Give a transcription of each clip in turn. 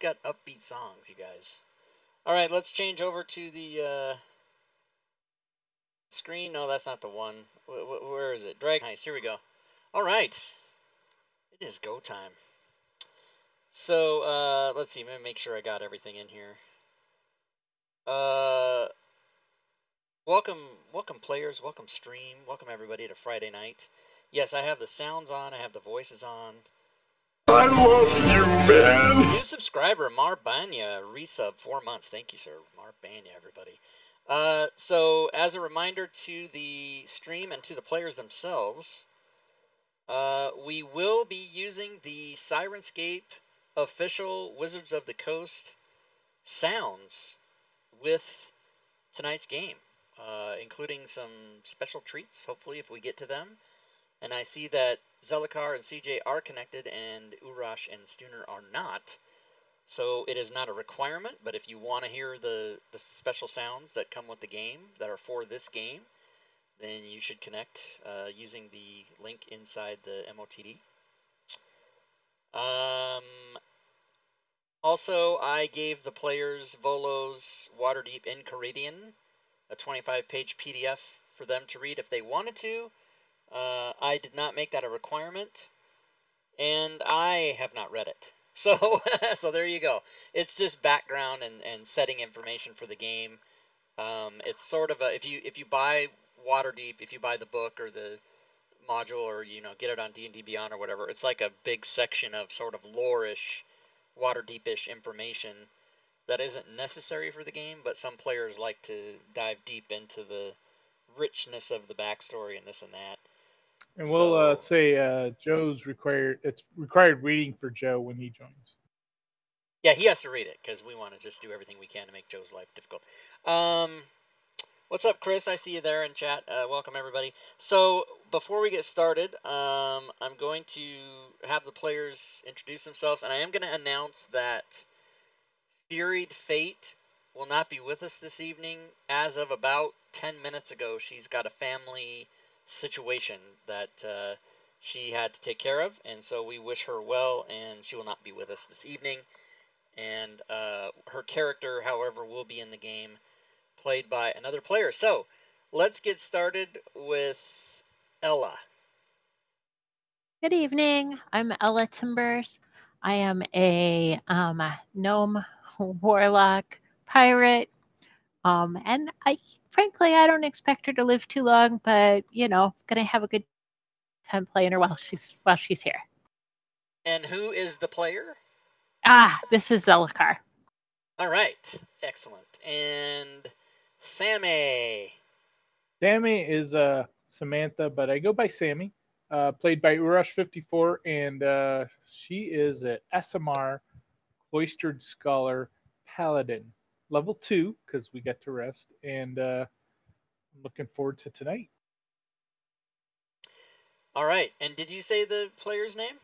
got upbeat songs, you guys. All right, let's change over to the screen. No, that's not the one. Where is it? Dragon Heist. Here we go. All right. It is go time. So, let's see. Let me make sure I got everything in here. Welcome players. Welcome stream. Welcome everybody to Friday night. Yes, I have the sounds on. I have the voices on. I love you, man. New subscriber, Mar Banya, resub 4 months. Thank you, sir. Mar Banya, everybody. So, as a reminder to the stream and to the players themselves, we will be using the Sirenscape official Wizards of the Coast sounds with tonight's game, including some special treats, hopefully, if we get to them. And I see that Zelikar and CJ are connected, and Urash and Stuner are not. So it is not a requirement, but if you want to hear the special sounds that come with the game, that are for this game, then you should connect using the link inside the MOTD. Also, I gave the players Volo's Waterdeep in Caridian, a 25-page PDF for them to read if they wanted to. I did not make that a requirement, and I have not read it. So, so there you go. It's just background and setting information for the game. It's sort of a if you buy Waterdeep, if you buy the book or the module, or get it on D&D Beyond or whatever, it's like a big section of sort of lore-ish, Waterdeep-ish information that isn't necessary for the game, but some players like to dive deep into the richness of the backstory and this and that. And we'll say Joe's required. It's required reading for Joe when he joins. Yeah, he has to read it because we want to just do everything we can to make Joe's life difficult. What's up, Chris? I see you there in chat. Welcome, everybody. So before we get started, I'm going to have the players introduce themselves, and I am going to announce that Furied Fate will not be with us this evening. As of about 10 minutes ago, she's got a family situation that she had to take care of, and so we wish her well, and she will not be with us this evening. And her character, however, will be in the game, played by another player. So let's get started with Ella. Good evening. I'm Ella Timbers. I am a gnome, warlock, pirate, and frankly, I don't expect her to live too long, but gonna have a good time playing her while she's here. And who is the player? This is Zelikar. All right, excellent. And Sammy. Sammy is Samantha, but I go by Sammy. Played by Urash54, and she is an SMR Cloistered Scholar Paladin, level 2, because we get to rest, and I'm looking forward to tonight. All right, and did you say the player's name?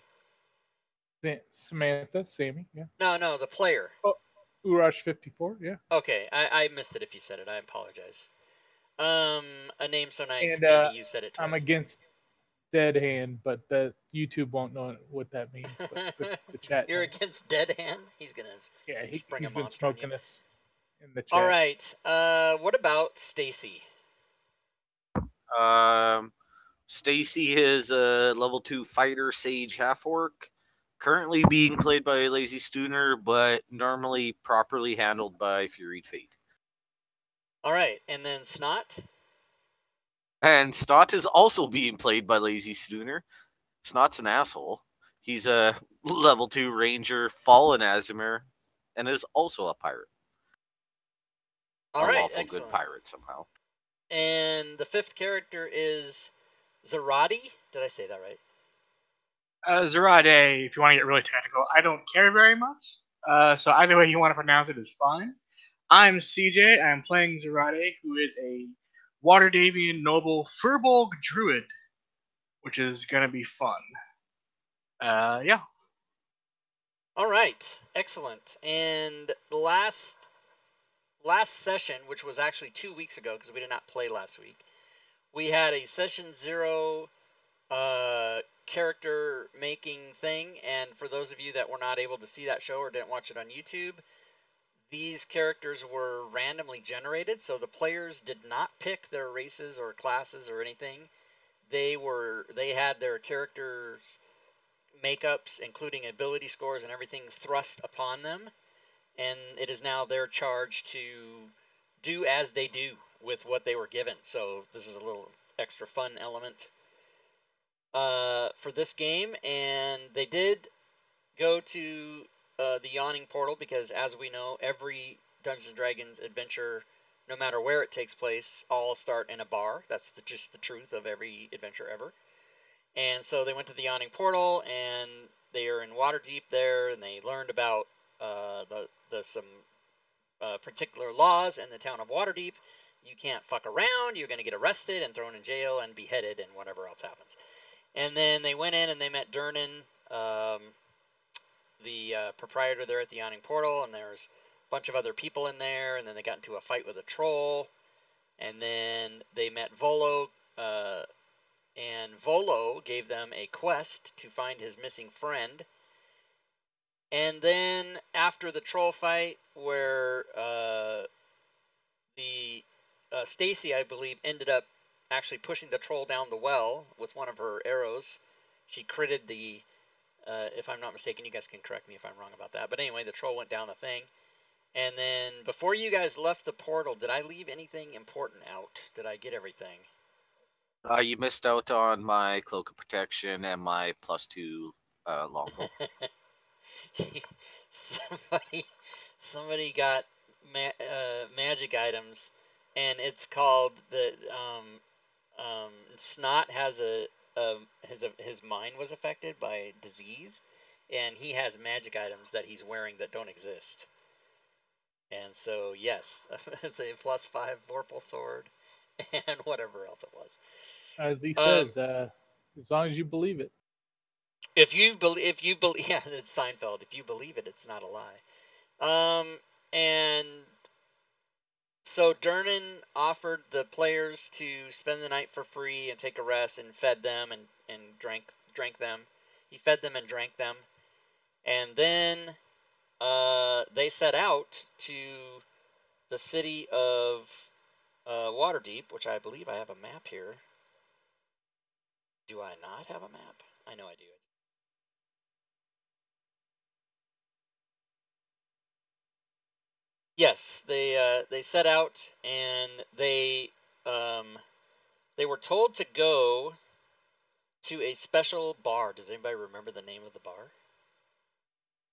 Samantha, Sammy, yeah. No, the player. Oh, Urash54, yeah. Okay, I missed it if you said it. I apologize. A name so nice, and, maybe you said it twice. I'm against Dead Hand, but the YouTube won't know what that means. But the chat. You're against Dead Hand? He's gonna spring a monster been smoking this in the chat. All right. What about Stacy? Stacy is a level 2 fighter sage half-orc, currently being played by Lazy Stuner, but normally properly handled by Furied Fate. All right, and then Snot? And Snot is also being played by Lazy Stuner. Snot's an asshole. He's a level 2 ranger, fallen Azimir, and is also a pirate. All right, lawful excellent. Good pirate somehow. And the fifth character is Zaradi. Did I say that right? Zarade, if you want to get really technical, I don't care very much. So either way you want to pronounce it is fine. I'm CJ. I'm playing Zarade, who is a Waterdeepian noble Furbolg druid, which is going to be fun. Yeah. All right, excellent. And the last session, which was actually 2 weeks ago because we did not play last week, we had a session 0 character making thing. And for those of you that were not able to see that show or didn't watch it on YouTube, these characters were randomly generated, so the players did not pick their races or classes or anything. They had their characters' makeups, including ability scores and everything, thrust upon them, and it is now their charge to do as they do with what they were given. So this is a little extra fun element for this game, and they did go to the Yawning Portal because, as we know, every Dungeons & Dragons adventure, no matter where it takes place, all start in a bar. That's just the truth of every adventure ever. And so they went to the Yawning Portal, and they are in Waterdeep there, and they learned about some particular laws in the town of Waterdeep. You can't fuck around. You're going to get arrested and thrown in jail and beheaded and whatever else happens. And then they went in and they met Durnan, the proprietor there at the Yawning Portal, and there's a bunch of other people in there, and then they got into a fight with a troll, and then they met Volo, and Volo gave them a quest to find his missing friend. And then after the troll fight, where Stacy, I believe, ended up actually pushing the troll down the well with one of her arrows. She critted the, if I'm not mistaken, you guys can correct me if I'm wrong about that. But anyway, the troll went down the thing. And then before you guys left the portal, did I leave anything important out? Did I get everything? You missed out on my cloak of protection and my +2 longbow. somebody got magic items, and it's called the Snot has his mind was affected by disease, and he has magic items that he's wearing that don't exist. And so yes, it's a +5 Vorpal sword and whatever else it was. As he says, as long as you believe it. If you believe, yeah, it's Seinfeld. If you believe it, it's not a lie. And so Durnan offered the players to spend the night for free and take a rest, and fed them and drank them. He fed them and drank them, and then they set out to the city of Waterdeep, which I believe I have a map here. Do I not have a map? I know I do. Yes, they set out, and they were told to go to a special bar. Does anybody remember the name of the bar?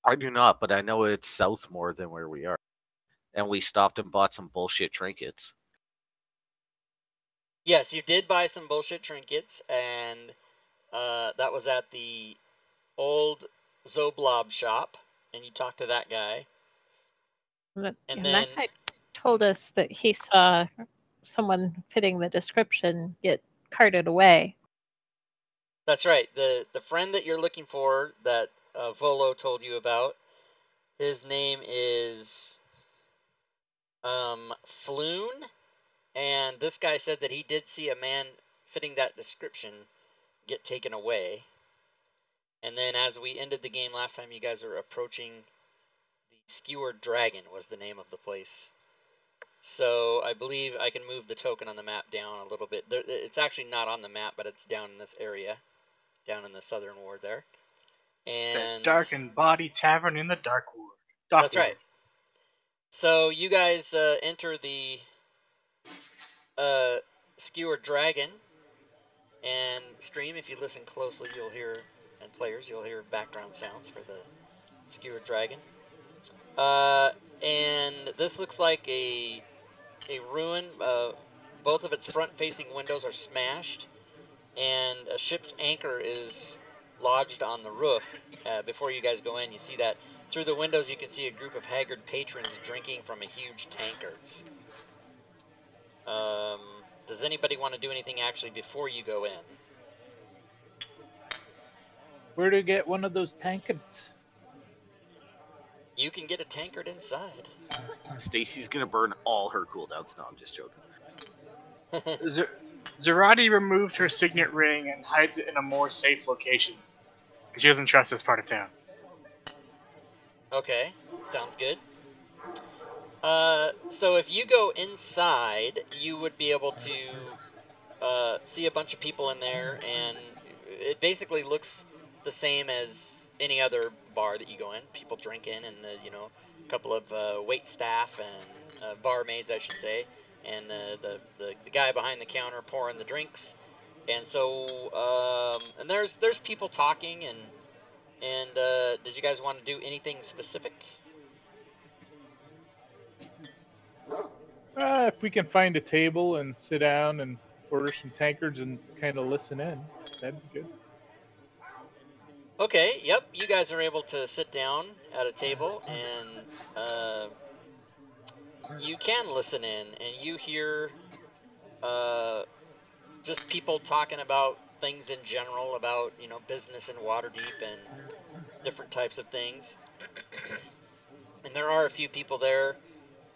I do not, but I know it's south more than where we are. And we stopped and bought some bullshit trinkets. Yes, you did buy some bullshit trinkets, and that was at the old Zoblob shop, and you talked to that guy. And then that guy told us that he saw someone fitting the description get carted away. That's right. The friend that you're looking for that Volo told you about, his name is Floon, and this guy said that he did see a man fitting that description get taken away. And then as we ended the game last time, you guys are approaching the Skewered Dragon was the name of the place. So I believe I can move the token on the map down a little bit. It's actually not on the map, but it's down in this area, down in the southern ward there. And the Darkened Body Tavern in the Dark Ward. That's right. So you guys enter the Skewered Dragon, and Stream, if you listen closely, you'll hear, and players, you'll hear background sounds for the Skewered Dragon. And this looks like a ruin. Both of its front-facing windows are smashed, and a ship's anchor is lodged on the roof. Before you guys go in, you see that through the windows you can see a group of haggard patrons drinking from a huge tankards. Does anybody want to do anything actually before you go in? Where to get one of those tankards? You can get a tankard inside. Stacy's gonna burn all her cooldowns. No, I'm just joking. Zarati removes her signet ring and hides it in a more safe location. She doesn't trust this part of town. Okay, sounds good. So if you go inside, you would be able to see a bunch of people in there, and it basically looks the same as any other bar that you go in. People drink in, and a couple of wait staff and barmaids, I should say, and the guy behind the counter pouring the drinks. And so and there's people talking, and did you guys want to do anything specific? If we can find a table and sit down and order some tankards and kind of listen in, that'd be good. Okay, yep, you guys are able to sit down at a table, and you can listen in, and you hear just people talking about things in general, about, business in Waterdeep and different types of things. And there are a few people there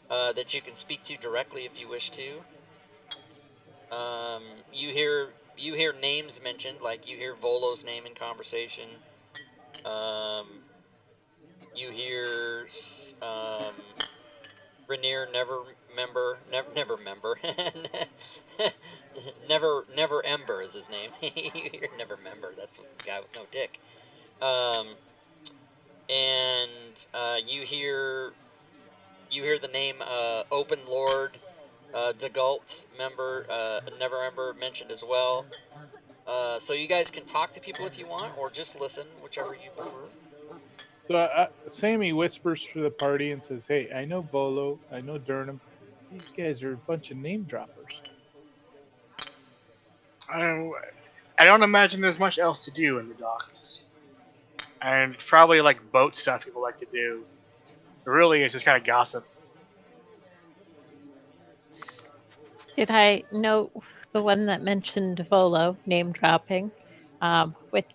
that you can speak to directly if you wish to. You hear names mentioned, like you hear Volo's name in conversation. You hear Rainier never Ember is his name. You hear Never Member. That's the guy with no dick. And you hear the name Open Lord Dagult Never Ember mentioned as well. So you guys can talk to people if you want, or just listen, whichever you prefer. So Sammy whispers to the party and says, "Hey, I know Volo, I know Durham. These guys are a bunch of name droppers." I don't imagine there's much else to do in the docks. And it's probably like boat stuff people like to do. But really, it's just kind of gossip. Did I know the one that mentioned Volo name dropping?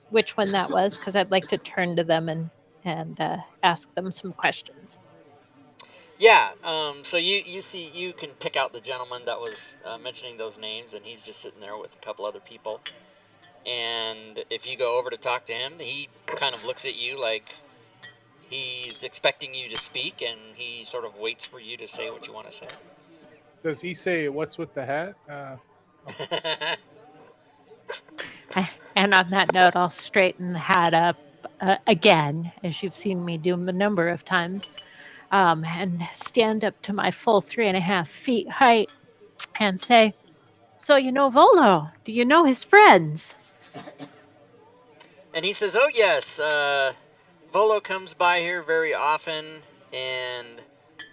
Which one that was? Because I'd like to turn to them and ask them some questions. Yeah. So you can pick out the gentleman that was mentioning those names, and he's just sitting there with a couple other people. And if you go over to talk to him, he kind of looks at you like he's expecting you to speak, and he sort of waits for you to say what you want to say. Does he say, "What's with the hat"? And on that note, I'll straighten the hat up again, as you've seen me do a number of times, and stand up to my full 3.5 feet height and say, "So you know Volo? Do you know his friends?" And he says, "Oh yes, Volo comes by here very often, and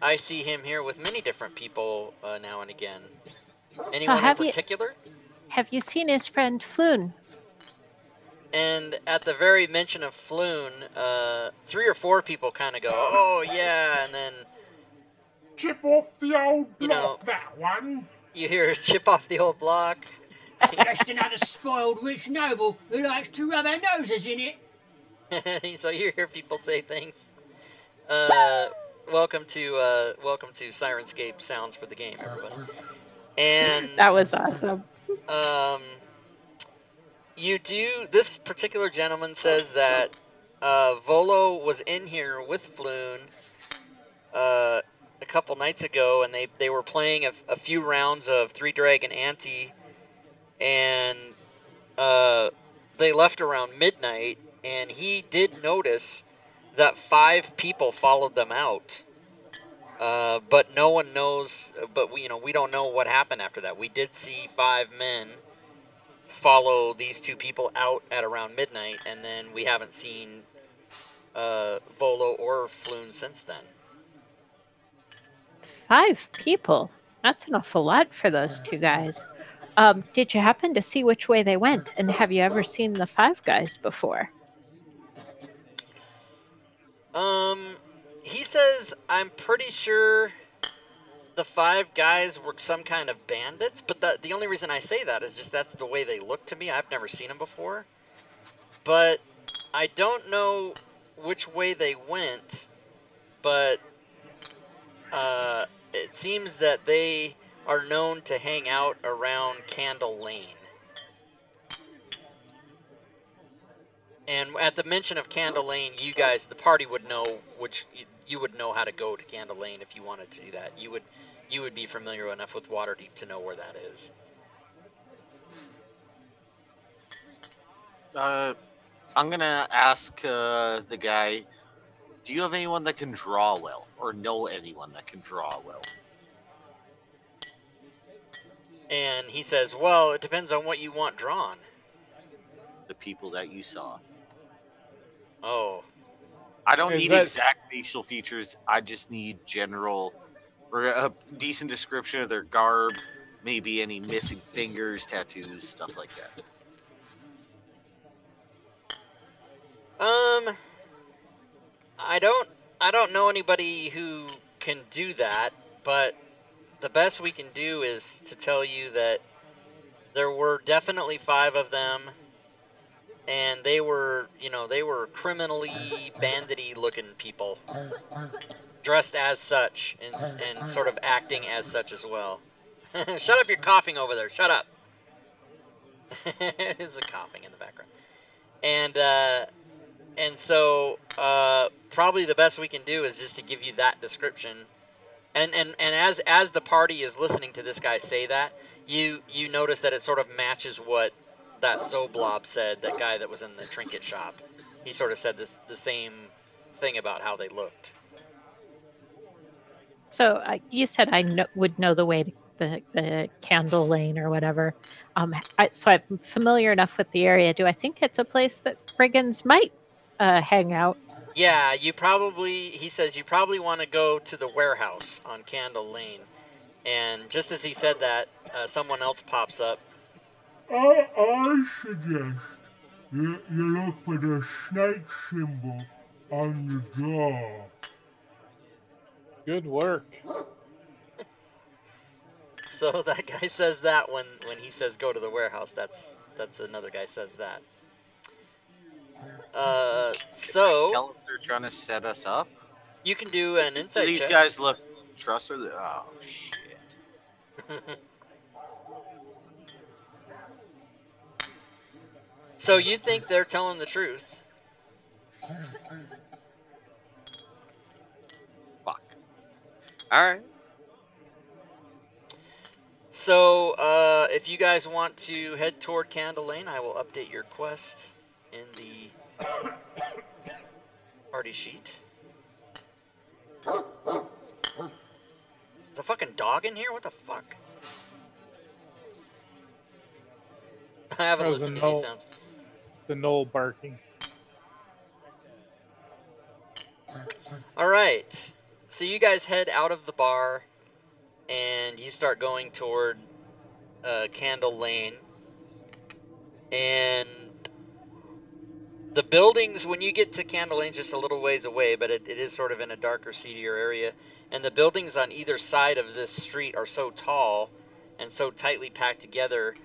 I see him here with many different people now and again. Anyone in particular?" Have you seen his friend Floon? And at the very mention of Floon, 3 or 4 people kind of go, "Oh yeah," and then Chip off the old block, that one. You hear chip off the old block. Just another spoiled rich noble who likes to rub our noses in it. So you hear people say things. Welcome to Sirenscape sounds for the game, everybody. And that was awesome. This particular gentleman says that Volo was in here with Floon a couple nights ago, and they were playing a few rounds of 3 Dragon Ante, and they left around midnight, and he did notice that 5 people followed them out. But no one knows. But we don't know what happened after that. We did see 5 men follow these 2 people out at around midnight, and then we haven't seen Volo or Floon since then. 5 people? That's an awful lot for those 2 guys. Did you happen to see which way they went? And have you ever seen the 5 guys before? He says, I'm pretty sure the 5 guys were some kind of bandits, but the only reason I say that is just that's the way they look to me. I've never seen them before. But I don't know which way they went, but it seems that they are known to hang out around Candle Lane. And at the mention of Candle Lane, you guys, the party would know which you would know how to go to Candle Lane if you wanted to do that. You would be familiar enough with Waterdeep to know where that is. I'm gonna ask the guy, do you have anyone that can draw well, or know anyone that can draw well? And he says, well, it depends on what you want drawn. The people that you saw. Oh. I don't Is need that- exact facial features. I just need general, or a decent description of their garb, maybe any missing fingers, tattoos, stuff like that. I don't know anybody who can do that, but the best we can do is to tell you that there were definitely 5 of them, and they were, you know, they were criminally bandity looking people, dressed as such, and sort of acting as such as well. Shut up, you're coughing over there, shut up. There's a coughing in the background. And so probably the best we can do is just to give you that description. And as the party is listening to this guy say that, you notice that it sort of matches what that Zoblob said, that guy that was in the trinket shop. He sort of said the same thing about how they looked. So you said I would know the way to the Candle Lane or whatever. So I'm familiar enough with the area. Do I think it's a place that brigands might hang out? Yeah, he says you probably want to go to the warehouse on Candle Lane. And just as he said that, someone else pops up. I suggest you look for the snake symbol on the door. Good work. So that guy says that when he says go to the warehouse. That's another guy says that. So Tell if they're trying to set us up. You can do an insight These check. guys look trustworthy. Oh shit. So you think they're telling the truth? Fuck. All right. So if you guys want to head toward Candle Lane, I will update your quest in the party sheet. There's a fucking dog in here? What the fuck? I haven't listened to these sounds. The knoll barking. Alright. So you guys head out of the bar and you start going toward Candle Lane. And the buildings, when you get to Candle Lane, just a little ways away, but it is sort of in a darker, seedier area. And the buildings on either side of this street are so tall and so tightly packed together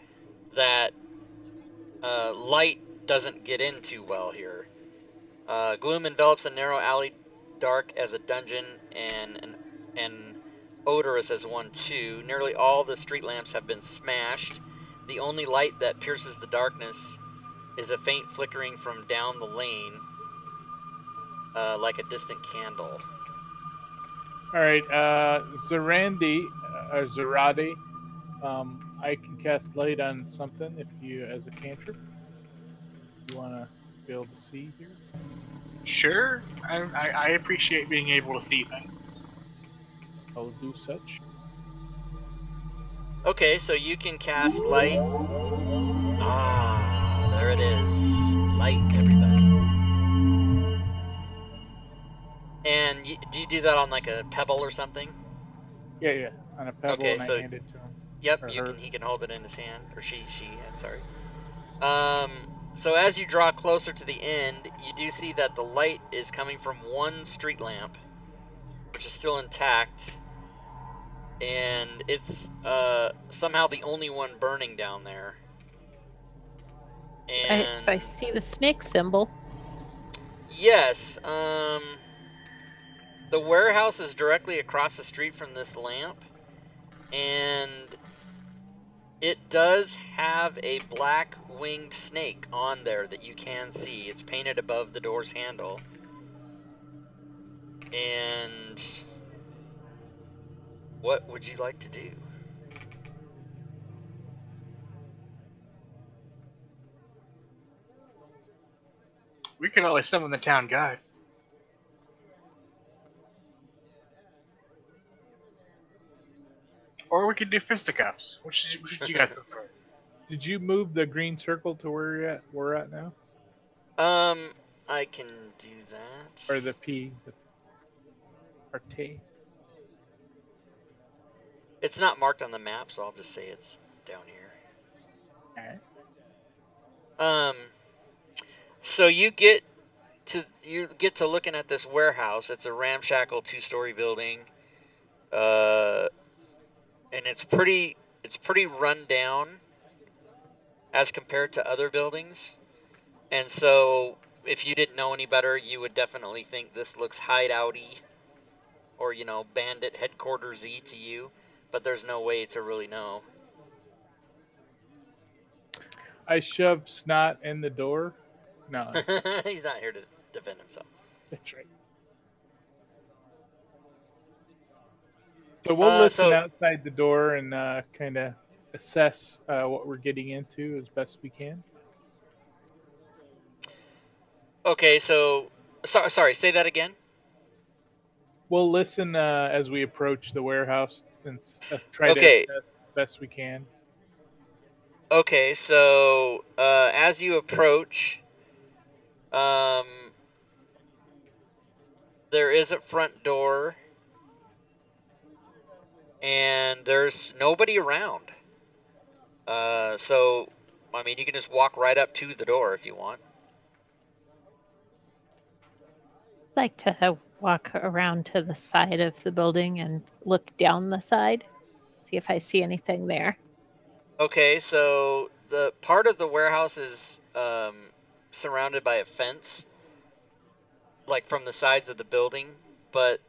that light doesn't get in too well here. Gloom envelops a narrow alley, dark as a dungeon and odorous as one too. Nearly all the street lamps have been smashed. The only light that pierces the darkness is a faint flickering from down the lane, like a distant candle. All right, Zaradi, I can cast light on something if you, as a cantrip. You want to be able to see here? Sure. I appreciate being able to see things. I'll do such. Okay, so you can cast light. Ah, there it is. Light, everybody. And do you do that on like a pebble or something? Yeah, on a pebble, Okay, and so- I hand it to him. Yep, Or you her. he can hold it in his hand, or she, sorry. So as you draw closer to the end, you do see that the light is coming from one street lamp, which is still intact, and it's somehow the only one burning down there. And I see the snake symbol. yes, the warehouse is directly across the street from this lamp, and it does have a black winged snake on there that you can see. It's painted above the door's handle. And what would you like to do? We could always summon the town guide. Or we could do fisticuffs. Which should you guys prefer? Did you move the green circle to where we're at now? I can do that. Or the P, or T? It's not marked on the map, so I'll just say it's down here. Alright. So you get to looking at this warehouse. It's a ramshackle 2-story building. And it's pretty run down as compared to other buildings. And so if you didn't know any better, you would definitely think this looks hideout-y or, you know, bandit headquarters-y to you, but there's no way to really know. I shoved Snot in the door. No, He's not here to defend himself. that's right. So we'll listen outside the door and kind of assess what we're getting into as best we can. Okay, so sorry, say that again. We'll listen as we approach the warehouse and try to assess as best we can. Okay, so as you approach, there is a front door, and there's nobody around. So, I mean, you can just walk right up to the door if you want. I'd like to walk around to the side of the building and look down the side, see if I see anything there. Okay, so the part of the warehouse is surrounded by a fence, like from the sides of the building, but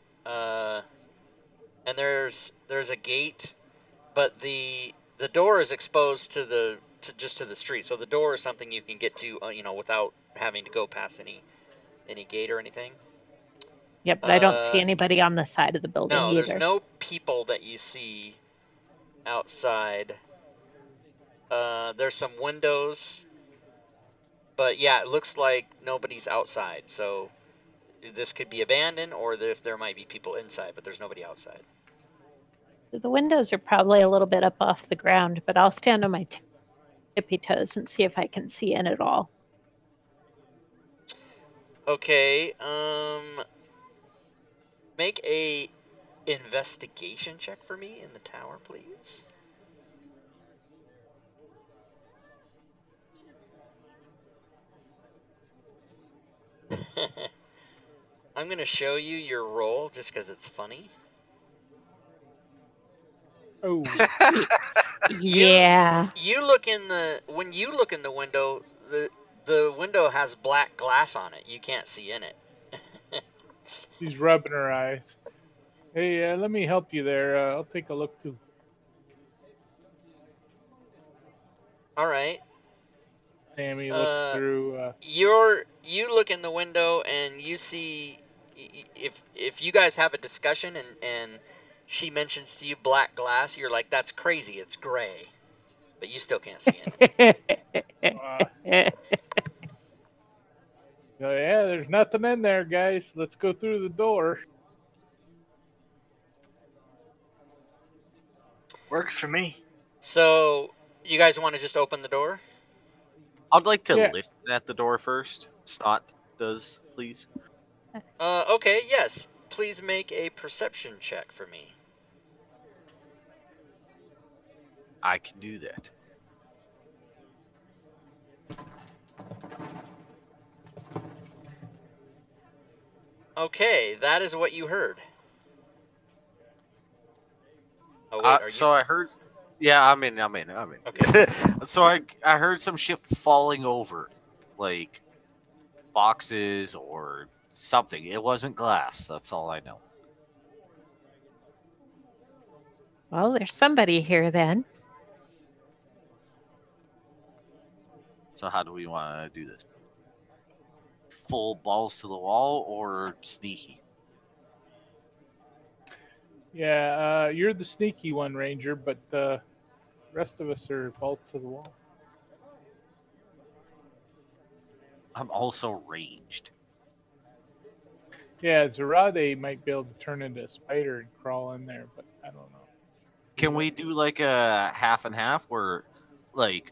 and there's a gate, but the door is exposed to just the street. So the door is something you can get to, you know, without having to go past any gate or anything. Yep, but I don't see anybody on the side of the building either. No, there's no people that you see outside. There's some windows, but yeah, it looks like nobody's outside. So this could be abandoned, or if there might be people inside, but there's nobody outside. The windows are probably a little bit up off the ground, but I'll stand on my tippy toes and see if I can see in at all. Okay, make a investigation check for me in the tower, please. I'm going to show you your roll just because it's funny. Oh. Yeah. When you look in the window, the window has black glass on it. You can't see in it. She's rubbing her eyes. Hey, let me help you there. I'll take a look too. All right. Sammy looks through. You look in the window and you see, if you guys have a discussion and she mentions to you black glass, you're like, that's crazy. It's gray, but you still can't see it. Yeah, there's nothing in there, guys. Let's go through the door. Works for me. So, you guys want to just open the door? I'd like to listen at the door first. Snot does, please. Okay, yes. Please make a perception check for me. I can do that. Okay, that is what you heard. Oh, wait, so I heard... Yeah, I'm in. Okay. So I heard some shit falling over. Like, boxes or something. It wasn't glass. That's all I know. Well, there's somebody here then. So how do we want to do this? Full balls to the wall or sneaky? Yeah, you're the sneaky one, Ranger, but the rest of us are balls to the wall. I'm also ranged. Yeah, Zarade might be able to turn into a spider and crawl in there, but I don't know. Can we do like a half and half where like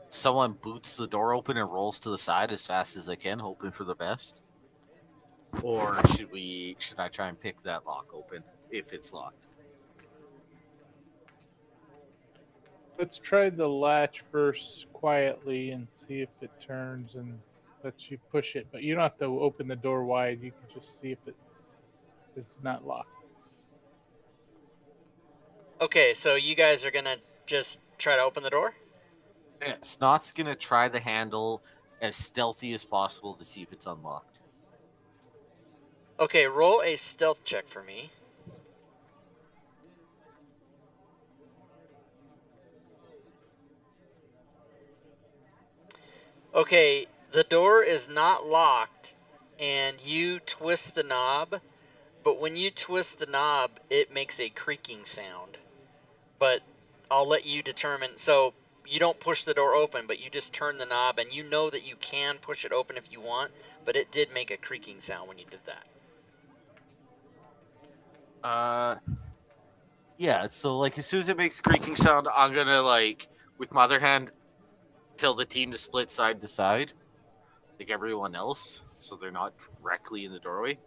someone boots the door open and rolls to the side as fast as they can, hoping for the best? Or should I try and pick that lock open if it's locked? Let's try the latch first quietly and see if it turns and lets you push it. But you don't have to open the door wide. You can just see if it's not locked. Okay, so you guys are gonna just try to open the door? Yeah, Snot's gonna try the handle as stealthy as possible to see if it's unlocked. Okay, roll a stealth check for me. Okay, the door is not locked, and you twist the knob, but when you twist the knob, it makes a creaking sound. But I'll let you determine. So you don't push the door open, but you just turn the knob, and you know that you can push it open if you want, but it did make a creaking sound when you did that. Yeah, so like as soon as it makes a creaking sound, I'm gonna like with my other hand tell the team to split side to side, like everyone else, so they're not directly in the doorway.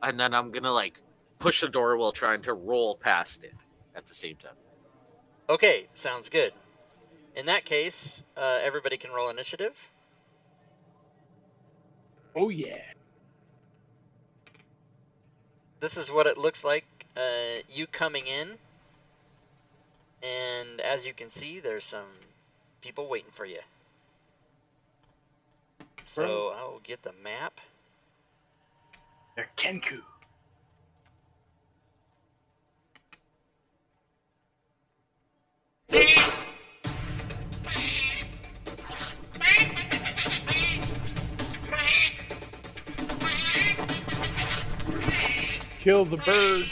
And then I'm gonna like push the door while trying to roll past it at the same time. Okay, sounds good. In that case, everybody can roll initiative. Oh, yeah. This is what it looks like, you coming in, and as you can see, there's some people waiting for you. So I will get the map. They're Kenku. Kill the bird.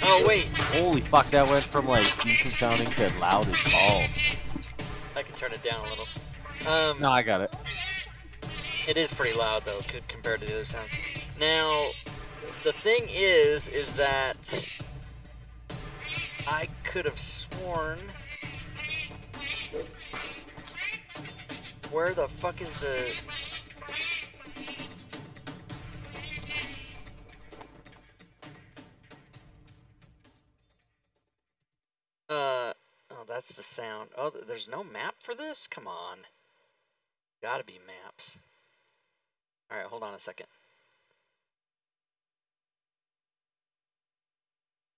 Oh, wait. Holy fuck, that went from like decent sounding to loud as ball. I can turn it down a little. No, I got it. It is pretty loud, though, compared to the other sounds. Now, the thing is that I could have sworn... Where the fuck is the... Oh, that's the sound. Oh, there's no map for this? Come on. Gotta be maps. Alright, hold on a second.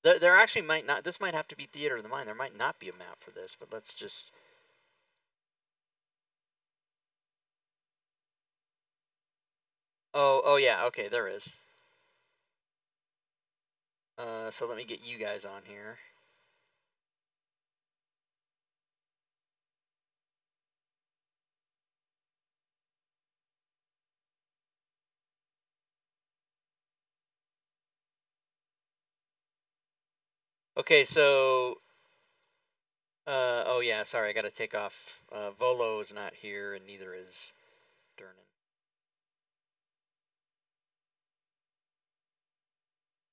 There actually might not... This might have to be Theater of the Mind. There might not be a map for this, but let's just... Oh yeah, okay, there is. So let me get you guys on here. Okay, so... oh yeah, sorry, I gotta take off. Volo is not here, and neither is Durnan.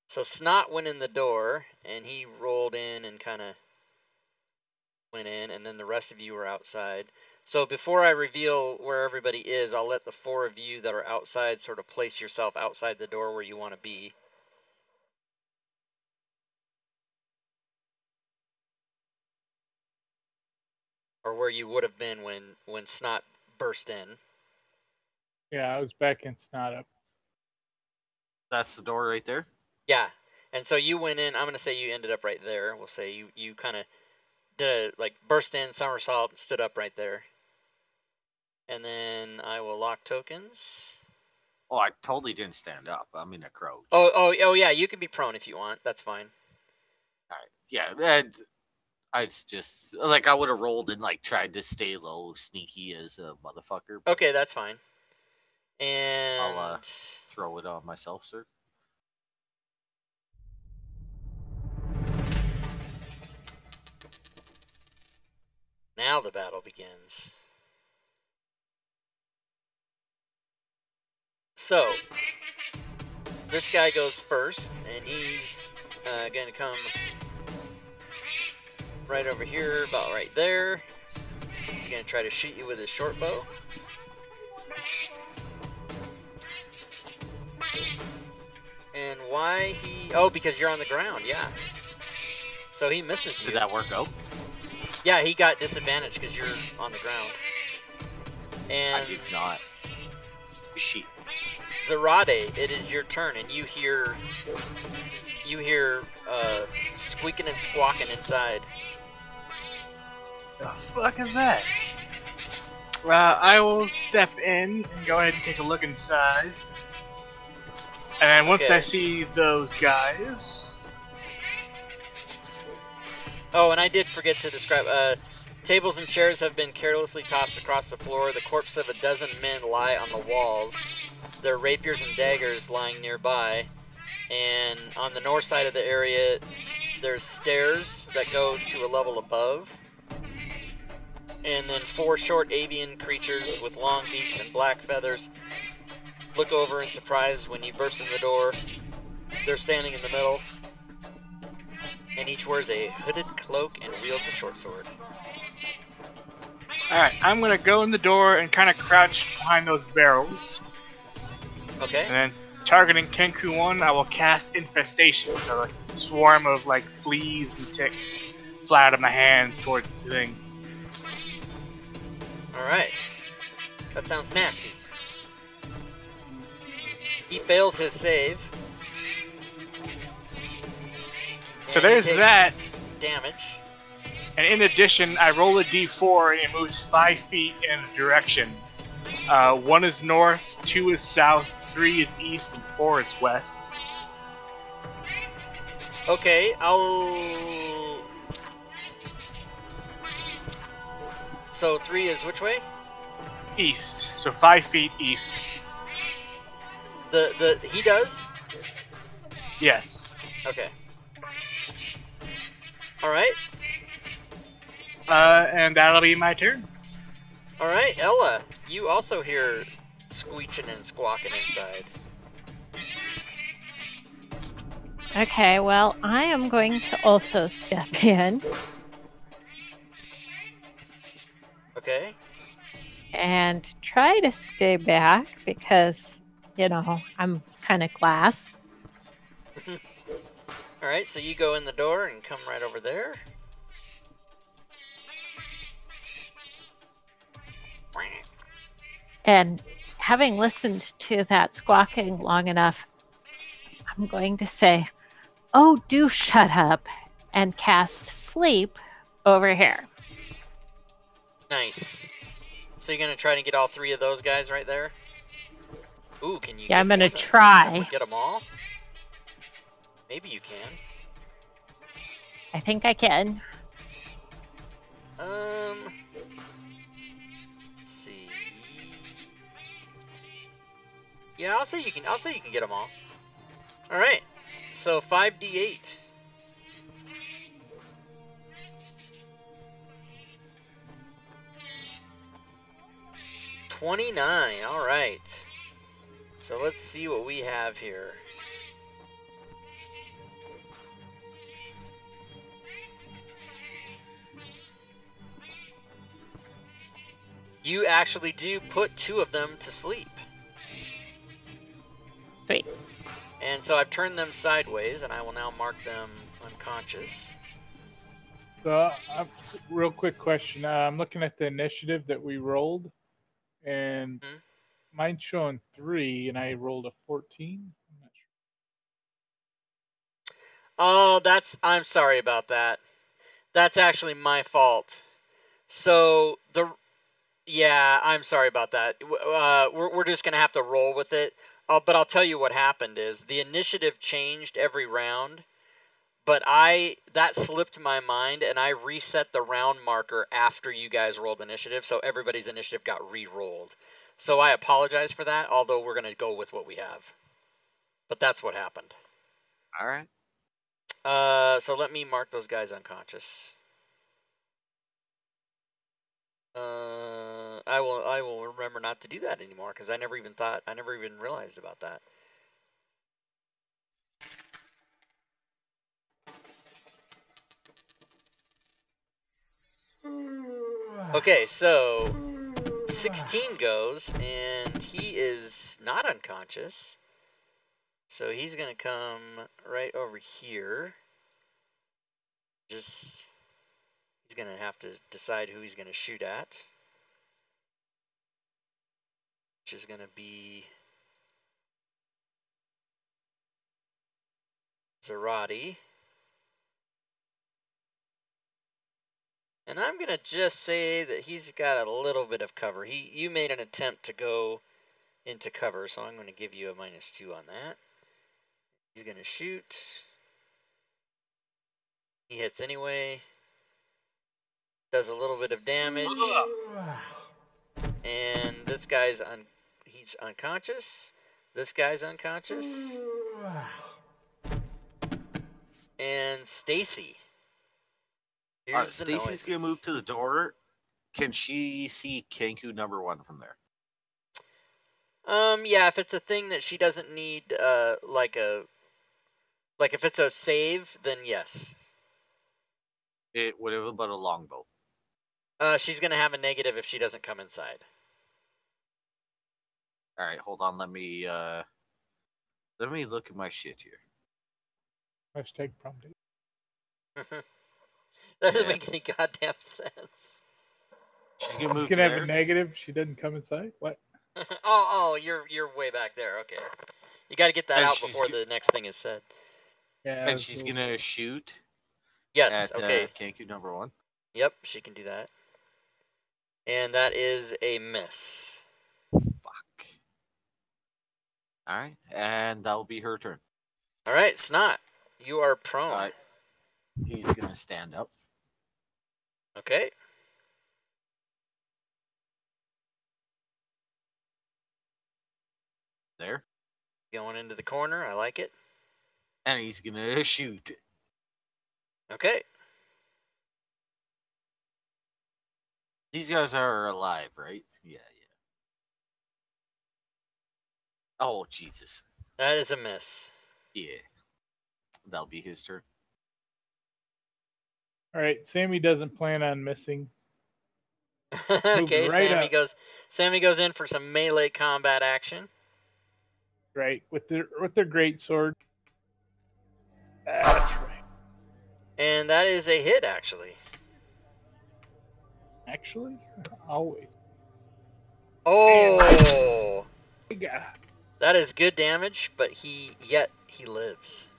So Snot went in the door, and he rolled in and kind of went in, and then the rest of you were outside. So before I reveal where everybody is, I'll let the four of you that are outside sort of place yourself outside the door where you want to be. Or where you would have been when Snot burst in. Yeah, I was backing Snot up. That's the door right there? Yeah. And so you went in, I'm going to say you ended up right there. We'll say you kind of did a, like, burst in, somersault, and stood up right there. And then I will lock tokens. Oh, I totally didn't stand up. I'm in a crouch. Oh yeah, you can be prone if you want. That's fine. Alright. Yeah, and I'd just like I would have rolled and like tried to stay low, sneaky as a motherfucker. But Okay, that's fine. And I'll throw it on myself, sir. now the battle begins. So, this guy goes first, and he's going to come right over here, about right there. He's going to try to shoot you with his short bow. And why he... Oh, because you're on the ground, yeah. So he misses you. Did that work out? Yeah, he got disadvantage because you're on the ground. And I did not. Shit. Zarade, it is your turn, and you hear squeaking and squawking inside. The fuck is that? I will step in and go ahead and take a look inside. And then once I see those guys... Oh, and I did forget to describe, tables and chairs have been carelessly tossed across the floor. The corpses of a dozen men lie on the walls. Their rapiers and daggers lying nearby. And on the north side of the area, there's stairs that go to a level above. And then 4 short avian creatures with long beaks and black feathers look over in surprise when you burst in the door. They're standing in the middle. And each wears a hooded cloak and wields a short sword. Alright, I'm gonna go in the door and kind of crouch behind those barrels. Okay. And then, targeting Kenku 1, I will cast Infestation. So like a swarm of like fleas and ticks fly out of my hands towards the thing. Alright. That sounds nasty. He fails his save. So there's that. Damage. And in addition, I roll a d4 and it moves 5 feet in a direction. 1 is north, 2 is south, 3 is east, and 4 is west. Okay, I'll... So 3 is which way? East. So 5 feet east. He does? Yes. Okay. Alright. And that'll be my turn. Alright, Ella, you also hear screeching and squawking inside. Okay, well, I am going to also step in. Okay. And try to stay back because, you know, I'm kind of glass. Alright, so you go in the door and come right over there. And having listened to that squawking long enough, I'm going to say, oh, do shut up, and cast sleep over here. Nice. So you're going to try to get all 3 of those guys right there? Ooh, can you Yeah, I'm going to try. Get them all? Maybe you can. I think I can. Let's see. Yeah, I'll say you can get them all. All right. So 5d8. $29. All right. So let's see what we have here. You actually do put 2 of them to sleep. Sweet. And so I've turned them sideways, and I will now mark them unconscious. So, real quick question. I'm looking at the initiative that we rolled, and mine's showing 3, and I rolled a 14. I'm not sure. Oh, I'm sorry about that. That's actually my fault. So yeah, I'm sorry about that. We're just gonna have to roll with it. But I'll tell you what happened is the initiative changed every round, but that slipped my mind, and I reset the round marker after you guys rolled initiative, so everybody's initiative got re-rolled. So I apologize for that, although we're going to go with what we have. But that's what happened. All right. So let me mark those guys unconscious. I will remember not to do that anymore, because I never even realized about that. Okay, so 16 goes, and he is not unconscious. So he's going to come right over here. He's going to have to decide who he's going to shoot at. Which is going to be Zarate. And I'm going to just say that he's got a little bit of cover. You made an attempt to go into cover, so I'm going to give you a -2 on that. He's going to shoot. He hits anyway. Does a little bit of damage. And this guy's he's unconscious. This guy's unconscious. And Stacy. Stacy's going to move to the door. Can she see Kenku #1 from there? Yeah, if it's a thing that she doesn't need, like if it's a save, then yes. What about a longbow? She's gonna have a negative if she doesn't come inside. All right, hold on. Let me look at my shit here. Hashtag prompting. That doesn't make any goddamn sense. She's gonna move. She's gonna have a negative. She doesn't come inside. What? Oh, you're way back there. Okay, you got to get that out before the next thing is said. Yeah. And she's gonna shoot. Yes. At, okay. Kenku #1. Yep, she can do that. And that is a miss. Fuck. All right, and that'll be her turn. All right, Snot, you are prone. He's gonna stand up. Okay. There. Going into the corner. I like it. And he's gonna shoot. Okay. These guys are alive, right? Yeah. Oh, Jesus. That is a miss. Yeah. That'll be his turn. All right, Sammy doesn't plan on missing. Okay, right Sammy goes in for some melee combat action. Right, with their great sword. That's right. And that is a hit, actually. Actually, always. Oh, Yeah. that is good damage, but he lives.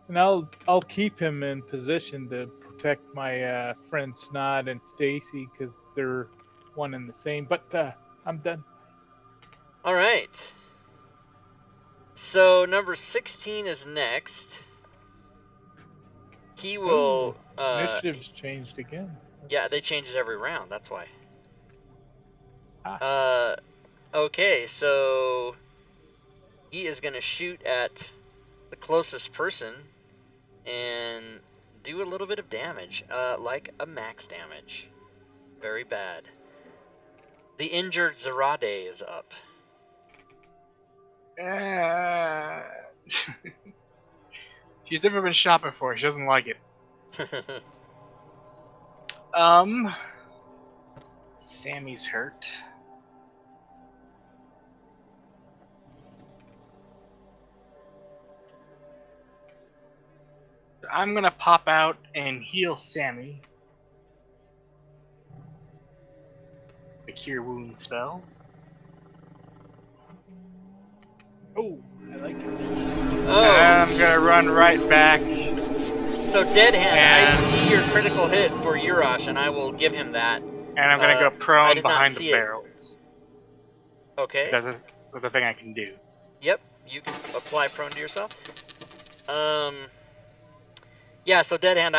And I'll keep him in position to protect my friend Snod and Stacy because they're one and the same. But I'm done. All right. So number 16 is next. He will. Initiative's changed again. Yeah, they change it every round. That's why. Ah. Okay, so he is going to shoot at the closest person and do a little bit of damage, like a max damage. Very bad. The injured Zarate is up. She's never been shot before. She doesn't like it. Sammy's hurt. I'm gonna pop out and heal Sammy. The Cure Wound spell. Oh, I like it. Oh. And I'm gonna run right back. So Dead Hand, I see your critical hit for Urash, and I will give him that. And I'm gonna go prone behind the barrels. Okay. That's a thing I can do. Yep, you can apply prone to yourself. Yeah, so dead hand.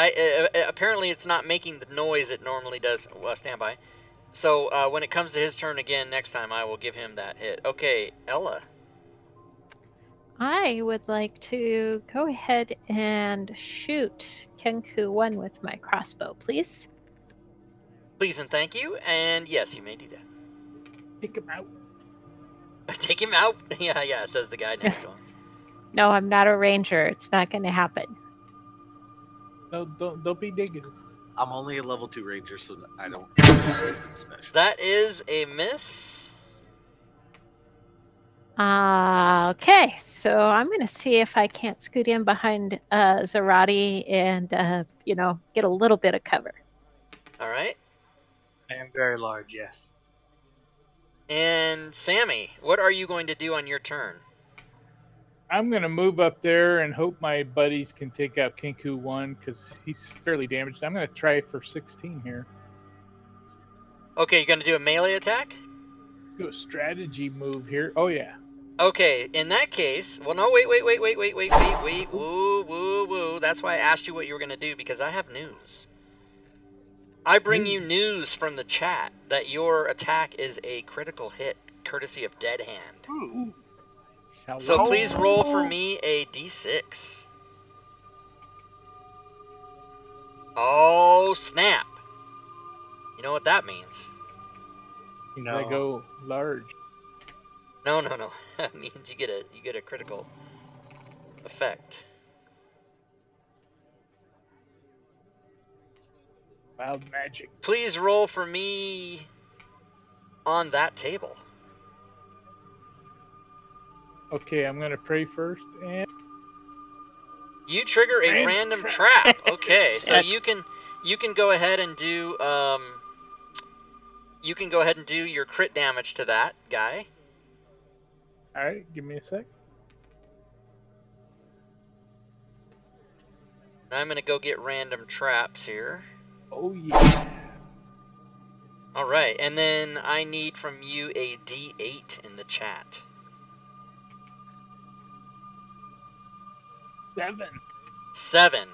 Apparently it's not making the noise it normally does. Well, stand by. So when it comes to his turn again next time, I will give him that hit. Okay, Ella. I would like to go ahead and shoot Kenku 1 with my crossbow, please. Please and thank you. And yes, you may do that. Take him out. Take him out? Yeah, says the guy next to him. No, I'm not a ranger. It's not going to happen. No, don't be negative. I'm only a level 2 ranger, so I don't do anything special. That is a miss. Okay, so I'm going to see if I can't scoot in behind Zarati and, get a little bit of cover. All right. I am very large, yes. And Sammy, what are you going to do on your turn? I'm going to move up there and hope my buddies can take out Kenku 1 because he's fairly damaged. I'm going to try for 16 here. Okay, you're going to do a melee attack? Do a strategy move here. Oh, yeah. Okay, in that case, well, no, wait. Woo. That's why I asked you what you were going to do, because I have news. I bring you news from the chat that your attack is a critical hit, courtesy of Dead Hand. Ooh. So please roll for me a d6. Oh, snap. You know what that means? No. I go large. No. That means you get a critical effect. Wild magic. Please roll for me on that table. Okay, I'm gonna pray first, and You trigger a random trap. Okay, so you can go ahead and do your crit damage to that guy. all right, give me a sec. I'm gonna go get random traps here. Oh yeah. All right, and then I need from you a D8 in the chat. 7.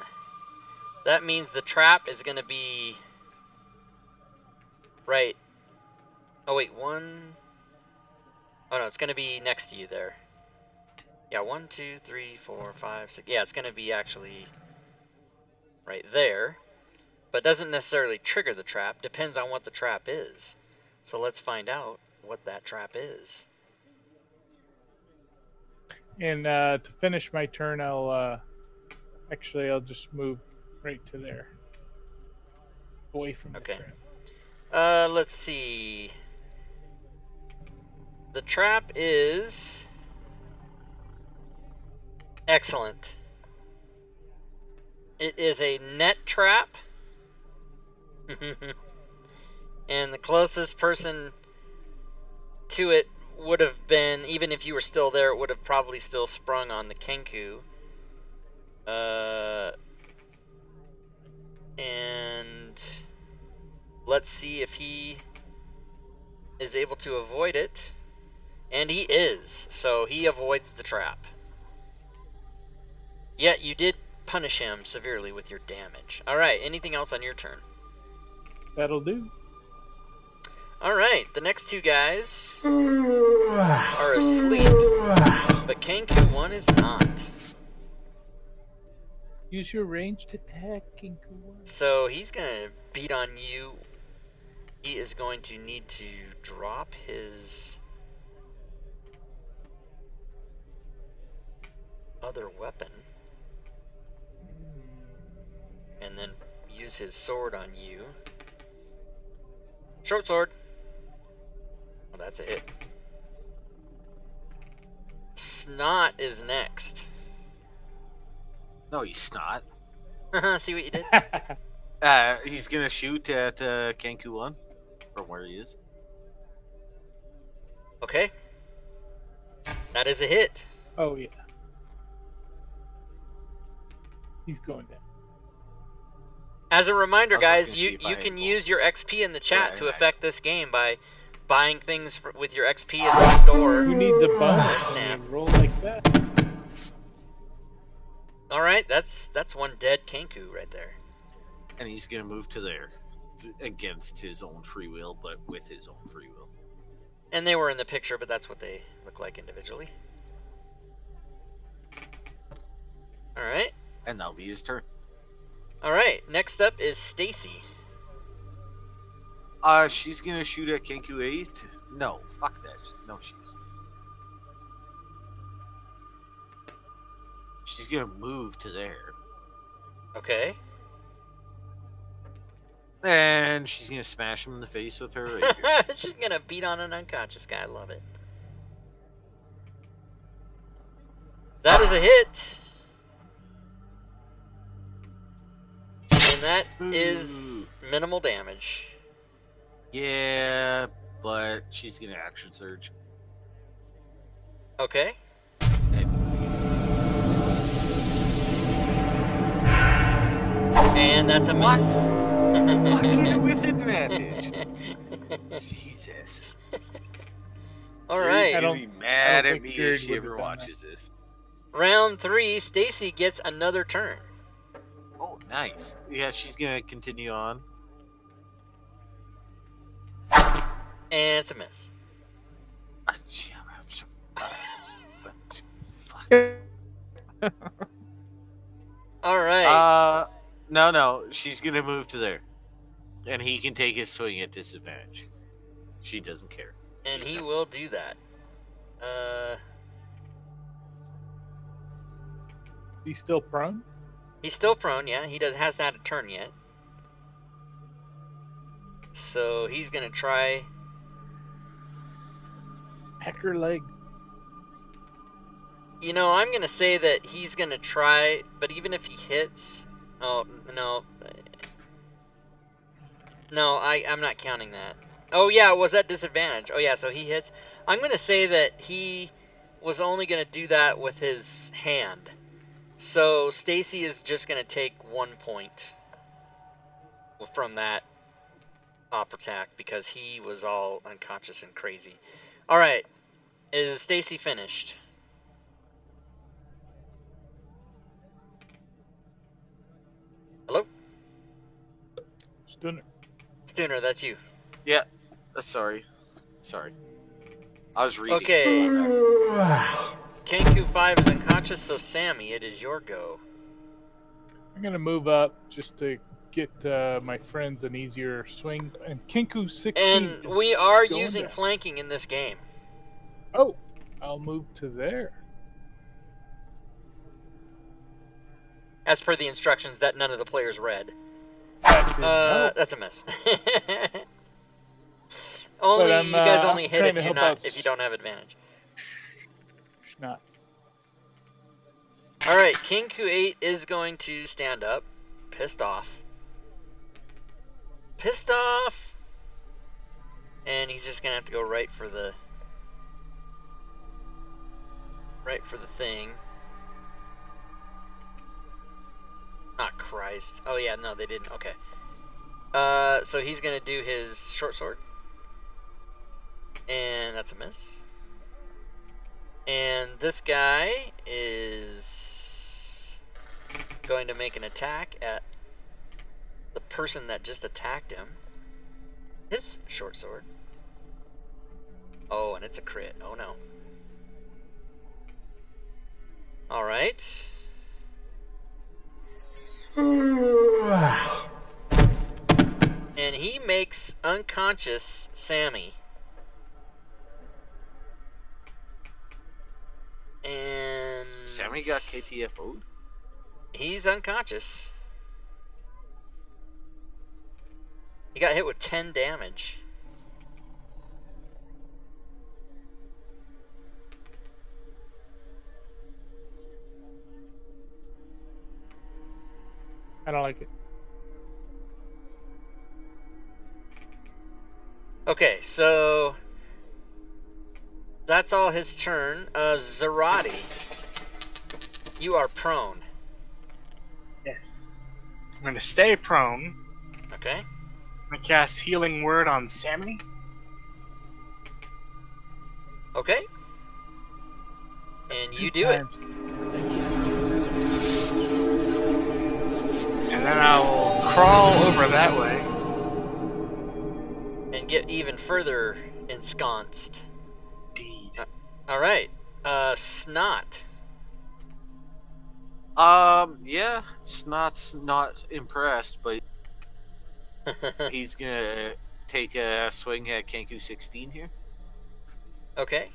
That means the trap is going to be... Right. Oh, wait, 1... Oh, no, it's going to be next to you there. Yeah, 1, 2, 3, 4, 5, 6... Yeah, it's going to be actually right there. But doesn't necessarily trigger the trap. Depends on what the trap is. So let's find out what that trap is. And to finish my turn, I'll just move right to there, away from the trap. Let's see. The trap is excellent. It is a net trap, and the closest person to it would have been, even if you were still there, it would have probably still sprung on the Kenku. And let's see if he is able to avoid it. And he is, so he avoids the trap. Yet you did punish him severely with your damage. Alright, anything else on your turn? That'll do. Alright, the next two guys are asleep, but Kenku 1 is not. Use your ranged attack, Kenku 1. So he's going to beat on you. He is going to need to drop his other weapon and then use his sword on you. Short sword. Oh, that's a hit. Snot is next. No, he's not. See what you did? He's gonna shoot at Kenku 1 from where he is. Okay. That is a hit. Oh yeah. He's going down. As a reminder, guys, see you if I can had use your bonuses. XP in the chat to Right. affect this game by buying things with your XP in the store. Who needs a bonus? Snap. I mean, roll like that. All right, that's one dead Kenku right there. And he's going to move to there against his own free will, but with his own free will. And they were in the picture, but that's what they look like individually. All right. And that'll be his turn. All right. Next up is Stacy. She's going to shoot at Kenku 8. No, fuck that. No, she isn't. She's going to move to there. Okay. And she's going to smash him in the face with her rapier. She's going to beat on an unconscious guy. I love it. That is a hit. And that is minimal damage. Yeah, but she's going to action surge. Okay. And that's a miss. Fucking with advantage. Jesus. All right. She's going to be mad at me if she ever watches this. Round 3, Stacy gets another turn. Oh, nice. Yeah, she's going to continue on. And it's a miss. All right. No. She's going to move to there. And he can take his swing at disadvantage. She doesn't care. And he will do that. He's still prone? He's still prone, yeah. He hasn't had a turn yet. So he's going to try... Pecker leg. You know, I'm going to say that he's going to try, but even if he hits... Oh, no. No, I'm not counting that. Oh, yeah, it was at disadvantage. Oh, yeah, so he hits. I'm going to say that he was only going to do that with his hand. So Stacy is just going to take 1 point from that op attack because he was all unconscious and crazy. All right. Is Stacy finished? Hello? Stooner, that's you. Yeah. Sorry. I was reading. Okay. Kenku 5 is unconscious, so Sammy, it is your go. I'm going to move up just to get my friends an easier swing. And Kenku 16. And we are using down. flanking in this game. Oh, I'll move to there. As per the instructions that none of the players read. That's a miss. Only you guys only hit if you don't have advantage. Not. All right, Kenku 8 is going to stand up, pissed off. And he's just gonna have to go right for the thing. Ah, Christ. Oh yeah, no, they didn't. Okay. So he's gonna do his short sword, and that's a miss. And this guy is going to make an attack at the person that just attacked him. His short sword. Oh, and it's a crit. Oh no. All right. And he makes unconscious Sammy. And Sammy got KTFO'd? He's unconscious. He got hit with 10 damage. I don't like it. Okay, so that's all his turn. Zarati, you are prone. Yes. I'm going to stay prone. Okay. I'm going to cast Healing Word on Sammy. Okay. And you do it. crawl over that way. And get even further ensconced. Indeed. Alright. Snot. Yeah, Snot's not impressed, but he's gonna take a swing at Kenku 16 here. Okay.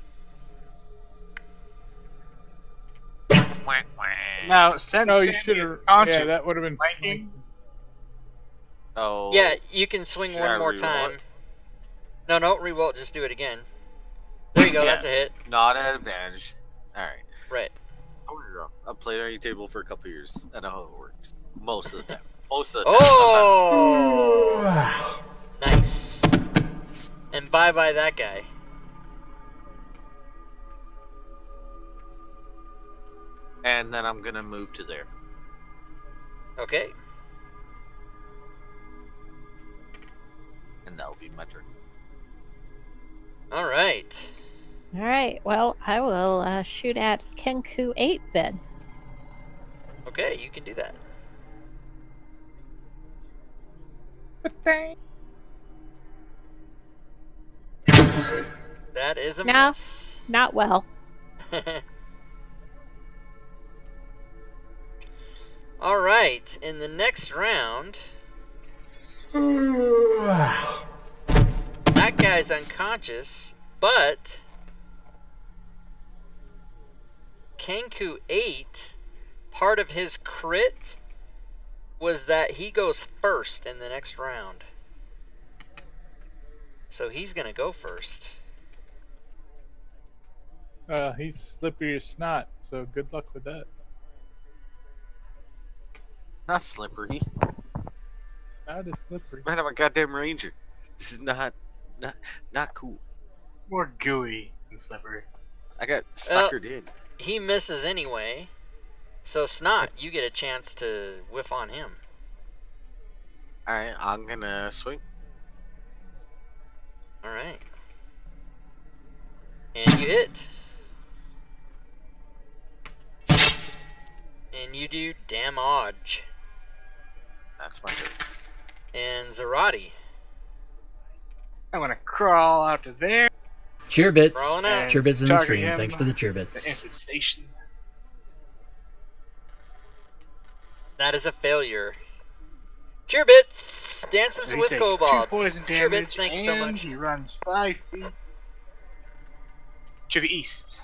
Now, since No, you Sammy should is have. conscious, Yeah, that would have been flanking. Oh. Yeah, you can swing Should one I more re-roll time. it? No, re-roll it, just do it again. There you go, Yeah. that's a hit. Not at advantage. Alright. Right. I've played on your table for a couple years. I know how it works. Most of the time. Most of the time. Oh! Nice. And bye-bye that guy. And then I'm gonna move to there. Okay. And that'll be my turn. Alright. All right. Well, I will shoot at Kenku 8 then. Okay, you can do that. That is a No. miss. Not well. Alright, in the next round, that guy's unconscious, but Kenku 8, part of his crit was that he goes first in the next round. So he's going to go first. He's slippery as snot, so good luck with that. Not slippery. Snot is slippery. Man, I'm a goddamn ranger. This is not cool. More gooey than slippery. I got suckered in. He misses anyway. So Snot, you get a chance to whiff on him. Alright, I'm gonna swing. Alright. And you hit. And you do damage. That's my turn. And Zarati. I'm gonna crawl out to there. Crawling Cheerbits. out. Cheerbits in the Target stream. him. Thanks for the The cheerbits. infant station. That is a failure. Cheerbits dances So he with takes kobolds. 2 poison damage, Cheerbits, thanks so and much. he runs 5 feet to the east.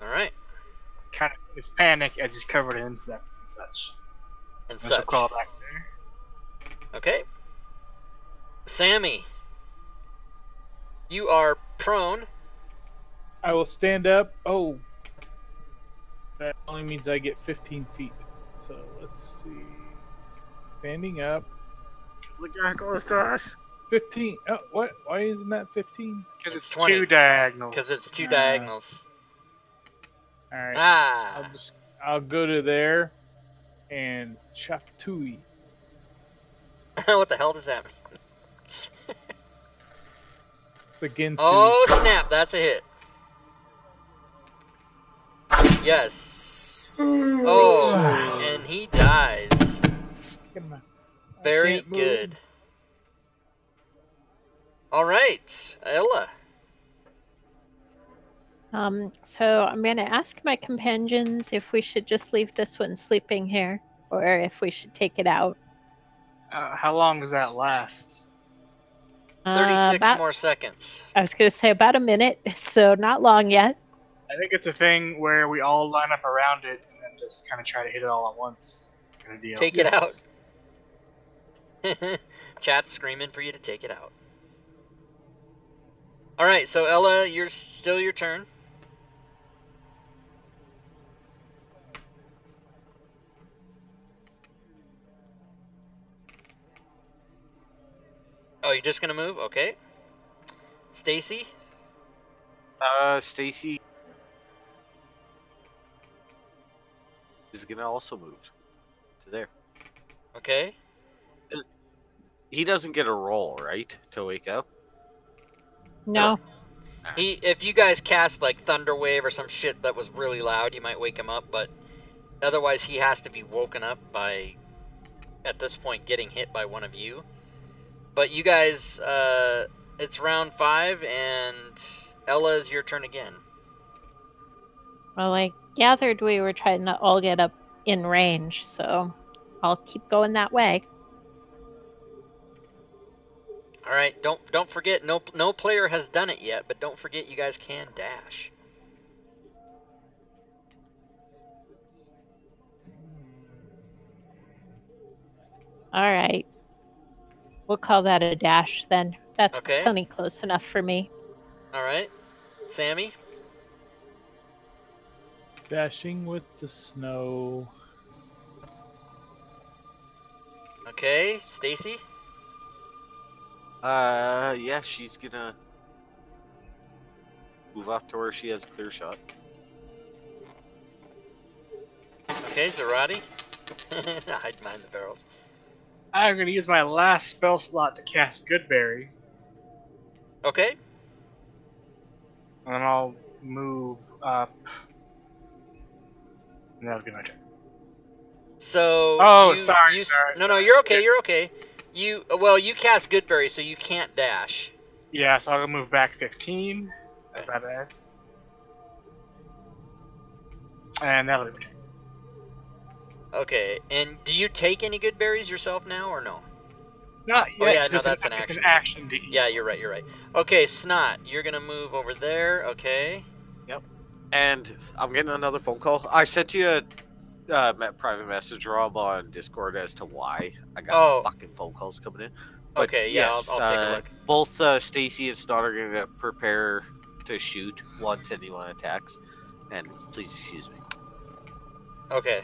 Alright. Kind of his panic as he's covered in insects and such. And So such. crawl back there. Okay. Sammy. You are prone. I will stand up. Oh. That only means I get 15 feet. So let's see. Standing up. The guy close to us. 15. Oh, what? Why isn't that 15? Because It's it's 20. 2 diagonals. Because it's 2 diagonals. Alright. Ah. I'll go to there and chop Tui. What the hell does that mean? Begin to. Oh, snap. That's a hit. Yes. Oh, and he dies. Very can't move. good. All right, Ella. So I'm going to ask my companions if we should just leave this one sleeping here, or if we should take it out. How long does that last? 36 more seconds. I was going to say about a minute, so not long yet. I think it's a thing where we all line up around it and then just kind of try to hit it all at once. Kind of deal. Take it out. Chat's screaming for you to take it out. All right, so Ella, you're still your turn. Oh, you're just gonna move? Okay. Stacy? Stacy is gonna also move to there. Okay. He doesn't get a roll, right, to wake up? No. If you guys cast like Thunder Wave or some shit that was really loud, you might wake him up, but otherwise he has to be woken up by at this point getting hit by one of you. But you guys, it's round 5, and Ella, is your turn again. Well, I gathered we were trying to all get up in range, so I'll keep going that way. All right, don't forget, no player has done it yet, but don't forget you guys can dash. All right. We'll call that a dash then. That's Okay. plenty close enough for me. All right, Sammy. Dashing with the snow. Okay, Stacy. Yeah, she's gonna move up to where she has a clear shot. Okay, Zarati. Hide behind the barrels. I'm going to use my last spell slot to cast Goodberry, Okay. and then I'll move up. And that'll be my turn. So. Oh, you, sorry, you, sorry, No, sorry. you're okay. You're okay. You cast Goodberry, so you can't dash. Yeah, so I'll move back 15. That's not bad. And that'll be my turn. Okay, and do you take any good berries yourself now, or no? Not yet. Oh yeah, 'cause no, it's that's an It's action. an action to eat. Yeah, you're right, you're right. Okay, Snot, you're gonna move over there, okay. Yep. And I'm getting another phone call. I sent you a private message, Rob, on Discord as to why I got fucking phone calls coming in. But okay, yeah, yes, I'll take a look. Both Stacy and Snot are going to prepare to shoot once anyone attacks. And please excuse me. Okay.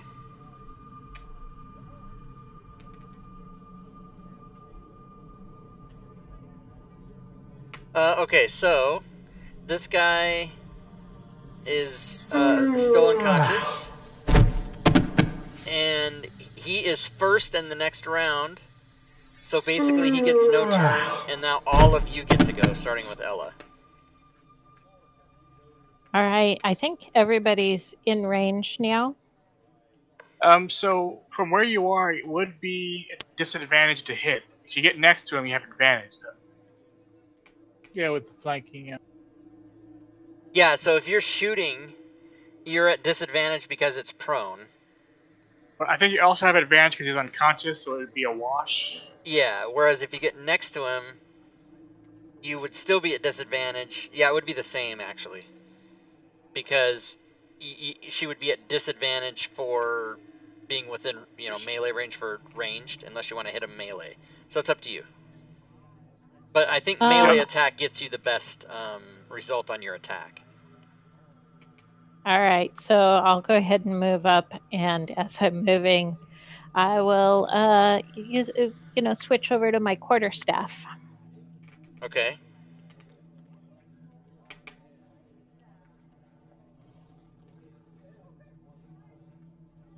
Okay, so this guy is still unconscious, and he is first in the next round. So basically, he gets no turn, and now all of you get to go, starting with Ella. All right. I think everybody's in range now. So from where you are, it would be a disadvantage to hit. If you get next to him, you have advantage, though. Yeah, with the flanking. Yeah. Yeah, so if you're shooting, you're at disadvantage because it's prone. But I think you also have advantage because he's unconscious, so it would be a wash. Yeah, whereas if you get next to him, you would still be at disadvantage. Yeah, it would be the same, actually. Because she would be at disadvantage for being within, melee range for ranged, unless you want to hit him melee. So it's up to you. But I think melee attack gets you the best result on your attack. All right. So I'll go ahead and move up, and as I'm moving, I will switch over to my quarterstaff. Okay.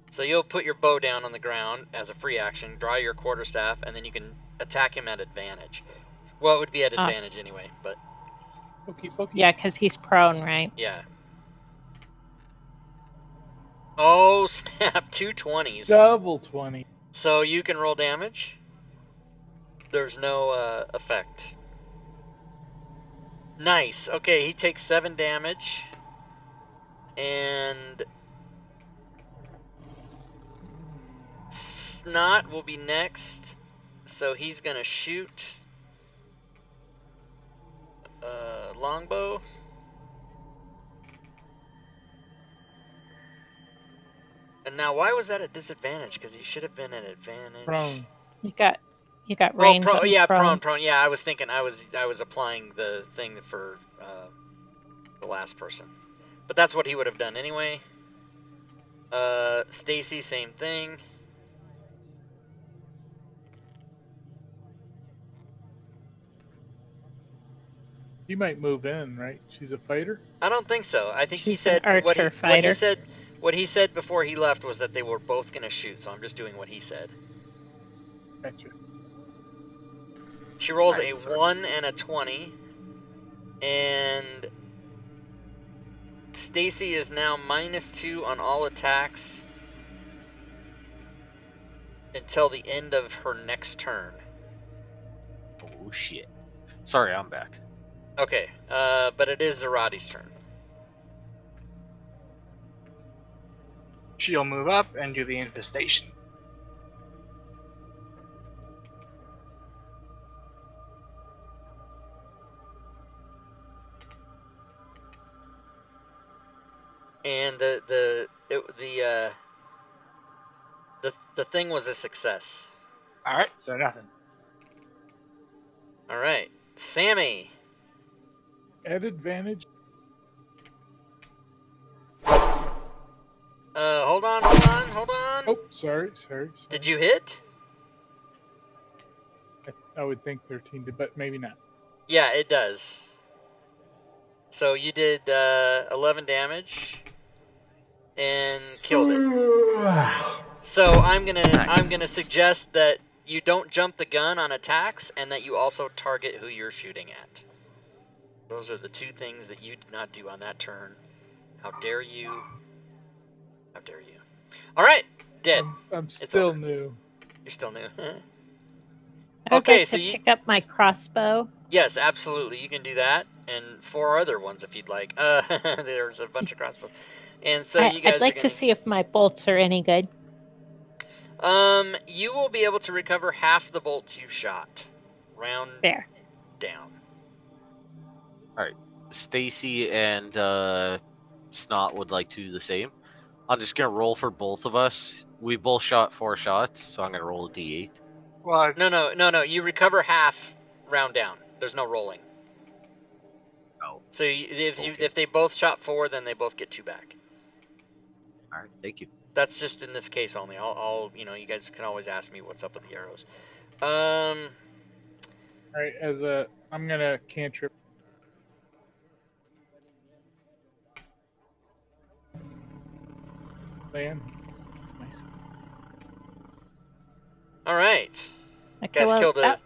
So you'll put your bow down on the ground as a free action, draw your quarterstaff, and then you can attack him at advantage. Well, it would be at advantage anyway, but... Okay. Yeah, because he's prone, right? Yeah. Oh, snap. 2 20s. Double 20. So you can roll damage. There's no effect. Nice. Okay, he takes 7 damage. And... Snot will be next. So he's going to shoot... longbow. And now, why was that a disadvantage? Because he should have been at advantage. Prone. You got range. Prone. Yeah, prone. prone. Yeah, I was thinking I was applying the thing for the last person, but that's what he would have done anyway. Stacy, same thing. She might move in, right? She's a fighter? I don't think so. I think he She's said an archer fighter. What he said before he left was that they were both going to shoot, so I'm just doing what he said. Gotcha. She rolls a 1 and a 20, and Stacy is now -2 on all attacks until the end of her next turn. Oh shit. Sorry, I'm back. Okay, but it is Zarati's turn. She'll move up and do the infestation. And the thing was a success. All right, so nothing. All right, Sammy. At advantage. Hold on. Oh, sorry. Did you hit? I would think 13 did, but maybe not. Yeah, it does. So you did 11 damage and killed it. So I'm gonna suggest that you don't jump the gun on attacks and that you also target who you're shooting at. Those are the two things that you did not do on that turn. How dare you? How dare you? All right, dead. I'm still new. You're still new. I'd Okay, like so to you... pick up my crossbow. Yes, absolutely. You can do that, and 4 other ones if you'd like. There's a bunch of crossbows, and so you guys I'd like to see if my bolts are any good. You will be able to recover half the bolts you shot. Round There. down. All right, Stacy and Snot would like to do the same. I'm just gonna roll for both of us. We both shot 4 shots, so I'm gonna roll a d8. Well, No. You recover half round down. There's no rolling. Oh. So if they both shot 4, then they both get 2 back. All right, thank you. That's just in this case only. I'll you guys can always ask me what's up with the arrows. All right, I'm gonna cantrip. Land. All right. Okay, Guys well, killed that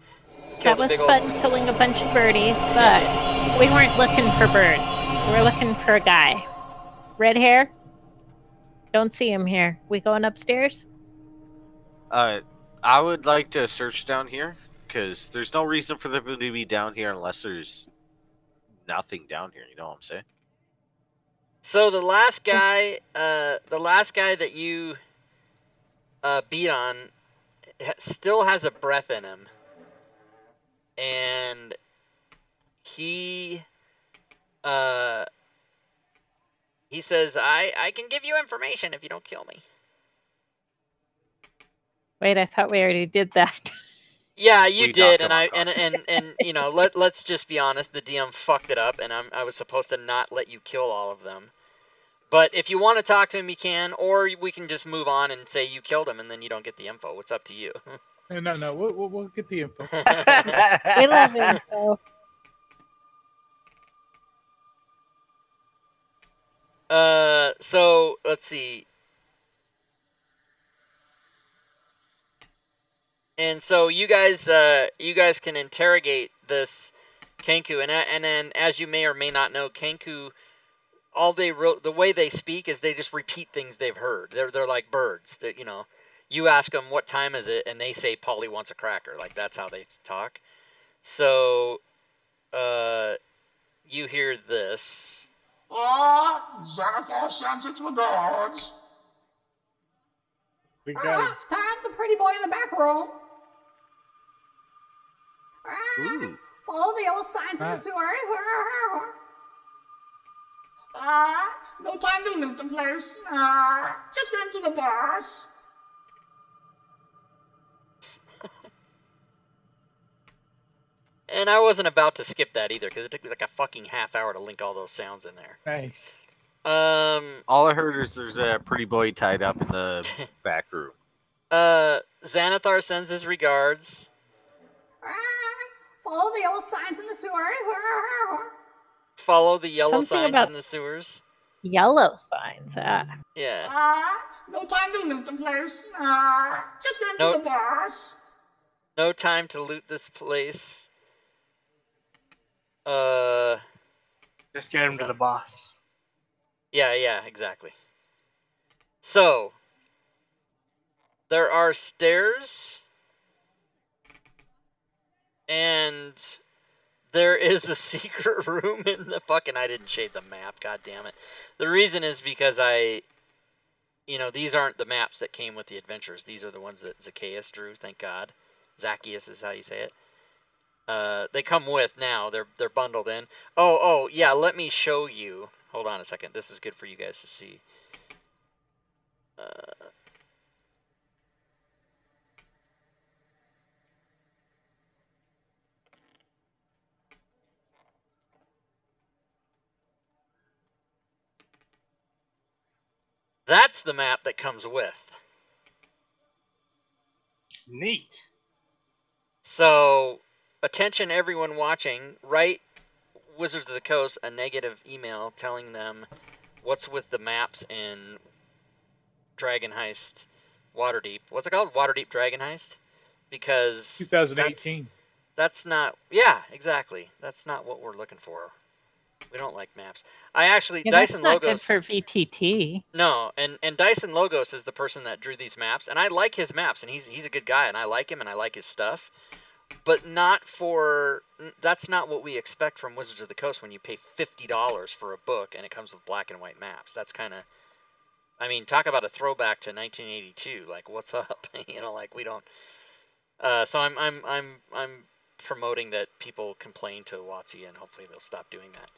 a was big fun old... killing a bunch of birdies, but we weren't looking for birds. We're looking for a guy. Red hair? Don't see him here. We going upstairs? I would like to search down here because there's no reason for them to be down here unless there's nothing down here. You know what I'm saying? So the last guy that you beat on still has a breath in him, and he says, I can give you information if you don't kill me. Wait, I thought we already did that. Yeah, you We did, knocked him unconscious. and you know, let's just be honest. The DM fucked it up, and I was supposed to not let you kill all of them. But if you want to talk to him, you can, or we can just move on and say you killed him, and then you don't get the info. It's up to you. No, we'll get the info. We love info. So let's see. And so you guys can interrogate this Kenku, and then as you may or may not know, Kenku, the way they speak is they just repeat things they've heard. They're like birds. That you ask them what time is it, and they say Polly wants a cracker. Like that's how they talk. So, you hear this. Xanathar sends its regards. We got it. Time the pretty boy in the back room. Ooh. Follow the yellow signs in the sewers. No time to loot the place. Just get into the boss. And I wasn't about to skip that either, because it took me like a fucking half hour to link all those sounds in there. Nice. All I heard is there's a pretty boy tied up in the back room. Xanathar sends his regards. Follow the yellow signs in the sewers. Follow the yellow Something signs about- in the sewers. Yellow signs. Yeah. No time to loot the place. Just get into the boss. No time to loot this place. just get him to the boss. Yeah, exactly. So, there are stairs, and there is a secret room in the fucking... I didn't shade the map, god damn it. The reason is because these aren't the maps that came with the adventures. These are the ones that Zacchaeus drew, thank God. Zacchaeus is how you say it. They come with now. They're bundled in. Oh, yeah, let me show you. Hold on a second. This is good for you guys to see. That's the map that comes with. Neat. So, attention everyone watching, write Wizards of the Coast a negative email telling them what's with the maps in Dragon Heist Waterdeep. What's it called? Waterdeep Dragon Heist? Because 2018. that's not... Yeah, exactly. That's not what we're looking for. We don't like maps. Dyson that's not Logos... good for VTT. No, and Dyson Logos is the person that drew these maps, and I like his maps, and he's a good guy, and I like him, and I like his stuff, but that's not what we expect from Wizards of the Coast when you pay $50 for a book and it comes with black and white maps. That's kind of... I mean, talk about a throwback to 1982. Like, what's up? We don't... So I'm promoting that people complain to WotC, and hopefully they'll stop doing that.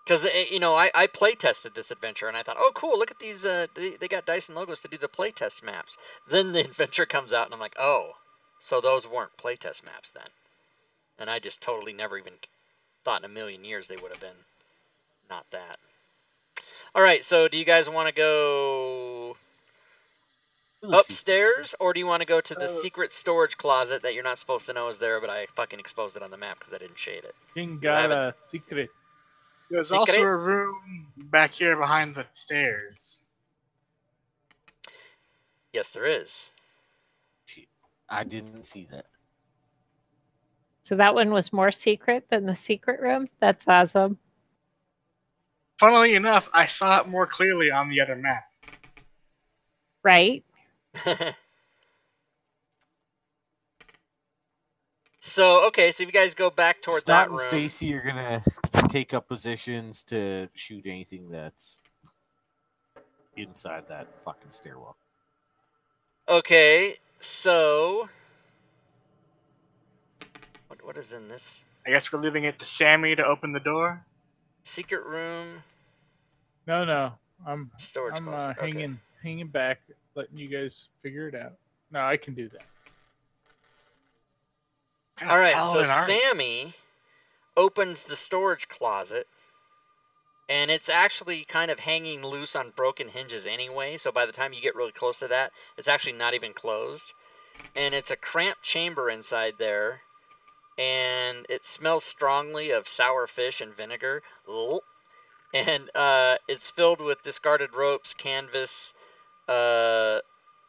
Because, I play tested this adventure, and I thought, oh, cool, look at these, they got Dyson Logos to do the playtest maps. Then the adventure comes out, and I'm like, oh, so those weren't playtest maps then. And I just totally never even thought in a million years they would have been not that. All right, so do you guys want to go upstairs, or do you want to go to the secret storage closet that you're not supposed to know is there, but I fucking exposed it on the map because I didn't shade it? King got a secret. There's also a room back here behind the stairs. Yes, there is. I didn't see that. So that one was more secret than the secret room? That's awesome. Funnily enough, I saw it more clearly on the other map. Right? So if you guys go back toward that room... Scott and Stacy are going to take up positions to shoot anything that's inside that fucking stairwell. Okay, so... What is in this? I guess we're leaving it to Sammy to open the door. Secret room. No. I'm storage closet. hanging back, letting you guys figure it out. No, I can do that. All right, so Sammy opens the storage closet, and it's actually kind of hanging loose on broken hinges anyway, so by the time you get really close to that, it's actually not even closed. And it's a cramped chamber inside there, and it smells strongly of sour fish and vinegar. And it's filled with discarded ropes, canvas,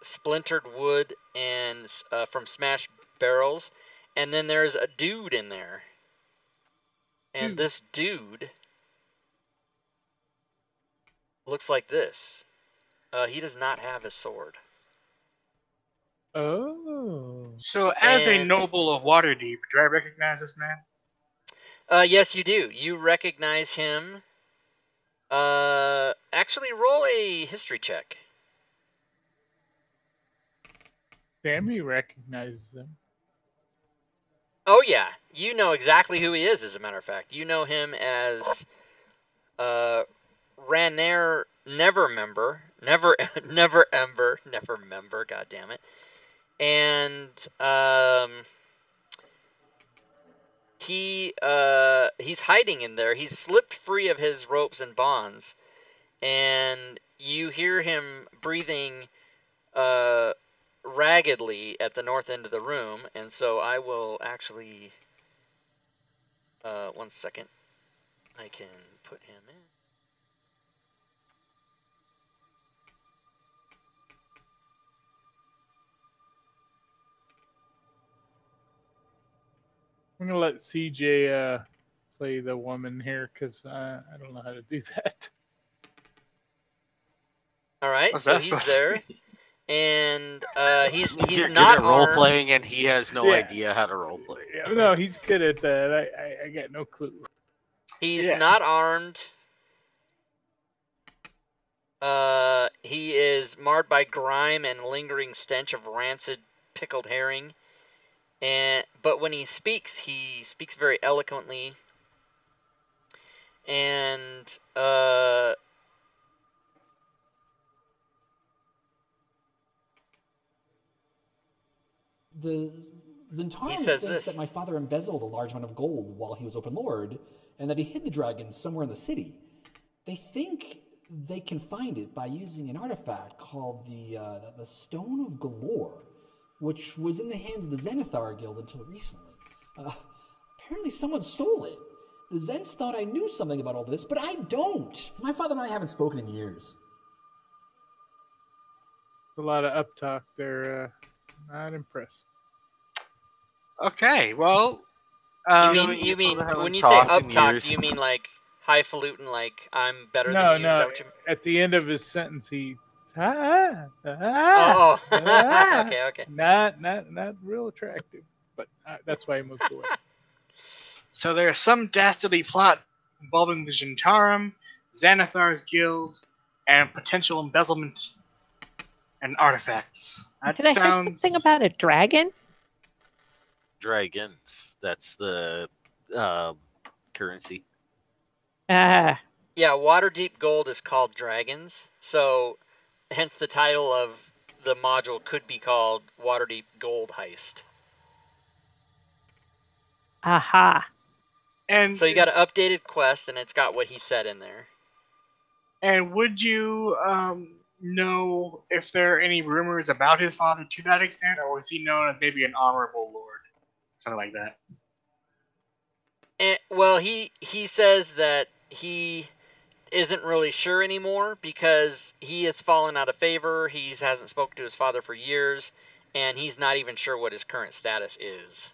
splintered wood, and from smashed barrels. And then there's a dude in there. And this dude looks like this. He does not have his sword. Oh. So as a noble of Waterdeep, do I recognize this man? Yes, you do. You recognize him. Actually, roll a history check. Sammy recognizes him. Oh, yeah. You know exactly who he is, as a matter of fact. You know him as Ranair Nevermember. Never member, goddammit. And he's hiding in there. He's slipped free of his ropes and bonds. And you hear him breathing raggedly at the north end of the room, and so I will actually 1 second, I can put him in. I'm gonna let CJ play the woman here because I don't know how to do that. All right, What's so that he's supposed to there, be? and he's You're not good at role armed. playing, and he has no Yeah. idea how to role play. Yeah, no, he's good at that. I got no clue. He's Yeah. not armed. He is marred by grime and lingering stench of rancid pickled herring. But when he speaks very eloquently. And The he Zentarum says thinks that this. my father embezzled a large amount of gold while he was open lord, and that he hid the dragon somewhere in the city. They think they can find it by using an artifact called the Stone of Galore, which was in the hands of the Xanathar Guild until recently. Apparently someone stole it. The Zens thought I knew something about all this, but I don't. My father and I haven't spoken in years. A lot of uptalk there. Not impressed. Okay, well, You mean when you say uptalk, do you mean like highfalutin, like I'm better No, than you? Is that no. what you... At the end of his sentence, he. Oh, okay. Not real attractive, but that's why he moved away. so there's some dastardly plot involving the Zentarum, Xanathar's guild, and potential embezzlement and artifacts. That Did I hear something about a dragon? Dragons. That's the currency. Ah, Yeah, Waterdeep gold is called dragons, so hence the title of the module could be called Waterdeep Gold Heist. aha. And So you got an updated quest, and it's got what he said in there. And would you know if there are any rumors about his father to that extent, or was he known as maybe an honorable lord, something like that? Well, he says that he isn't really sure anymore because he has fallen out of favor. He hasn't spoken to his father for years, and he's not even sure what his current status is.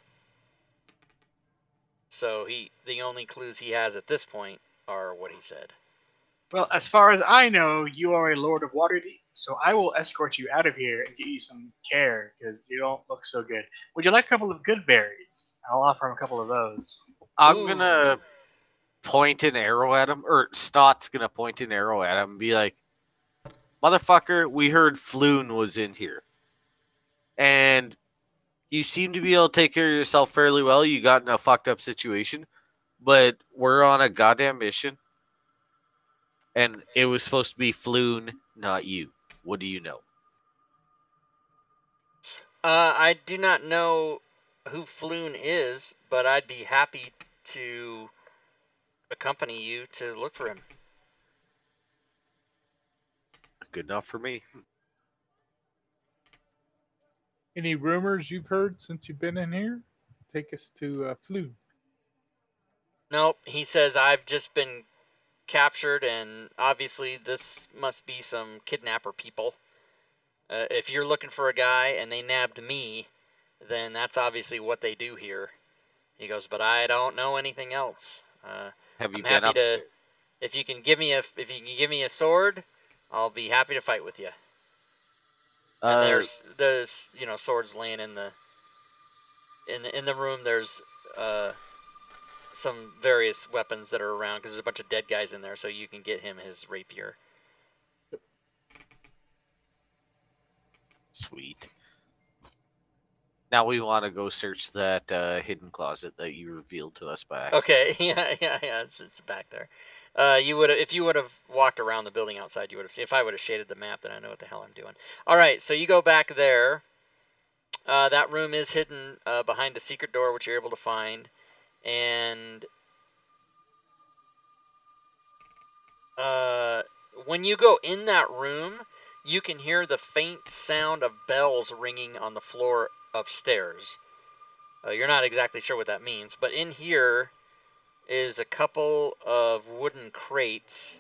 So the only clues he has at this point are what he said. Well, as far as I know, you are a lord of Waterdeep, so I will escort you out of here and get you some care, because you don't look so good. Would you like a couple of good berries? I'll offer him a couple of those. I'm gonna point an arrow at him, or Stott's gonna point an arrow at him and be like, "Motherfucker, we heard Floon was in here, and you seem to be able to take care of yourself fairly well. You got in a fucked up situation, but we're on a goddamn mission, and it was supposed to be Floon, not you. What do you know?" I do not know who Floon is, but I'd be happy to accompany you to look for him. Good enough for me. Any rumors you've heard since you've been in here? Take us to Flu. Nope, he says I've just been captured, and obviously this must be some kidnapper people. If you're looking for a guy and they nabbed me, then that's obviously what they do here. He goes, but I don't know anything else. Have you I'm been happy upstairs? to. If you can give me a sword, I'll be happy to fight with you. And there's swords laying in the room. There's some various weapons that are around because there's a bunch of dead guys in there, so you can get him his rapier. Sweet. Now we want to go search that hidden closet that you revealed to us by accident. Okay, yeah, it's back there. If you would have walked around the building outside, you would have seen. If I would have shaded the map, then I know what the hell I'm doing. All right, so you go back there. That room is hidden behind a secret door, which you're able to find, and when you go in that room, you can hear the faint sound of bells ringing on the floor upstairs. You're not exactly sure what that means, but in here is a couple of wooden crates,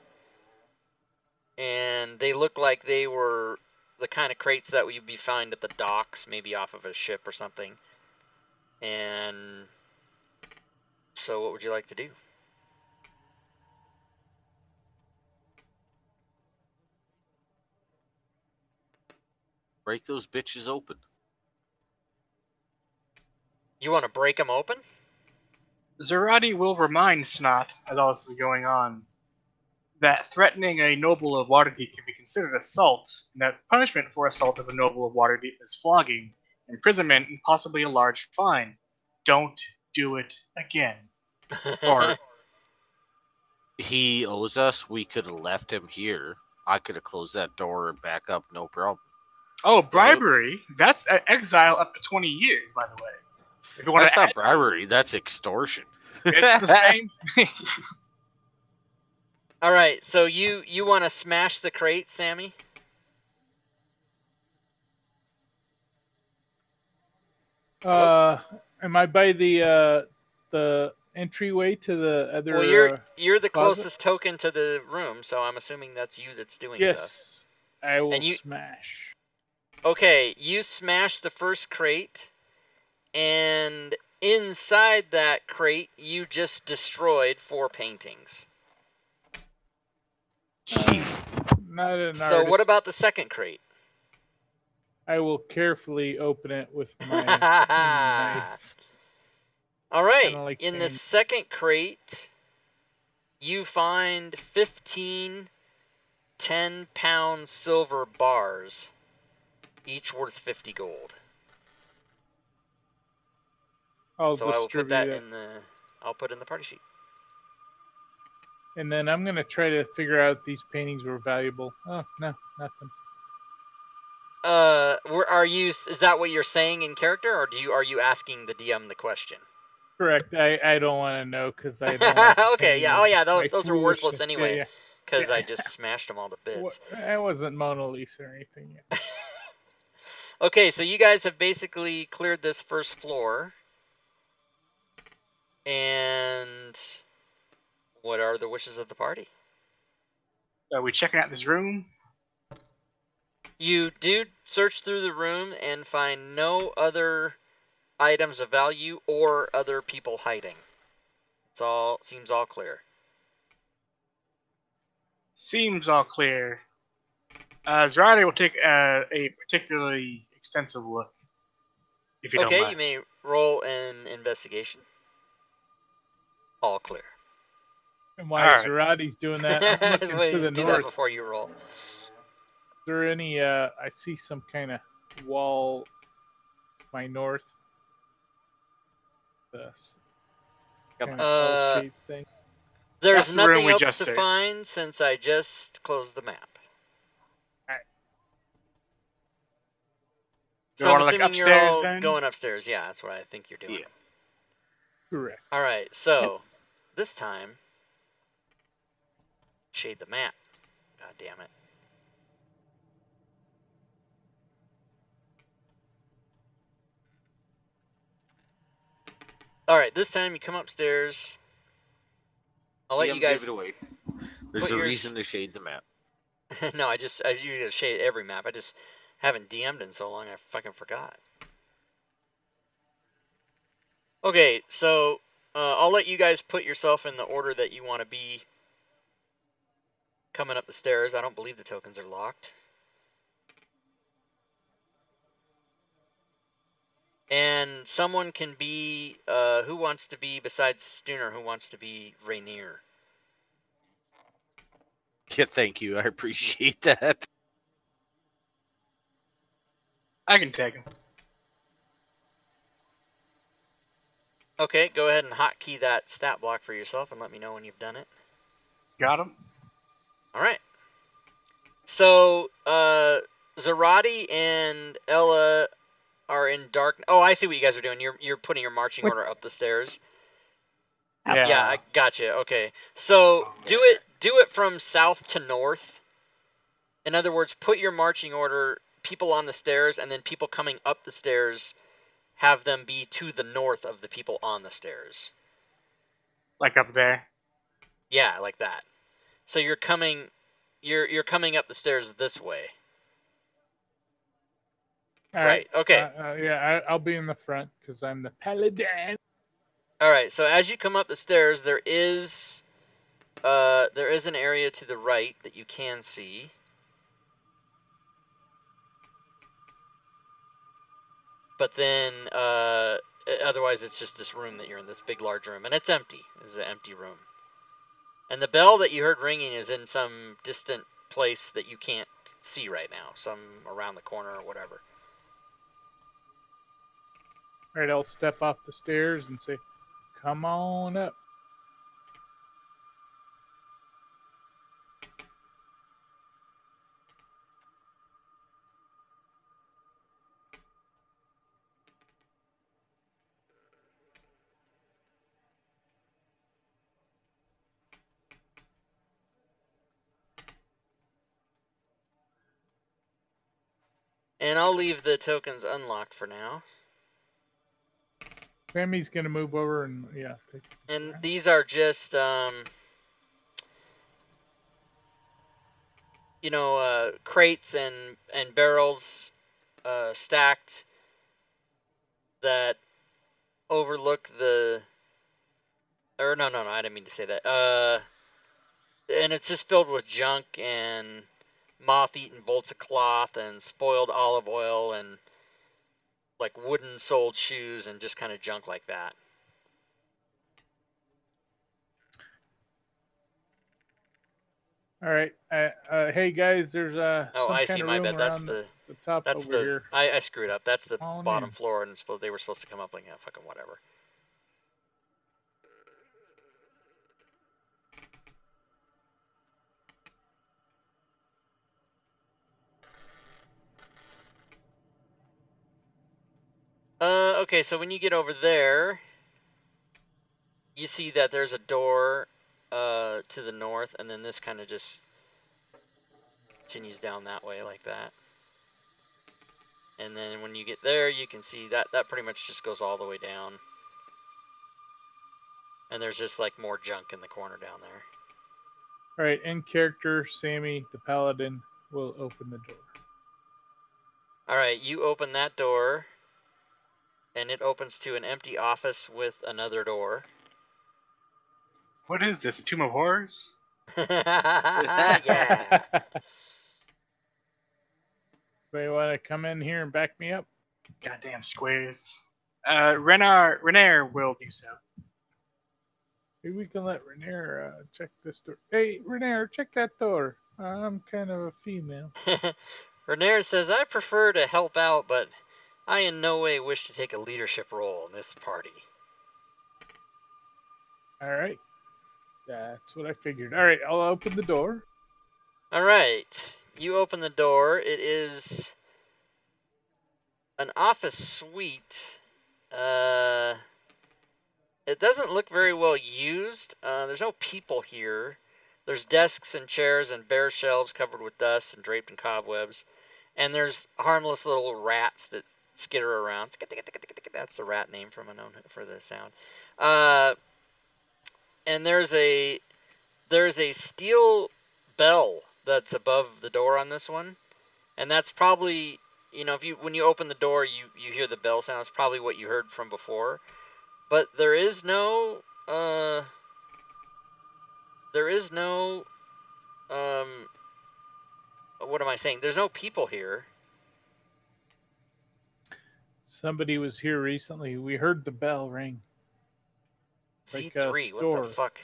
and they look like they were the kind of crates that you'd be find at the docks, maybe off of a ship or something. And so what would you like to do? Break those bitches open. You want to break them open? Zarati will remind Snot, as all this is going on, that threatening a noble of Waterdeep can be considered assault, and that punishment for assault of a noble of Waterdeep is flogging, imprisonment, and possibly a large fine. Don't do it again. Or he owes us. We could have left him here. I could have closed that door and back up, no problem. Oh, bribery? That's exile up to 20 years, by the way. If you want That's to not bribery. That's extortion. It's the same thing. All right, so you want to smash the crate, Sammy? Am I by the entryway to the other? Well, you're the closet? closest token to the room, so I'm assuming that's you that's doing Yes, stuff. I will And you- smash. Okay, you smash the first crate, and inside that crate, you just destroyed 4 paintings. Not an So artist. what about the second crate? I will carefully open it with my knife. All right, Kinda like in the painting. second crate, you find 15 10-pound silver bars, each worth 50 gold. So I will put that in the. I'll put in the party sheet. And then I'm gonna try to figure out if these paintings were valuable. Oh no, nothing. Are you? Is that what you're saying in character, or are you asking the DM the question? Correct. I don't want to know because I don't. Want to Okay. Yeah. Oh yeah. my Those are worthless foolishness. anyway. Because Yeah. I just smashed them all to bits. I wasn't Mona Lisa or anything yet. Okay, so you guys have basically cleared this first floor. And what are the wishes of the party? Are we checking out this room? You do search through the room and find no other items of value or other people hiding. Seems all clear. Seems all clear. Zarate will take a particularly extensive look. If you don't Okay, mind. you may roll an investigation. All clear. And while Alright. Zarate's doing that, I'm looking Wait, to the do north. that before you roll. Is there any? I see some kind of wall to my north. This kind of shaped thing. There's That's the room nothing we else just to searched. find since I just closed the map. You So I'm wanna look assuming you're upstairs, all then? going upstairs. Yeah, that's what I think you're doing. Yeah. Correct. All right, so this time, shade the map. God damn it. All right, this time you come upstairs. I'll let DM, you guys. give it away. There's put a yours- reason to shade the map. No, I usually shade every map. I just haven't DM'd in so long I fucking forgot. Okay, so I'll let you guys put yourself in the order that you want to be coming up the stairs. I don't believe the tokens are locked. And someone can be, who wants to be, besides Stooner, who wants to be Rainier? Yeah, thank you. I appreciate that. I can take him. Okay, go ahead and hotkey that stat block for yourself and let me know when you've done it. Got him. All right. So, Zarati and Ella are in dark. Oh, I see what you guys are doing. You're putting your marching order up the stairs. Yeah. Yeah, I gotcha. Okay, so do it from south to north. In other words, put your marching order, people on the stairs, and then people coming up the stairs, have them be to the north of the people on the stairs. Like up there. Yeah, like that. So you're coming up the stairs this way. All Right. Okay. Yeah, I'll be in the front because I'm the paladin. All right. So as you come up the stairs, there is an area to the right that you can see. but then otherwise it's just this room that you're in, this big large room, and it's empty. It's an empty room. And the bell that you heard ringing is in some distant place that you can't see right now, some around the corner or whatever. All right, I'll step off the stairs and say, "Come on up." And I'll leave the tokens unlocked for now. Sammy's gonna move over and take And these are just crates and barrels stacked that overlook the. Or no, I didn't mean to say that. And it's just filled with junk and moth-eaten bolts of cloth and spoiled olive oil and like wooden soled shoes and just kind of junk like that. All right. Hey guys, there's Oh, some I kind see. of My room bad. That's around the the top that's over the here. I screwed up. That's the Come on bottom in. floor, and they were supposed to come up like fucking whatever. Okay, so when you get over there, you see that there's a door to the north, and then this kind of just continues down that way like that. And then when you get there, you can see that pretty much just goes all the way down. And there's just like more junk in the corner down there. All right, in character, Sammy the Paladin will open the door. All right, you open that door, and it opens to an empty office with another door. What is this? A Tomb of Horrors? Yeah. Anybody want to come in here and back me up? Goddamn squares. Renair will do so. Maybe we can let Renair check this door. Hey, Renair, check that door. I'm kind of a female. Renair says, I prefer to help out, but I in no way wish to take a leadership role in this party. All right. That's what I figured. All right, I'll open the door. All right. You open the door. It is an office suite. It doesn't look very well used. There's no people here. There's desks and chairs and bare shelves covered with dust and draped in cobwebs. And there's harmless little rats that skitter around. That's the rat name for the sound. And there's a steel bell that's above the door on this one. And that's probably, when you open the door, you hear the bell sound. It's probably what you heard from before. But there is no, what am I saying? There's no people here. Somebody was here recently. We heard the bell ring. Z3, what the fuck?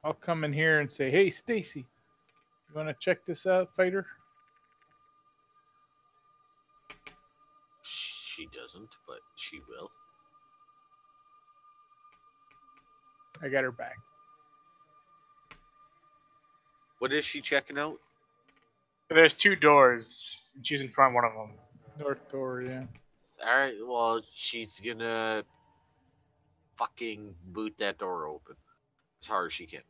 I'll come in here and say, hey, Stacy, you want to check this out, fighter? She doesn't, but she will. I got her back. What is she checking out? There's two doors. She's in front of one of them. North door, yeah. Alright, well, she's gonna fucking boot that door open as hard as she can.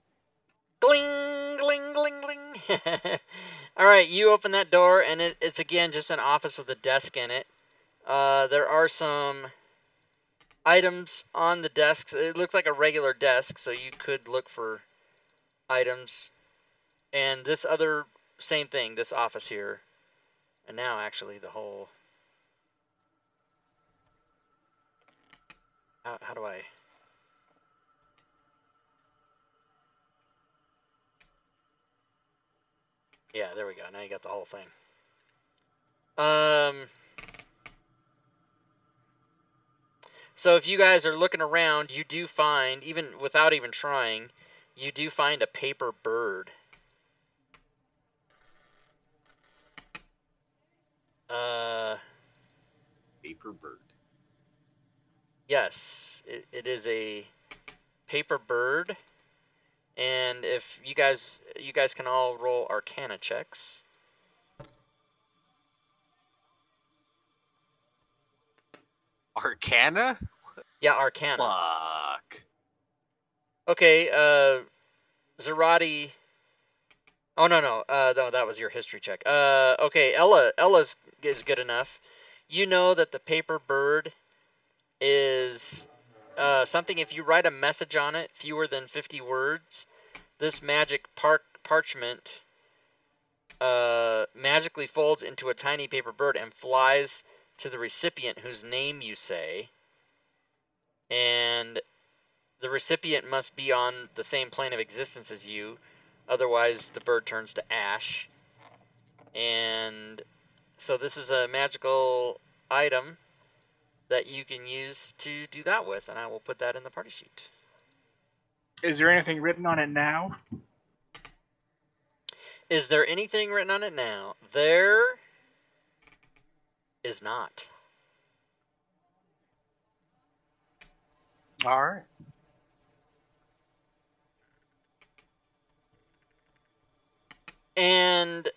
Gling, gling, gling, gling. Alright, you open that door, and it's again just an office with a desk in it. There are some items on the desks. It looks like a regular desk, so you could look for items. And this other, same thing, this office here. And now, actually, the whole... How do I... Yeah, there we go. Now you got the whole thing. So if you guys are looking around, you do find, even without even trying, you do find a paper bird. Paper bird. Yes, it is a paper bird. And if you guys can all roll Arcana checks. Arcana? Yeah, Arcana. Fuck. Okay, Zarati. Oh no, no, that was your history check. Okay, Ella's is good enough. You know that the paper bird is something. If you write a message on it, fewer than 50 words, this magic parchment magically folds into a tiny paper bird and flies to the recipient whose name you say. And the recipient must be on the same plane of existence as you, otherwise the bird turns to ash. And so this is a magical item that you can use to do that with, and I will put that in the party sheet. Is there anything written on it now? Is there anything written on it now? There is not. All right. And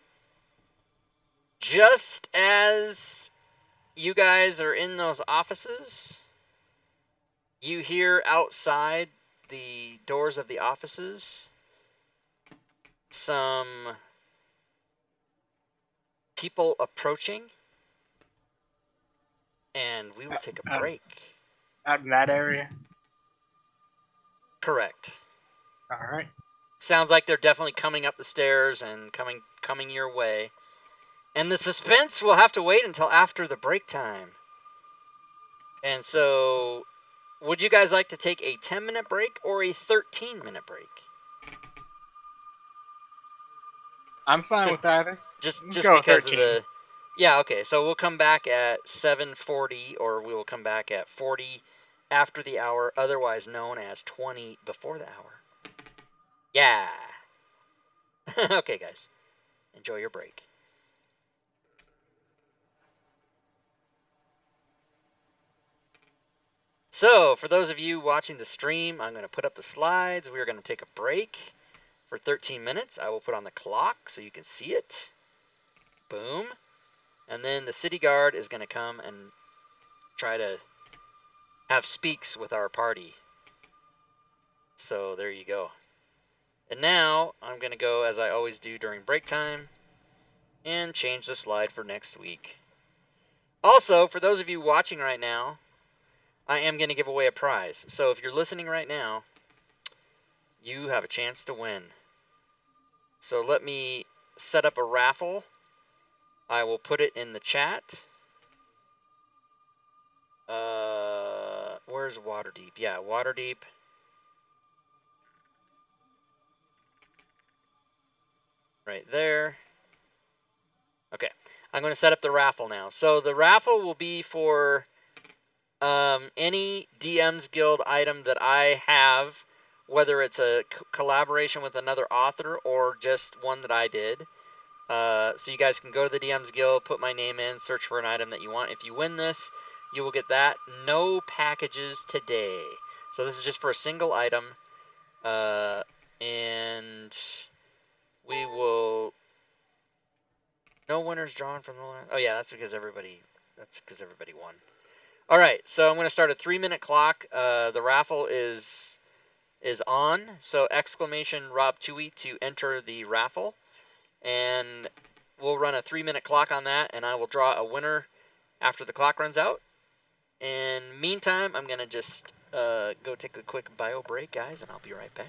just as you guys are in those offices, you hear outside the doors of the offices some people approaching, and we will take a break. Out in that area? Correct. All right. Sounds like they're definitely coming up the stairs and coming your way. And the suspense will have to wait until after the break time. And so, would you guys like to take a 10-minute break or a 13-minute break? I'm fine with either. Just go because 13. of the... Yeah, okay. So we'll come back at 7:40, or we will come back at 40 after the hour, otherwise known as 20 before the hour. Yeah. Okay, guys. Enjoy your break. So, for those of you watching the stream, I'm going to put up the slides. We are going to take a break for 13 minutes. I will put on the clock so you can see it. Boom. And then the city guard is going to come and try to have speaks with our party. So, there you go. And now, I'm going to go, as I always do during break time, and change the slide for next week. Also, for those of you watching right now, I am going to give away a prize. So if you're listening right now, you have a chance to win. So let me set up a raffle. I will put it in the chat. Where's Waterdeep? Yeah, Waterdeep. Right there. Okay, I'm going to set up the raffle now. So the raffle will be for any DM's Guild item that I have, whether it's a collaboration with another author or just one that I did. So you guys can go to the DM's Guild, put my name in, search for an item that you want. If you win this, you will get that. No packages today. So this is just for a single item. And we will... No winners drawn from the last... Oh yeah, that's because everybody won. All right, so I'm going to start a 3-minute clock. The raffle is on, so exclamation Rob Tui to enter the raffle, and we'll run a 3-minute clock on that, and I will draw a winner after the clock runs out. In meantime, I'm going to just go take a quick bio break, guys, and I'll be right back.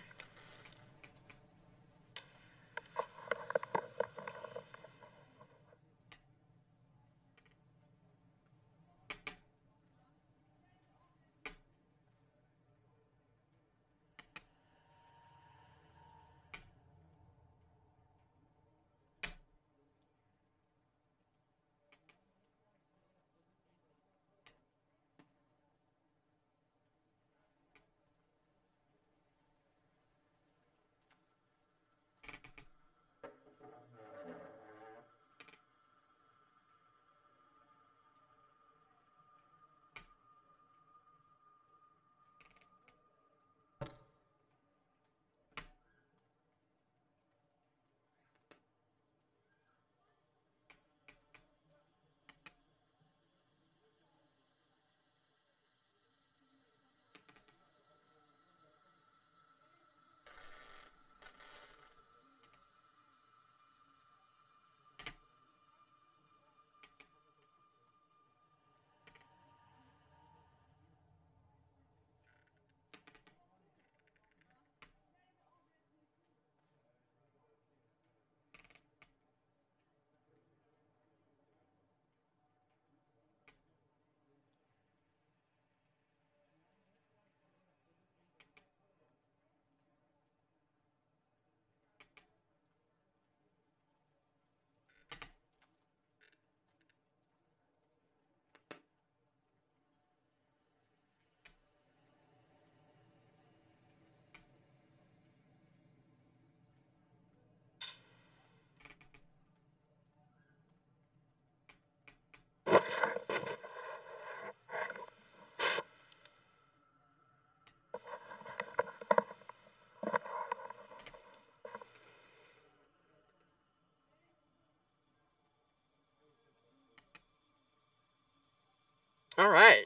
All right.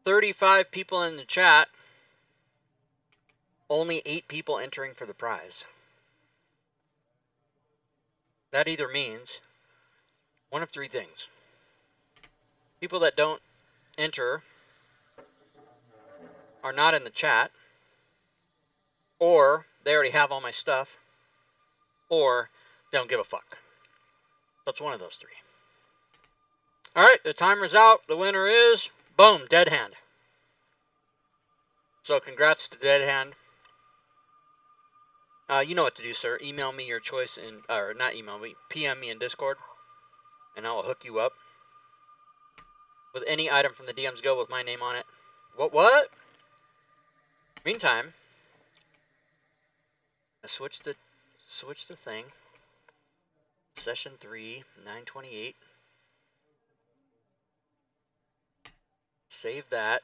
35 people in the chat. Only 8 people entering for the prize. That either means one of 3 things. People that don't enter are not in the chat, or they already have all my stuff, or they don't give a fuck. That's one of those 3. All right, the timer's out. The winner is, boom, Dead Hand. So congrats to Dead Hand. You know what to do, sir. Email me your choice or not email me, PM me in Discord, and I will hook you up with any item from the DM's Go with my name on it. What? Meantime, I switched the thing. Session 3, 928. Save that.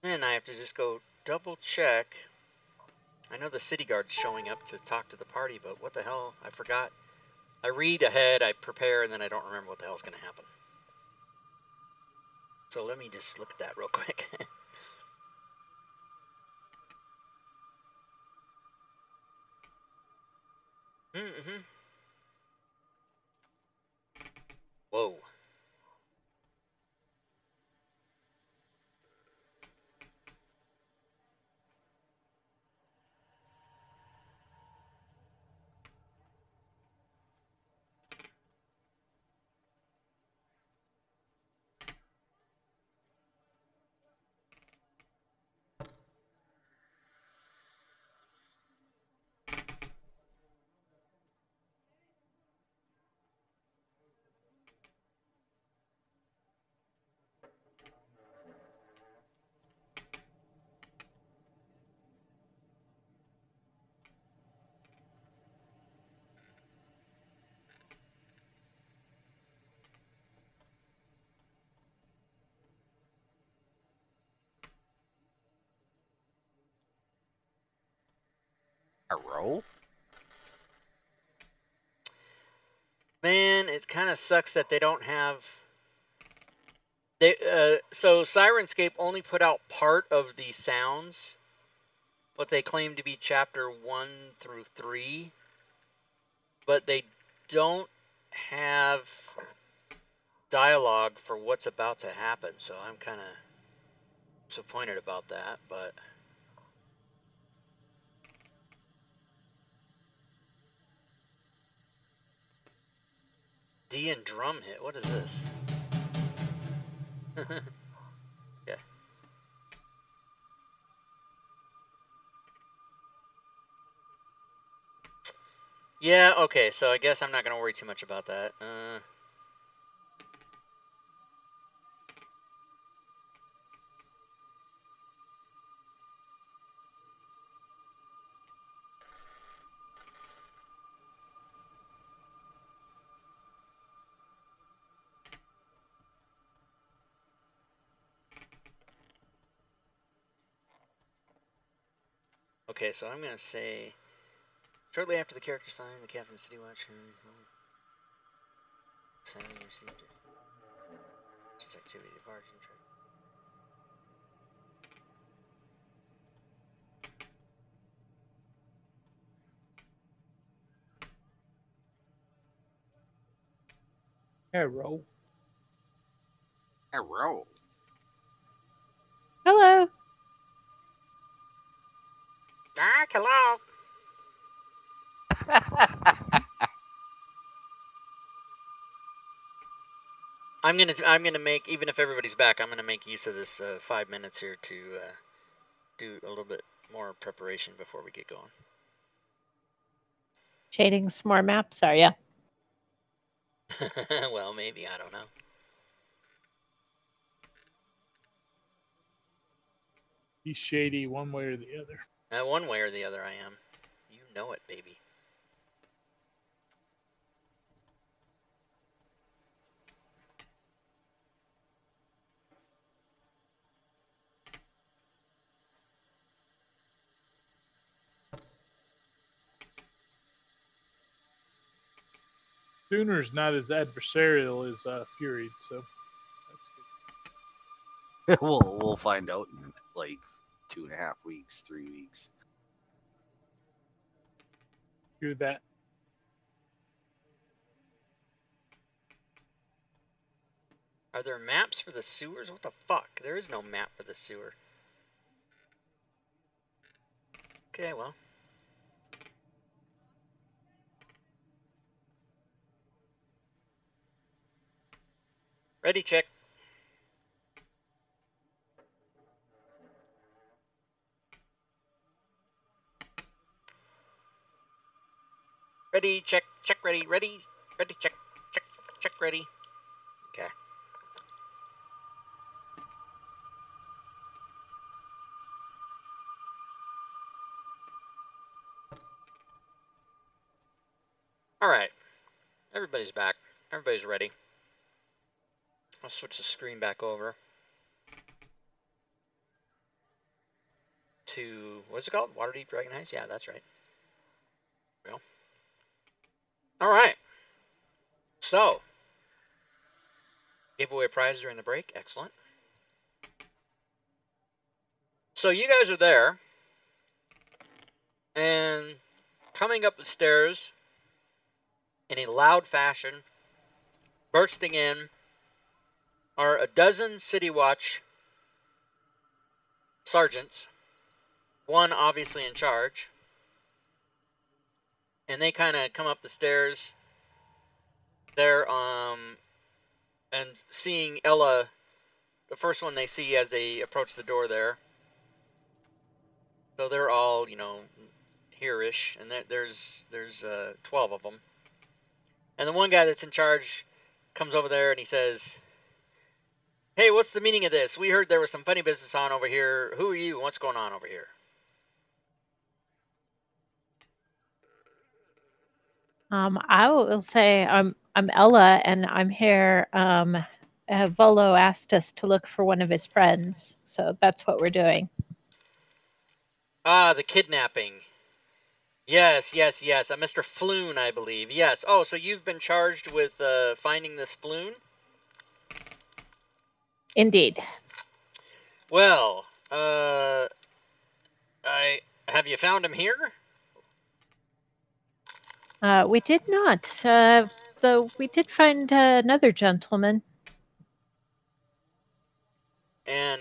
Then I have to just go double check. I know the city guard's showing up to talk to the party, but what the hell? I forgot. I read ahead, I prepare, and then I don't remember what the hell's going to happen. So let me just look at that real quick. Whoa. A roll? Man, it kind of sucks that they don't have... So Sirenscape only put out part of the sounds, what they claim to be chapter 1 through 3, but they don't have dialogue for what's about to happen, so I'm kind of disappointed about that, but... D and drum hit, what is this? Yeah. Yeah, okay, so I guess I'm not going to worry too much about that. Okay, so I'm going to say, shortly after the characters find the captain of the City Watch, Simon received it. Just activity to barge and track. Hello. A roll. Hello. Ah, hello. I'm gonna make, even if everybody's back, I'm gonna make use of this 5 minutes here to do a little bit more preparation before we get going. Shading some more maps, are ya? Well, maybe, I don't know. He's shady one way or the other. One way or the other, I am. You know it, baby. Sooner's not as adversarial as Fury, so that's good. We'll find out in like 2.5 weeks, 3 weeks. Do that. Are there maps for the sewers? What the fuck? There is no map for the sewer. Okay, well. Ready, check. Ready, check, check, ready, ready, ready, check, check, check, ready. Okay. All right. Everybody's back. Everybody's ready. I'll switch the screen back over to, what's it called? Waterdeep Dragon Heist? Yeah, that's right. Well. All right. So, gave away a prize during the break. Excellent. So you guys are there, and coming up the stairs in a loud fashion, bursting in, are a dozen City Watch sergeants, one obviously in charge, and they kind of come up the stairs there, and seeing Ella, the first one they see as they approach the door there. So they're all, you know, here-ish, and there's 12 of them. And the one guy that's in charge comes over there and he says, "Hey, what's the meaning of this? We heard there was some funny business on over here. Who are you and what's going on over here?" I will say I'm Ella, and I'm here. Volo asked us to look for one of his friends, so that's what we're doing. Ah, the kidnapping. Yes, yes, yes. Mr. Floon, I believe. Yes. Oh, so you've been charged with finding this Floon? Indeed. Well, have you found him here? We did not, though we did find another gentleman. And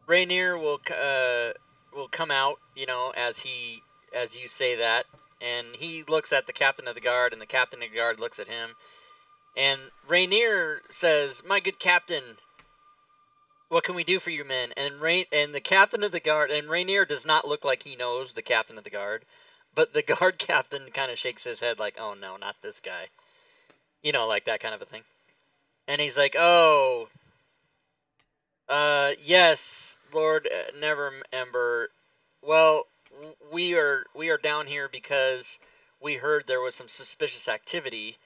Rainier will come out, you know, as you say that, and he looks at the captain of the guard, and the captain of the guard looks at him, and Rainier says, "My good captain, what can we do for you men?" And the captain of the guard, and Rainier does not look like he knows the captain of the guard, but the guard captain kind of shakes his head like, "Oh no, not this guy," you know, like that kind of a thing. And he's like, "Oh, yes, Lord Neverember. Well, we are down here because we heard there was some suspicious activity,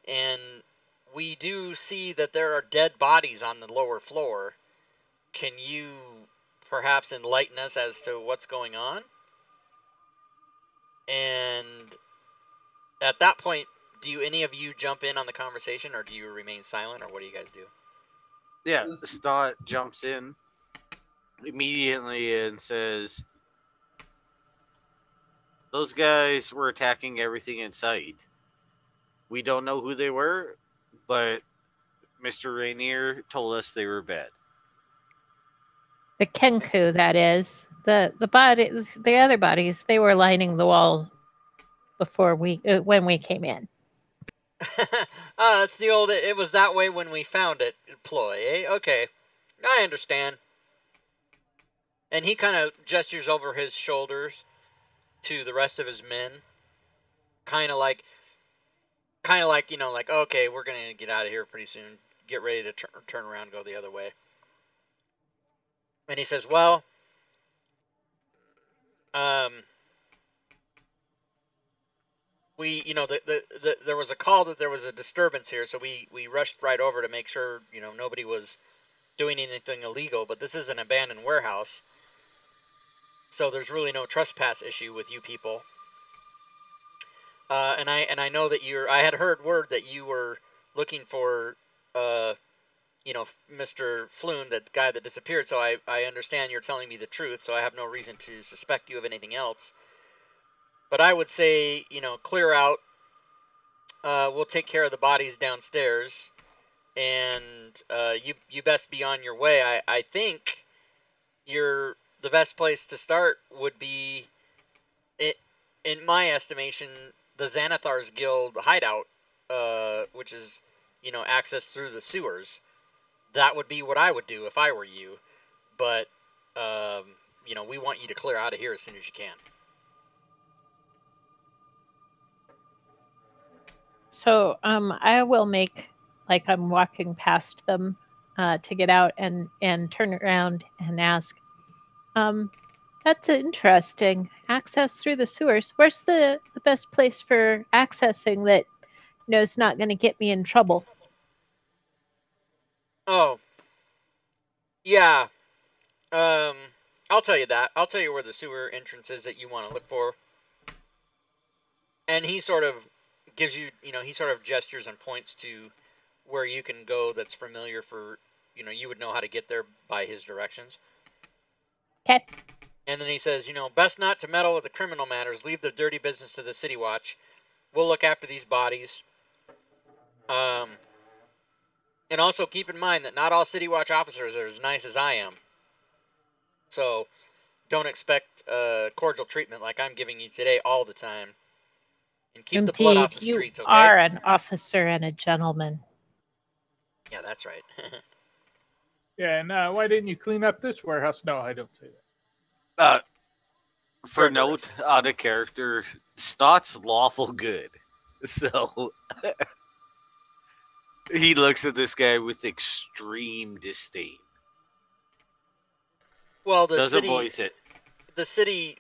and we do see that there are dead bodies on the lower floor. Can you perhaps enlighten us as to what's going on?" And at that point, do any of you jump in on the conversation, or do you remain silent, or what do you guys do? Yeah, Snot jumps in immediately and says, "Those guys were attacking everything in sight. We don't know who they were, but Mr. Rainier told us they were bad." The Kenku, that is. The other bodies, they were lining the wall before when we came in. It's the old "it was that way when we found it" ploy, eh? Okay, I understand. And he kind of gestures over his shoulders to the rest of his men, kind of like, you know, like, "Okay, we're gonna get out of here pretty soon. Get ready to turn around and go the other way." And he says, "Well, we, you know, there was a call that there was a disturbance here, so we rushed right over to make sure, you know, nobody was doing anything illegal, but this is an abandoned warehouse, so there's really no trespass issue with you people. And I know that I had heard word that you were looking for, you know, Mr. Floon, the guy that disappeared. So I understand you're telling me the truth. So I have no reason to suspect you of anything else. But I would say, you know, clear out. We'll take care of the bodies downstairs, and you best be on your way. I think the best place to start would be, in my estimation, the Xanathar's Guild hideout, which is, you know, access through the sewers. That would be what I would do if I were you. But you know, we want you to clear out of here as soon as you can. So I will make like I'm walking past them to get out and turn around and ask, that's interesting. Access through the sewers. Where's the best place for accessing that, you know, is not going to get me in trouble? Oh, yeah. I'll tell you that. I'll tell you where the sewer entrance is that you want to look for. And he sort of gives you, you know, he sort of gestures and points to where you can go that's familiar for, you know, you would know how to get there by his directions. Okay. And then he says, you know, best not to meddle with the criminal matters. Leave the dirty business to the City Watch. We'll look after these bodies. And also keep in mind that not all City Watch officers are as nice as I am. So don't expect cordial treatment like I'm giving you today all the time. And keep the blood off the streets, okay? You are an officer and a gentleman. Yeah, that's right. Yeah, and why didn't you clean up this warehouse? No, I don't say that. For note, out of character, Snot's lawful good. So he looks at this guy with extreme disdain. Well, doesn't voice it. The city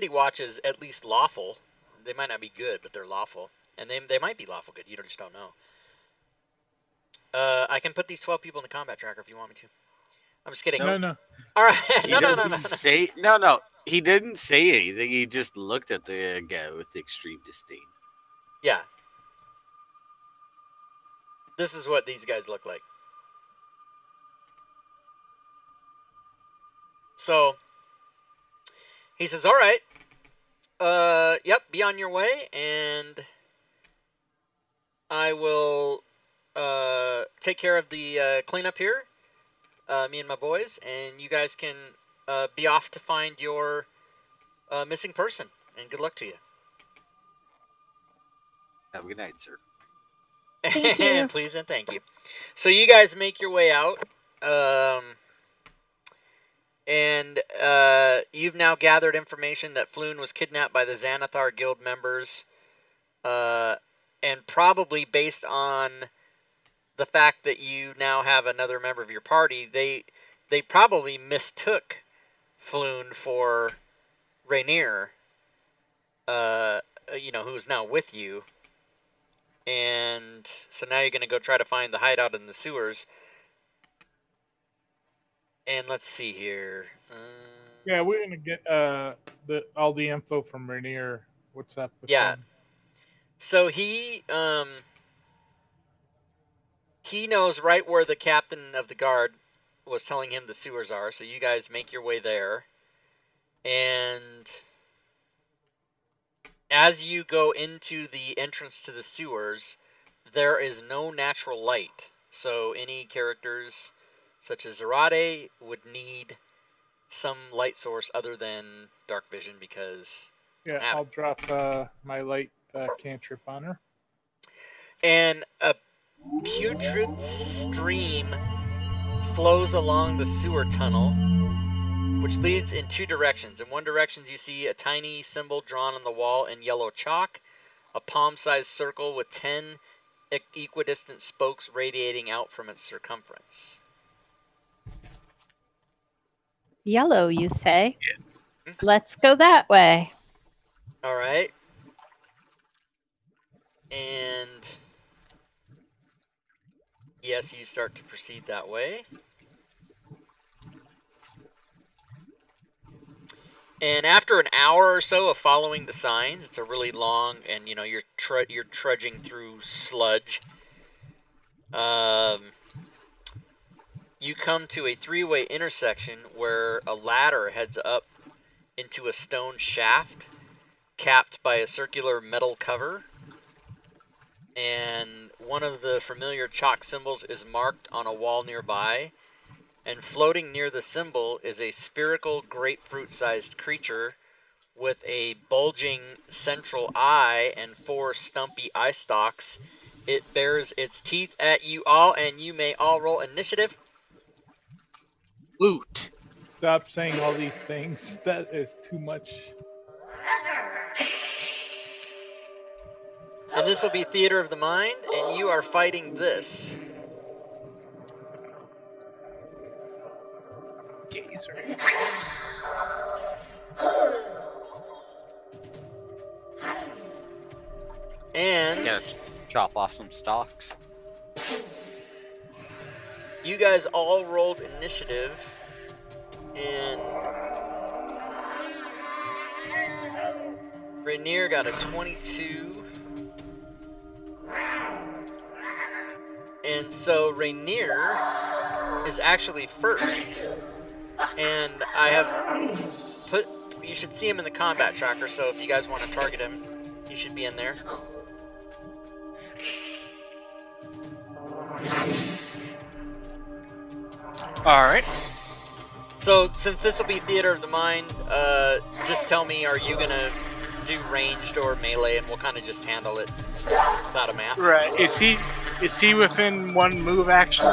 watch is at least lawful. They might not be good, but they're lawful, and they might be lawful good. You just don't know. I can put these 12 people in the combat tracker if you want me to. I'm just kidding. No. All right. No. He didn't say anything. He just looked at the guy with extreme disdain. Yeah. This is what these guys look like. So he says, all right. Yep, be on your way, and I will take care of the cleanup here, me and my boys, and you guys can be off to find your missing person, and good luck to you. Have a good night, sir. Thank you. Please and thank you. So you guys make your way out, and you've now gathered information that Floon was kidnapped by the Xanathar Guild members, and probably based on the fact that you now have another member of your party, they probably mistook Floon for Rainier, you know, who's now with you. And so now you're going to go try to find the hideout in the sewers. And let's see here. Yeah, we're going to get all the info from Rainier. What's up with Yeah. him? So he knows right where the captain of the guard was telling him the sewers are. So you guys make your way there. And as you go into the entrance to the sewers, there is no natural light. So any characters such as Zarate would need some light source other than dark vision because... Yeah, I'll drop my light cantrip on her. And a putrid stream flows along the sewer tunnel, which leads in two directions. In one direction, you see a tiny symbol drawn on the wall in yellow chalk, a palm-sized circle with 10 equidistant spokes radiating out from its circumference. Yellow, you say? Yeah. Let's go that way. All right. And yes, you start to proceed that way. And after an hour or so of following the signs, it's a really long, and you know, you're you're trudging through sludge. You come to a three-way intersection where a ladder heads up into a stone shaft capped by a circular metal cover. And one of the familiar chalk symbols is marked on a wall nearby. And floating near the symbol is a spherical grapefruit-sized creature with a bulging central eye and 4 stumpy eye stalks. It bares its teeth at you all, and you may all roll initiative. Woot. Stop saying all these things. That is too much. And this will be Theater of the Mind, and you are fighting this. Gazer. And Gotta chop off some stalks. you guys all rolled initiative, and Rainier got a 22. And so Rainier is actually first. And I have put, you should see him in the combat tracker, so if you guys want to target him, he should be in there. Alright. So since this will be Theater of the Mind, just tell me, are you gonna do ranged or melee, and we'll kind of just handle it without a map. Right. Is he within 1 move action?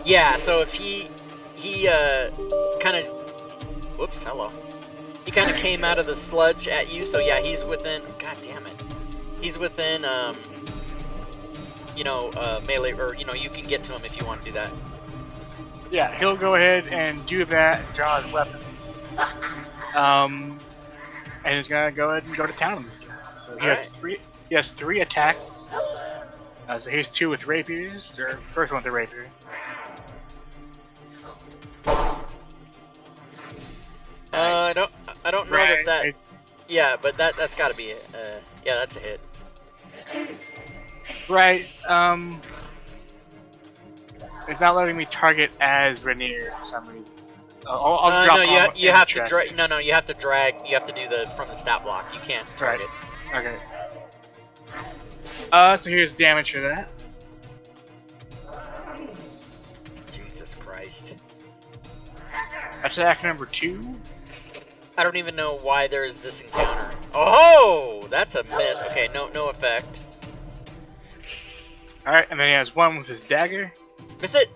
Yeah, so if he kind of, whoops, hello. He kind of came out of the sludge at you, so yeah, he's within, god damn it. He's within, melee, or, you can get to him if you want to do that. Yeah, he'll go ahead and do that and draw his weapons. And he's gonna go ahead and go to town on this guy. So he has 3 attacks. So here's 2 with rapiers, or first one with the rapier. I don't know Right. that. Yeah, but that's got to be it. Yeah, that's a hit. Right. It's not letting me target as Rainier for some reason. I'll drop. No, you have to check. drag. No, you have to drag. You have to do the from the stat block. You can't target. Okay. So here's damage for that. Jesus Christ. Attack number 2. I don't even know why there's this encounter. Oh, that's a miss. Okay, no effect. Alright, and then he has 1 with his dagger. Miss it.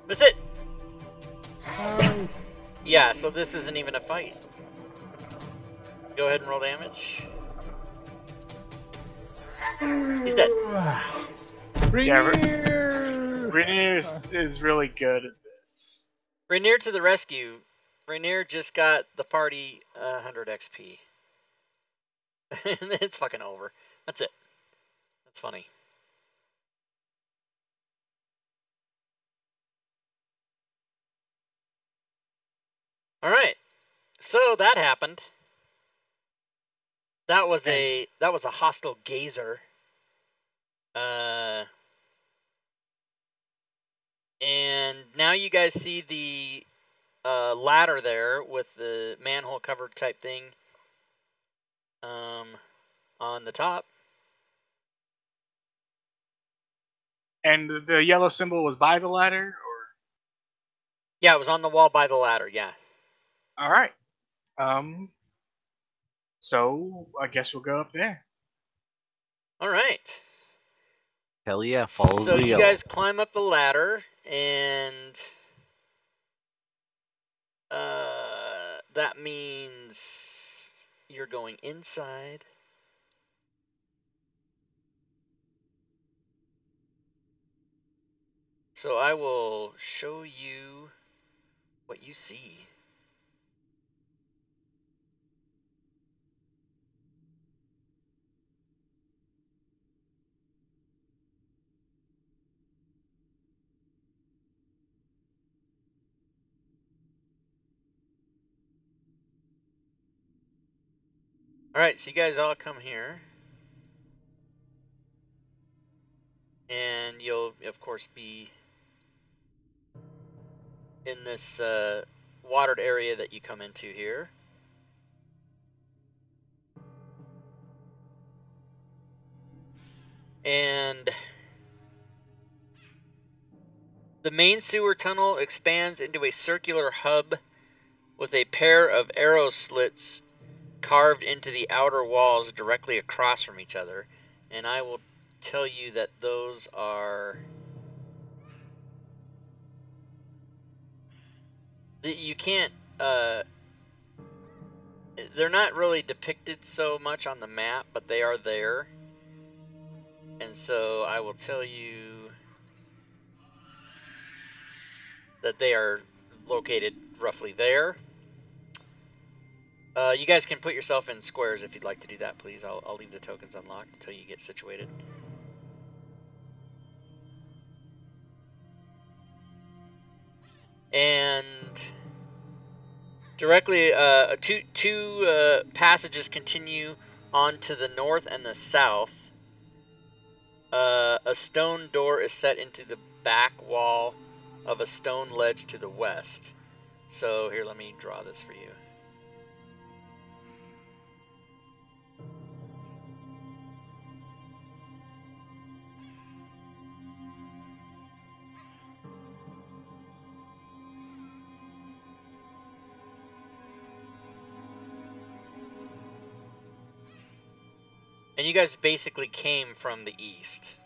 Miss it. Yeah, so this isn't even a fight. Go ahead and roll damage. He's dead. Rainier is really good at this. Rainier to the rescue. Rainier just got the party 100 XP. It's fucking over. That's it. That's funny. Alright. So that happened. That was a hostile gazer. And now you guys see the ladder there with the manhole covered type thing on the top. And the yellow symbol was by the ladder, or? Yeah, it was on the wall by the ladder, yeah. Alright. So I guess we'll go up there. Alright. Hell yeah, follow So the you yellow. guys climb up the ladder, and that means you're going inside. So I will show you what you see. Alright, so you guys all come here. And you'll, of course, be in this watered area that you come into here. And the main sewer tunnel expands into a circular hub with a pair of arrow slits carved into the outer walls directly across from each other. And I will tell you that those are... You can't... they're not really depicted so much on the map, but they are there. And so I will tell you that they are located roughly there. You guys can put yourself in squares if you'd like to do that, please. I'll leave the tokens unlocked until you get situated. And directly, two passages continue on to the north and the south. A stone door is set into the back wall of a stone ledge to the west. So here, let me draw this for you. And you guys basically came from the east.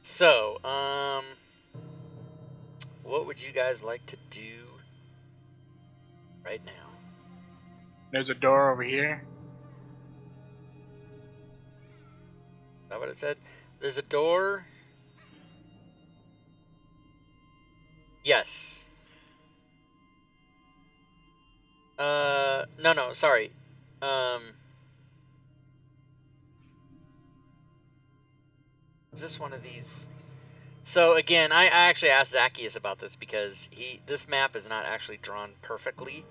So, what would you guys like to do right now? There's a door over here. Is that what it said? There's a door. Yes. No, sorry. Is this one of these? So again, I actually asked Zacchaeus about this because this map is not actually drawn perfectly,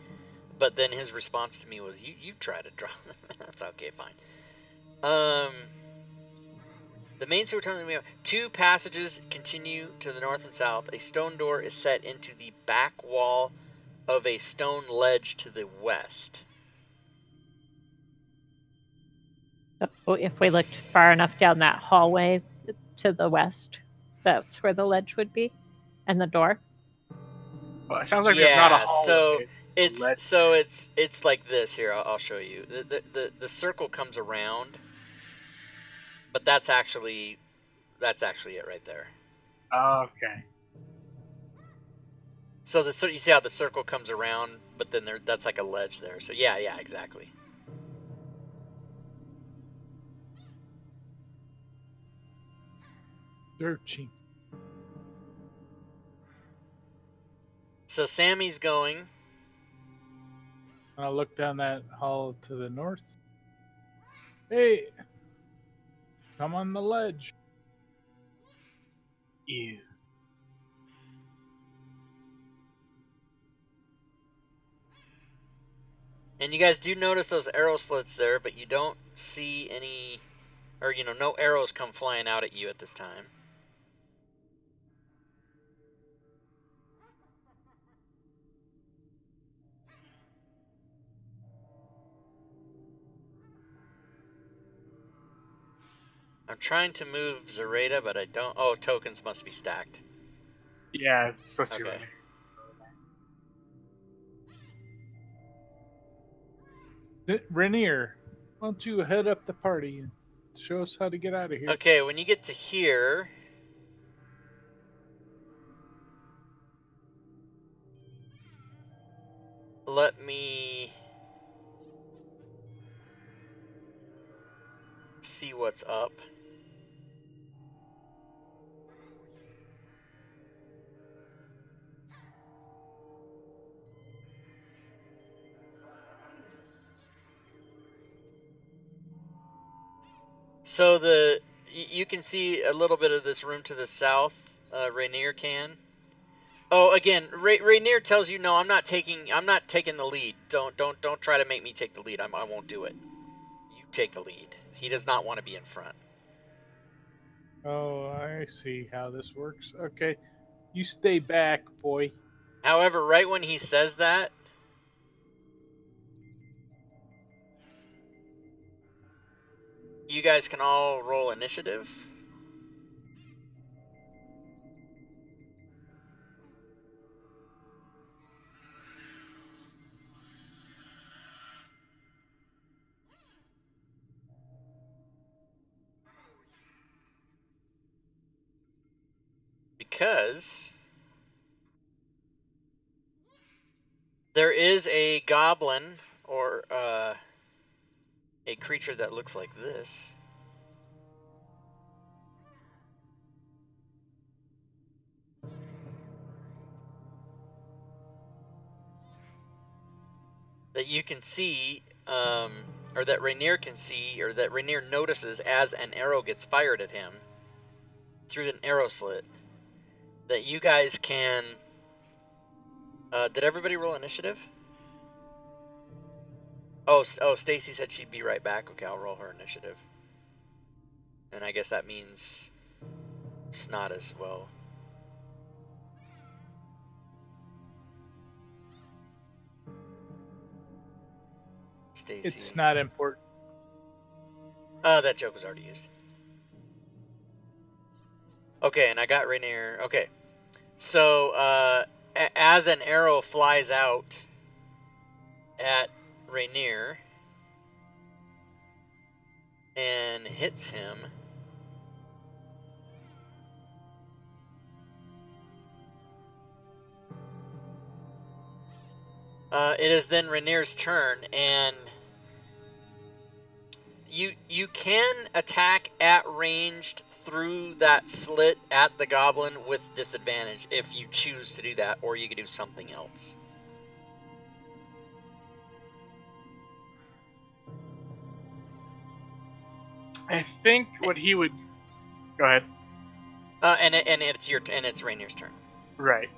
but then his response to me was, you try to draw them. That's okay, fine. The main sewer tunnel, we have 2 passages continue to the north and south. A stone door is set into the back wall of a stone ledge to the west. So if we looked far enough down that hallway to the west, that's where the ledge would be, and the door. Well, it sounds like there's not a hallway. So it's like this here. I'll show you. The circle comes around, but that's actually it right there. Okay. So you see how the circle comes around, but then that's like a ledge there. So yeah, exactly. Searching. So Sammy's going. I'll look down that hall to the north. Hey, come on the ledge. Ew. And you guys do notice those arrow slits there, but you don't see any, or no arrows come flying out at you at this time. I'm trying to move Zoraida, but I don't. Oh, tokens must be stacked. Yeah, it's supposed to be Okay. right. Rainier, why don't you head up the party and show us how to get out of here? Okay, when you get to here, let me see what's up. So you can see a little bit of this room to the south, Rainier can. Oh, again, Rainier tells you, no, I'm not taking the lead. Don't try to make me take the lead. I won't do it. You take the lead. He does not want to be in front. Oh, I see how this works. Okay. You stay back, boy. However, right when he says that, you guys can all roll initiative. Because there is a goblin or a creature that looks like this. That you can see, or that Rainier can see, or that Rainier notices as an arrow gets fired at him through an arrow slit. That you guys can... did everybody roll initiative? Oh, Stacy said she'd be right back. Okay, I'll roll her initiative. And I guess that means Snot as well. Stacy. It's not important. That joke was already used. Okay, and I got Rainier. Okay. So, as an arrow flies out at Rainier and hits him, it is then Rainier's turn, and you can attack at ranged through that slit at the goblin with disadvantage if you choose to do that, or you can do something else. I think what he would... Go ahead. And it's Rainier's turn. Right.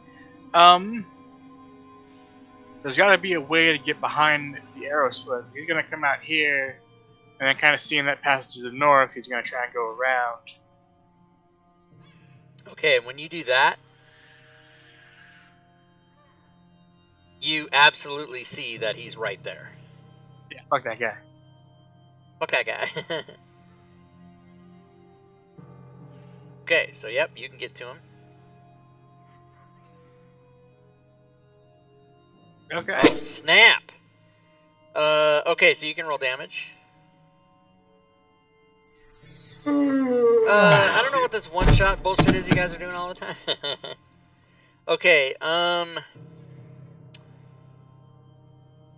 There's got to be a way to get behind the arrow slits. He's going to come out here, and then kind of seeing that passage to the north, he's going to try and go around. Okay, when you do that, you absolutely see that he's right there. Yeah, fuck that guy. Fuck that guy. Okay, so yep, you can get to him. Okay. Oh, snap! Okay, so you can roll damage. I don't know what this one-shot bullshit is you guys are doing all the time. Okay,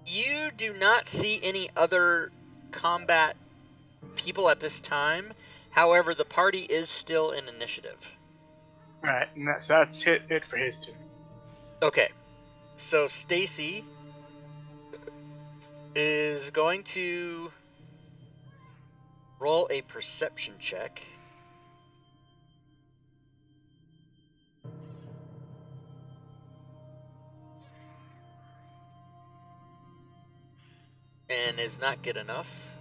you do not see any other combat people at this time. However, the party is still in initiative. Right, and that's it for his turn. Okay, so Stacy is going to roll a perception check. And is not good enough.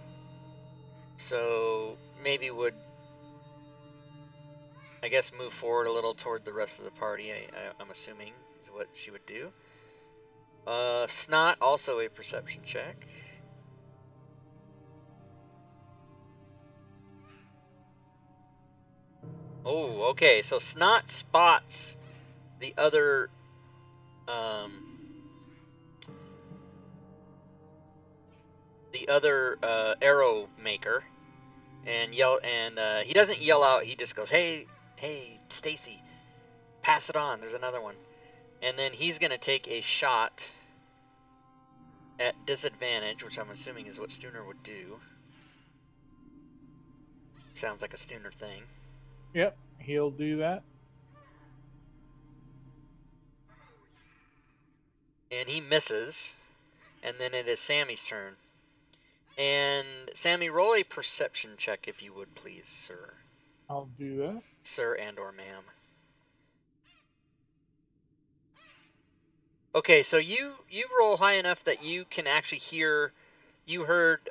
So maybe would, I guess, move forward a little toward the rest of the party, I'm assuming is what she would do. Snot, also a perception check. Oh, okay, so Snot spots the other arrow maker and he doesn't yell out, he just goes, hey Stacy, pass it on, there's another one. And then he's gonna take a shot at disadvantage, which I'm assuming is what Stooner would do. Sounds like a Stooner thing. Yep, he'll do that. And he misses. And then it is Sammy's turn. And Sammy, roll a perception check if you would, please, sir. I'll do that. Sir and or ma'am. Okay, so you roll high enough that you can actually hear. You heard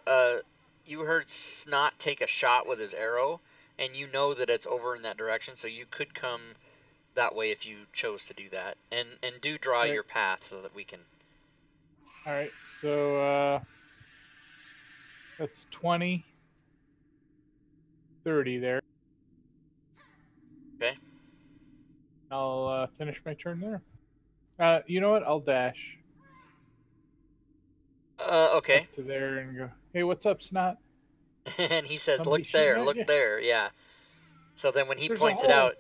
Snot take a shot with his arrow, and you know that it's over in that direction. So you could come that way if you chose to do that, and do draw Right. your path so that we can. All right, so that's 20, 30 there. Okay. I'll finish my turn there. You know what? I'll dash Okay. up to there and go, hey, what's up, Snot? And he says, Somebody "Look there, shooting at look you? there." Yeah. So then when he There's a points it hole. out,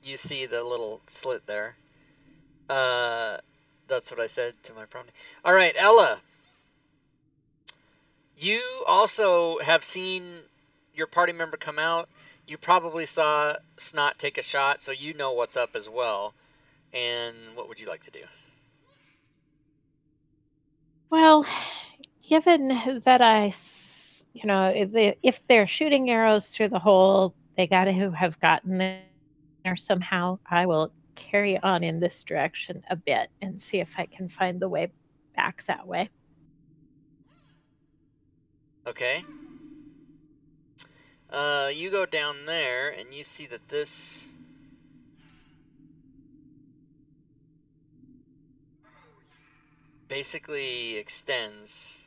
you see the little slit there. That's what I said to my prompt. All right, Ella. You also have seen your party member come out. You probably saw Snot take a shot, so you know what's up as well. And what would you like to do? Well, given that if they're shooting arrows through the hole, they got to have gotten there somehow. I will carry on in this direction a bit and see if I can find the way back that way. Okay. You go down there, and you see that this basically extends.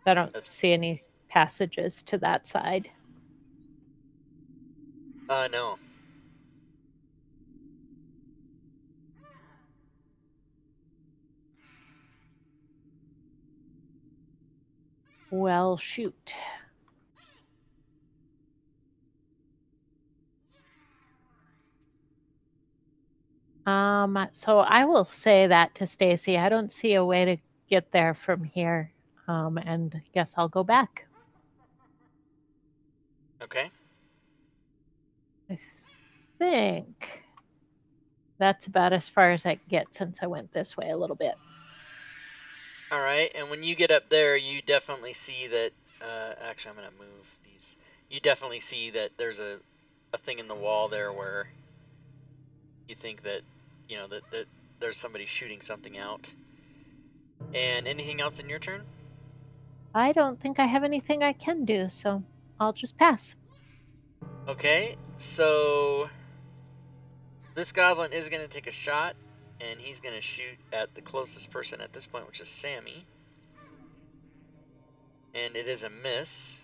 I don't see any passages to that side. No. Well, shoot. So I will say that to Stacy. I don't see a way to get there from here. And I guess I'll go back. Okay. I think that's about as far as I get since I went this way a little bit. All right, and when you get up there, you definitely see that. Actually, I'm gonna move these. You definitely see that there's a thing in the wall there where you think that that there's somebody shooting something out. And anything else in your turn? I don't think I have anything I can do, so I'll just pass. Okay, so this goblin is going to take a shot, and he's going to shoot at the closest person at this point, which is Sammy. And it is a miss.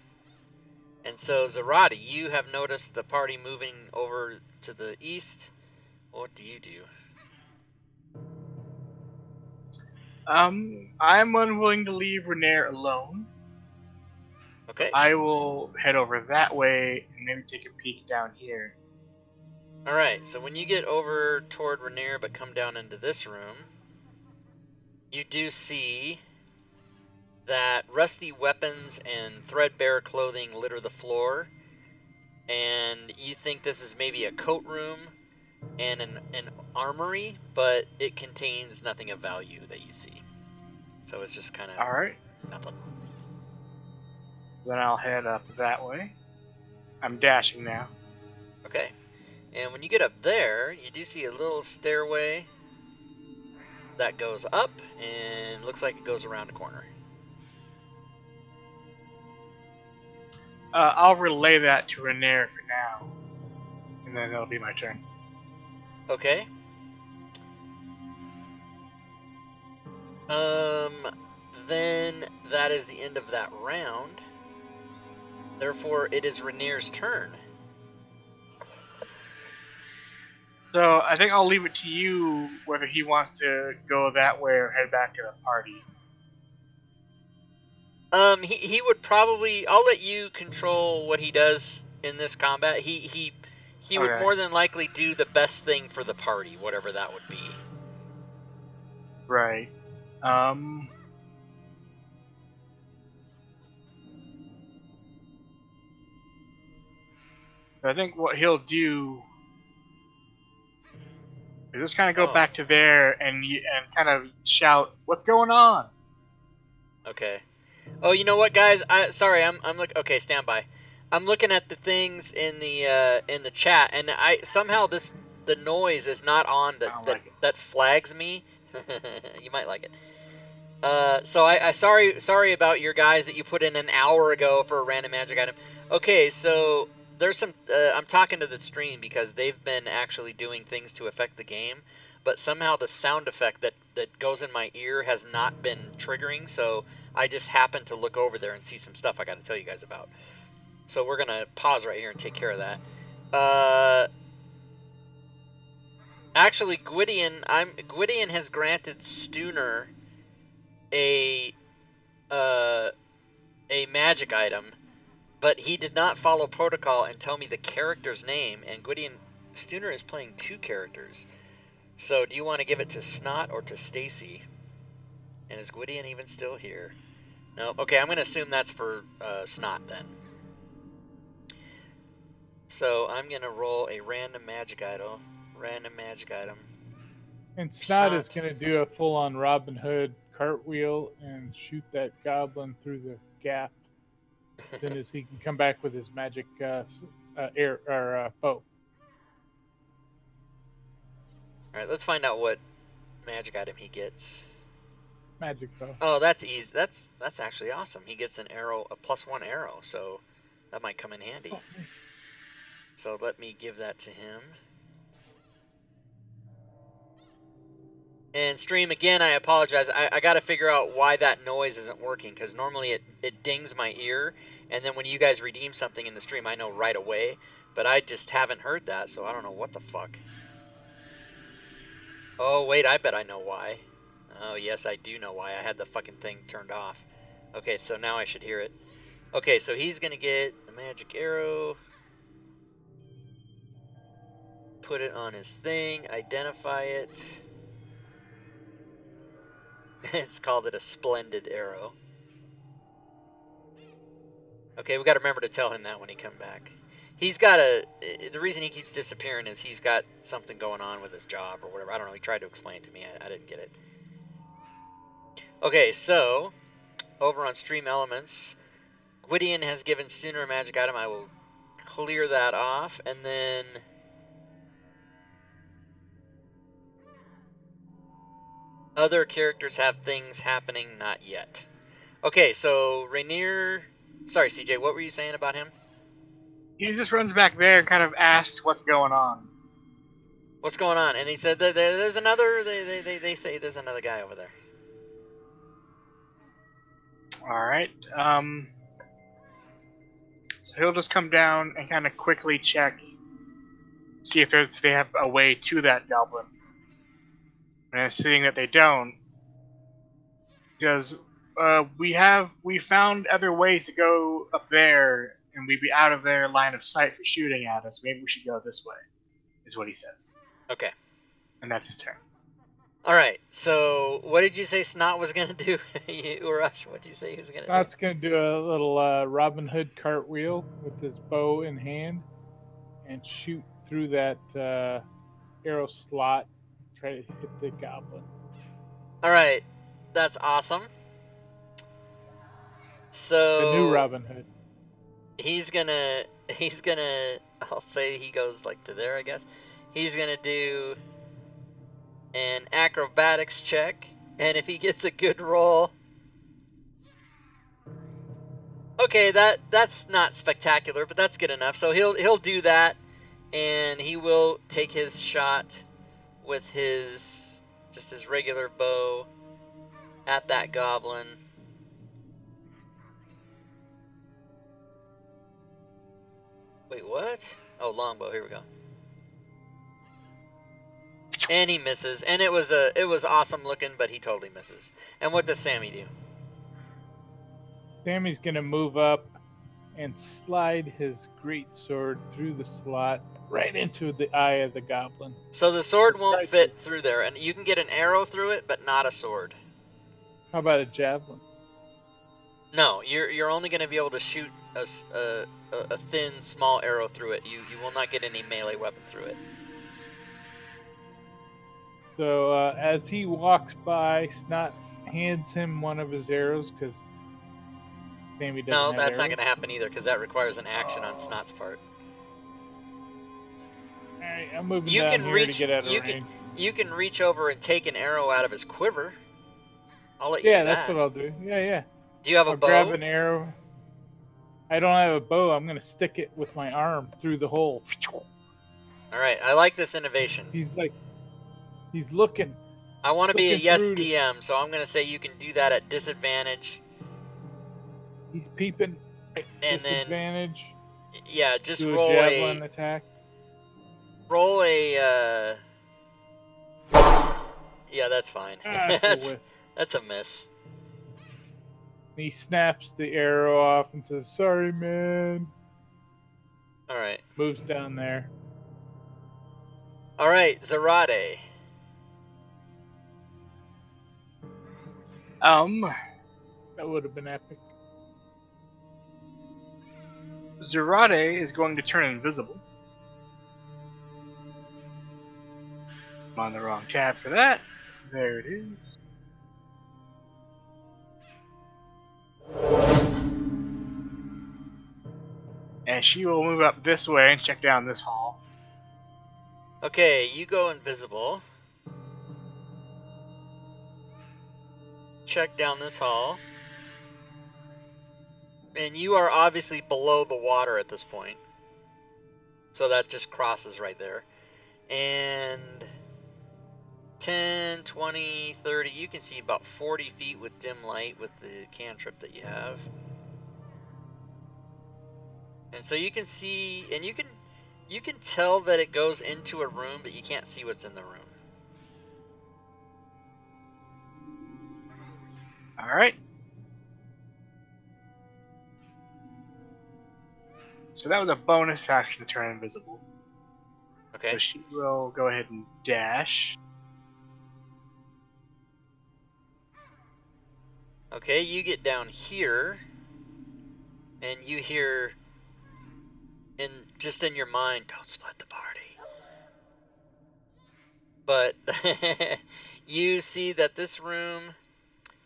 And so, Zarati, you have noticed the party moving over to the east. What do you do? I'm unwilling to leave Renair alone. Okay. I will head over that way and maybe take a peek down here. Alright, so when you get over toward Rainier but come down into this room, you do see that rusty weapons and threadbare clothing litter the floor, and you think this is maybe a coat room and an armory, but it contains nothing of value that you see. So it's just kind of Alright. nothing. Then I'll head up that way. I'm dashing now. Okay. And when you get up there, you do see a little stairway that goes up and looks like it goes around a corner. I'll relay that to Renair for now, and then that'll be my turn. Okay. Then that is the end of that round. Therefore, it is Rainier's turn. So I think I'll leave it to you whether he wants to go that way or head back to the party. He would probably. I'll let you control what he does in this combat. He would Okay. more than likely do the best thing for the party, whatever that would be. Right. I think what he'll do is just kind of go back to there and kind of shout, "What's going on?" Okay. Oh, you know what, guys? I'm looking. Okay, stand by. I'm looking at the things in the chat, and somehow the noise is not on that flags me You might like it. So I sorry about your guys that you put in an hour ago for a random magic item. Okay, so there's some. I'm talking to the stream because they've been actually doing things to affect the game, but somehow the sound effect that goes in my ear has not been triggering. So I just happened to look over there and see some stuff I got to tell you guys about. So we're gonna pause right here and take care of that. Actually, Gwydion has granted Stooner a magic item, but he did not follow protocol and tell me the character's name. And Stooner is playing 2 characters. So, do you want to give it to Snot or to Stacy? And is Gwydion even still here? No. Okay, I'm going to assume that's for Snot then. So I'm going to roll a random magic item. And Snot is going to do a full-on Robin Hood cartwheel and shoot that goblin through the gap. As soon as he can come back with his magic bow. Alright, let's find out what magic item he gets. Magic bow. Oh, that's easy. That's actually awesome. He gets an arrow, a +1 arrow, so that might come in handy. Oh, nice. So let me give that to him. And stream, again, I apologize. I got to figure out why that noise isn't working, because normally it dings my ear, and then when you guys redeem something in the stream, I know right away. But I just haven't heard that, so I don't know what the fuck. Oh, wait, I bet I know why. Oh, yes, I do know why. I had the fucking thing turned off. Okay, so now I should hear it. Okay, so he's going to get the magic arrow. Put it on his thing. Identify it. It's called it a splendid arrow. Okay, we got to remember to tell him that when he come back. He's got the reason he keeps disappearing is he's got something going on with his job or whatever. I don't know. He tried to explain it to me. I didn't get it. Okay, so over on Stream Elements, Gwydion has given Sooner a magic item. I will clear that off, and then other characters have things happening, not yet. Okay, so Rainier... Sorry, CJ, what were you saying about him? He just runs back there and kind of asks what's going on. What's going on? And he said that there's another... They say there's another guy over there. Alright, so he'll just come down and kind of quickly check, see if they have a way to that goblin. And seeing that they don't, because we found other ways to go up there, and we'd be out of their line of sight for shooting at us. Maybe we should go this way, is what he says. Okay. And that's his turn. Alright, so what did you say Snot was going to do? Urash, what did you say he was going to do? Snot's going to do a little Robin Hood cartwheel with his bow in hand and shoot through that arrow slot, try to hit the goblin. Alright, that's awesome. So the new Robin Hood. He's gonna, I'll say he goes like to there, I guess. He's gonna do an acrobatics check, and if he gets a good roll, okay, that's not spectacular, but that's good enough. So he'll do that, and he will take his shot with his regular bow at that goblin. Wait, what? Oh, longbow. Here we go. And he misses. And it was awesome looking, but he totally misses. And what does Sammy do? Sammy's gonna move up and slide his great sword through the slot right into the eye of the goblin. So the sword won't fit through there, and you can get an arrow through it, but not a sword. How about a javelin? No, you're only going to be able to shoot a thin, small arrow through it. You will not get any melee weapon through it. So as he walks by, Snot hands him one of his arrows because Sammy doesn't No, have that's not arrows. going to happen either because that requires an action on Snot's part. Alright, I'm moving down here to get out of range. You can reach over and take an arrow out of his quiver. I'll let you Yeah, do that's that. what I'll do. Yeah. Do you have a I'll bow? grab an arrow. I don't have a bow. I'm gonna stick it with my arm through the hole. All right, I like this innovation. He's looking. I want to be a looking yes through DM, so I'm gonna say you can do that at disadvantage. He's peeping. And Disadvantage. then, yeah, just Do roll a javelin a attack. Yeah, that's fine. That's a whiff. That's a miss. He snaps the arrow off and says, "Sorry, man." All right. Moves down there. All right, Zarate. That would have been epic. Zarate is going to turn invisible. I'm on the wrong tab for that. There it is. And she will move up this way and check down this hall. Okay, you go invisible. Check down this hall. And you are obviously below the water at this point. So that just crosses right there. And 10, 20, 30, you can see about 40 feet with dim light with the cantrip that you have. And so you can see, and you can tell that it goes into a room, but you can't see what's in the room. Alright. So that was a bonus action to turn invisible. Okay. So she will go ahead and dash. Okay, you get down here, and you hear, just in your mind, don't split the party. But you see that this room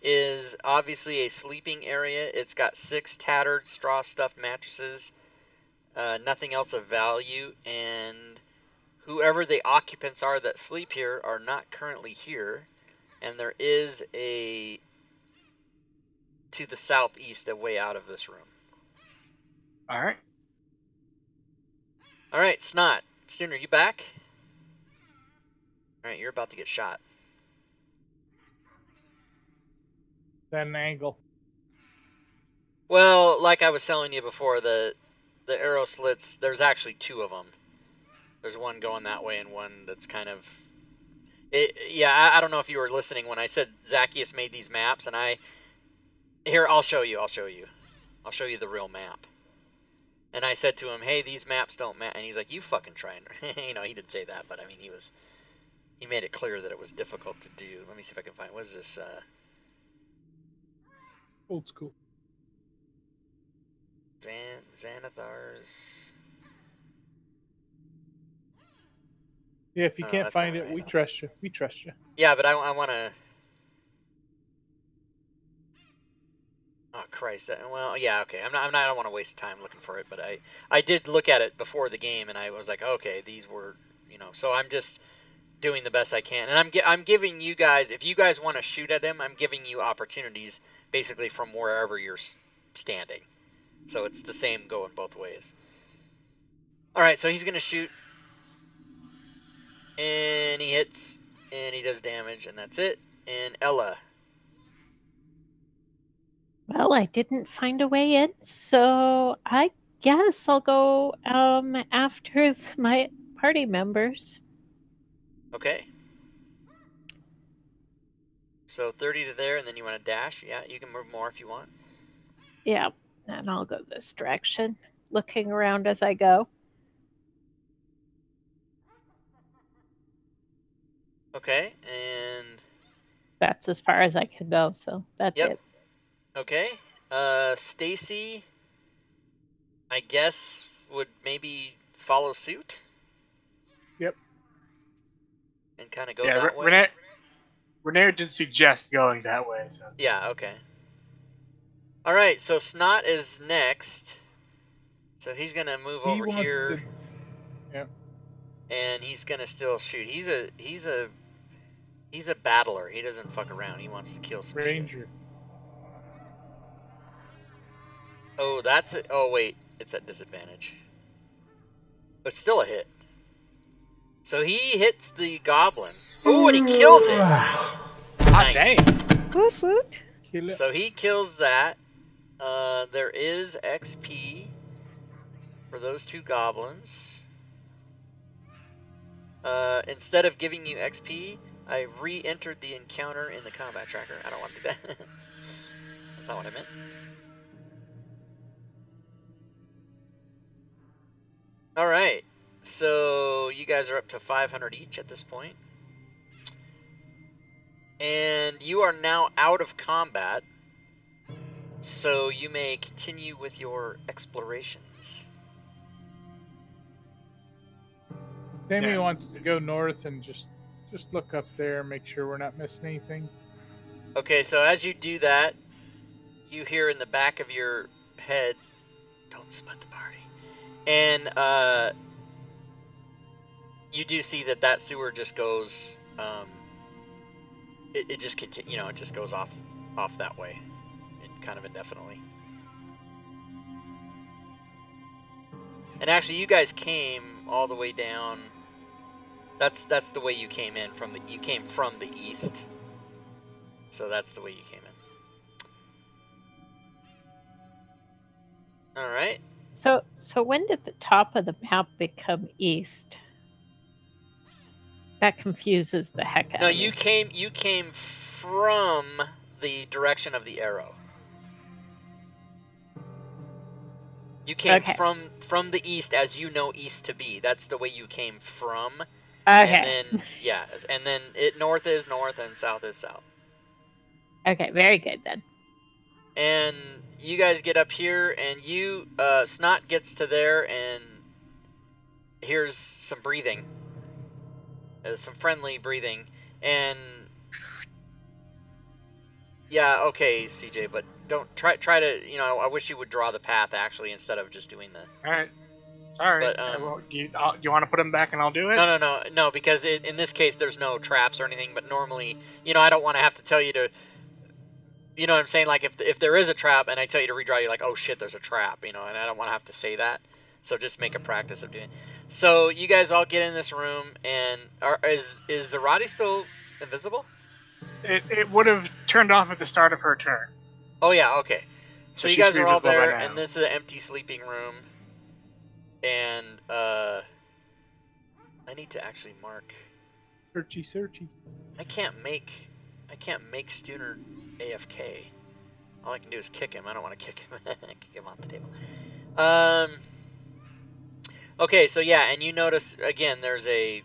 is obviously a sleeping area. It's got 6 tattered straw stuffed mattresses, nothing else of value, and whoever the occupants are that sleep here are not currently here, and there is to the southeast a way out of this room. Alright. Alright, Snot. Sooner, you back? Alright, you're about to get shot. At an angle. Well, like I was telling you before, the arrow slits, there's actually 2 of them. There's one going that way and one that's kind of... I don't know if you were listening when I said Zacchaeus made these maps, and Here, I'll show you. I'll show you the real map. And I said to him, hey, these maps don't match. And he's like, you fucking trying. You know, he didn't say that, but I mean, he made it clear that it was difficult to do. Let me see if I can find, what is this? Old school. Xanathar's. Yeah, if you can't find it, right. we trust you. We trust you. Yeah, but I want to... Oh Christ! Well, yeah, okay. I don't want to waste time looking for it, but I did look at it before the game, and I was like, okay, these were, you know. So I'm just doing the best I can, and I'm giving you guys, if you guys want to shoot at him, I'm giving you opportunities basically from wherever you're standing. So it's the same going both ways. All right, so he's gonna shoot, and he hits, and he does damage, and that's it. And Ella. Well, I didn't find a way in, so I guess I'll go after my party members. Okay. So 30 to there, and then you want to dash? Yeah, you can move more if you want. Yeah, and I'll go this direction, looking around as I go. Okay, and... That's as far as I can go, so that's it. Okay, Stacy, I guess, would maybe follow suit? Yep. And kind of go that way? Yeah, Renair did suggest going that way. So. Yeah, okay. Alright, so Snot is next. So he's going to move over here. Yep. And he's going to still shoot. He's a He's a battler. He doesn't fuck around. He wants to kill some shit. Ranger. Oh, that's it. Oh, wait. It's at disadvantage. But still a hit. So he hits the goblin. Oh, and he kills it. Nice. Woot woot. Kill it. So he kills that. There is XP for those two goblins. Instead of giving you XP, I re-entered the encounter in the combat tracker. I don't want to do that. That's not what I meant. Alright, so you guys are up to 500 each at this point. And you are now out of combat, so you may continue with your explorations. Sammy wants to go north and just look up there, make sure we're not missing anything. Okay, so as you do that, you hear in the back of your head, "Don't split the party." And you do see that sewer just goes, it just it just goes off that way, kind of indefinitely. And actually, you guys came all the way down. That's the way you came in you came from the east. So that's the way you came in. All right. So when did the top of the map become east? That confuses the heck out No, of me. you came from the direction of the arrow. You came from the east, as you know east to be. That's the way you came from. Okay. And then and then north is north and south is south. Okay, very good then. And you guys get up here, and Snot gets to there and hears some breathing. Some friendly breathing. And yeah, okay, CJ, but don't try to, I wish you would draw the path, actually, instead of just doing the... Alright. Alright. But, Well, you want to put them back and I'll do it? No, because in this case, there's no traps or anything, but normally, I don't want to have to tell you to... You know what I'm saying? Like, if there is a trap and I tell you to redraw, you're like, oh shit, there's a trap, and I don't want to have to say that. So just make a practice of doing it. So you guys all get in this room, and is Zarati still invisible? It would have turned off at the start of her turn. Oh yeah, okay. So you she's guys are all invisible by there, now. and this is an empty sleeping room. And I need to actually mark. Searchy. I can't make Stuner AFK. All I can do is kick him. I don't want to kick him. Kick him off the table. Okay, so yeah, and you notice again. There's a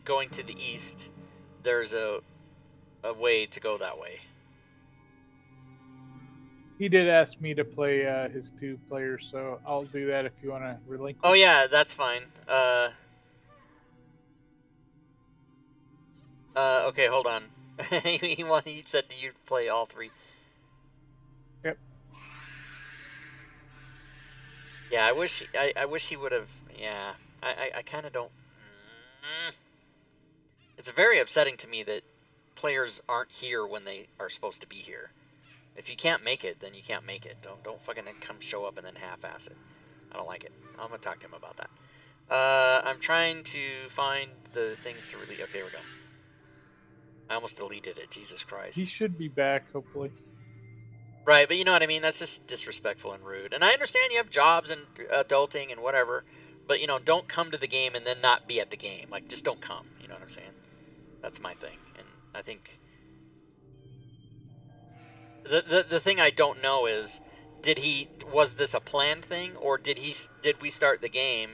going to the east. There's a way to go that way. He did ask me to play his 2 players, so I'll do that if you want to relinquish. Oh yeah, that's fine. Okay, hold on. he said you'd play all 3. Yep. Yeah, I wish he would have. Yeah, I kind of don't. It's very upsetting to me that players aren't here when they are supposed to be here. If you can't make it, then you can't make it. Don't fucking come show up and then half-ass it. I don't like it. I'm gonna talk to him about that. I'm trying to find the things to really. Okay, here we go. I almost deleted it. Jesus Christ. He should be back, hopefully. Right, but you know what I mean? That's just disrespectful and rude. And I understand you have jobs and adulting and whatever, but, don't come to the game and then not be at the game. Like, just don't come. You know what I'm saying? That's my thing. And I think... The thing I don't know is, was this a planned thing, or did we start the game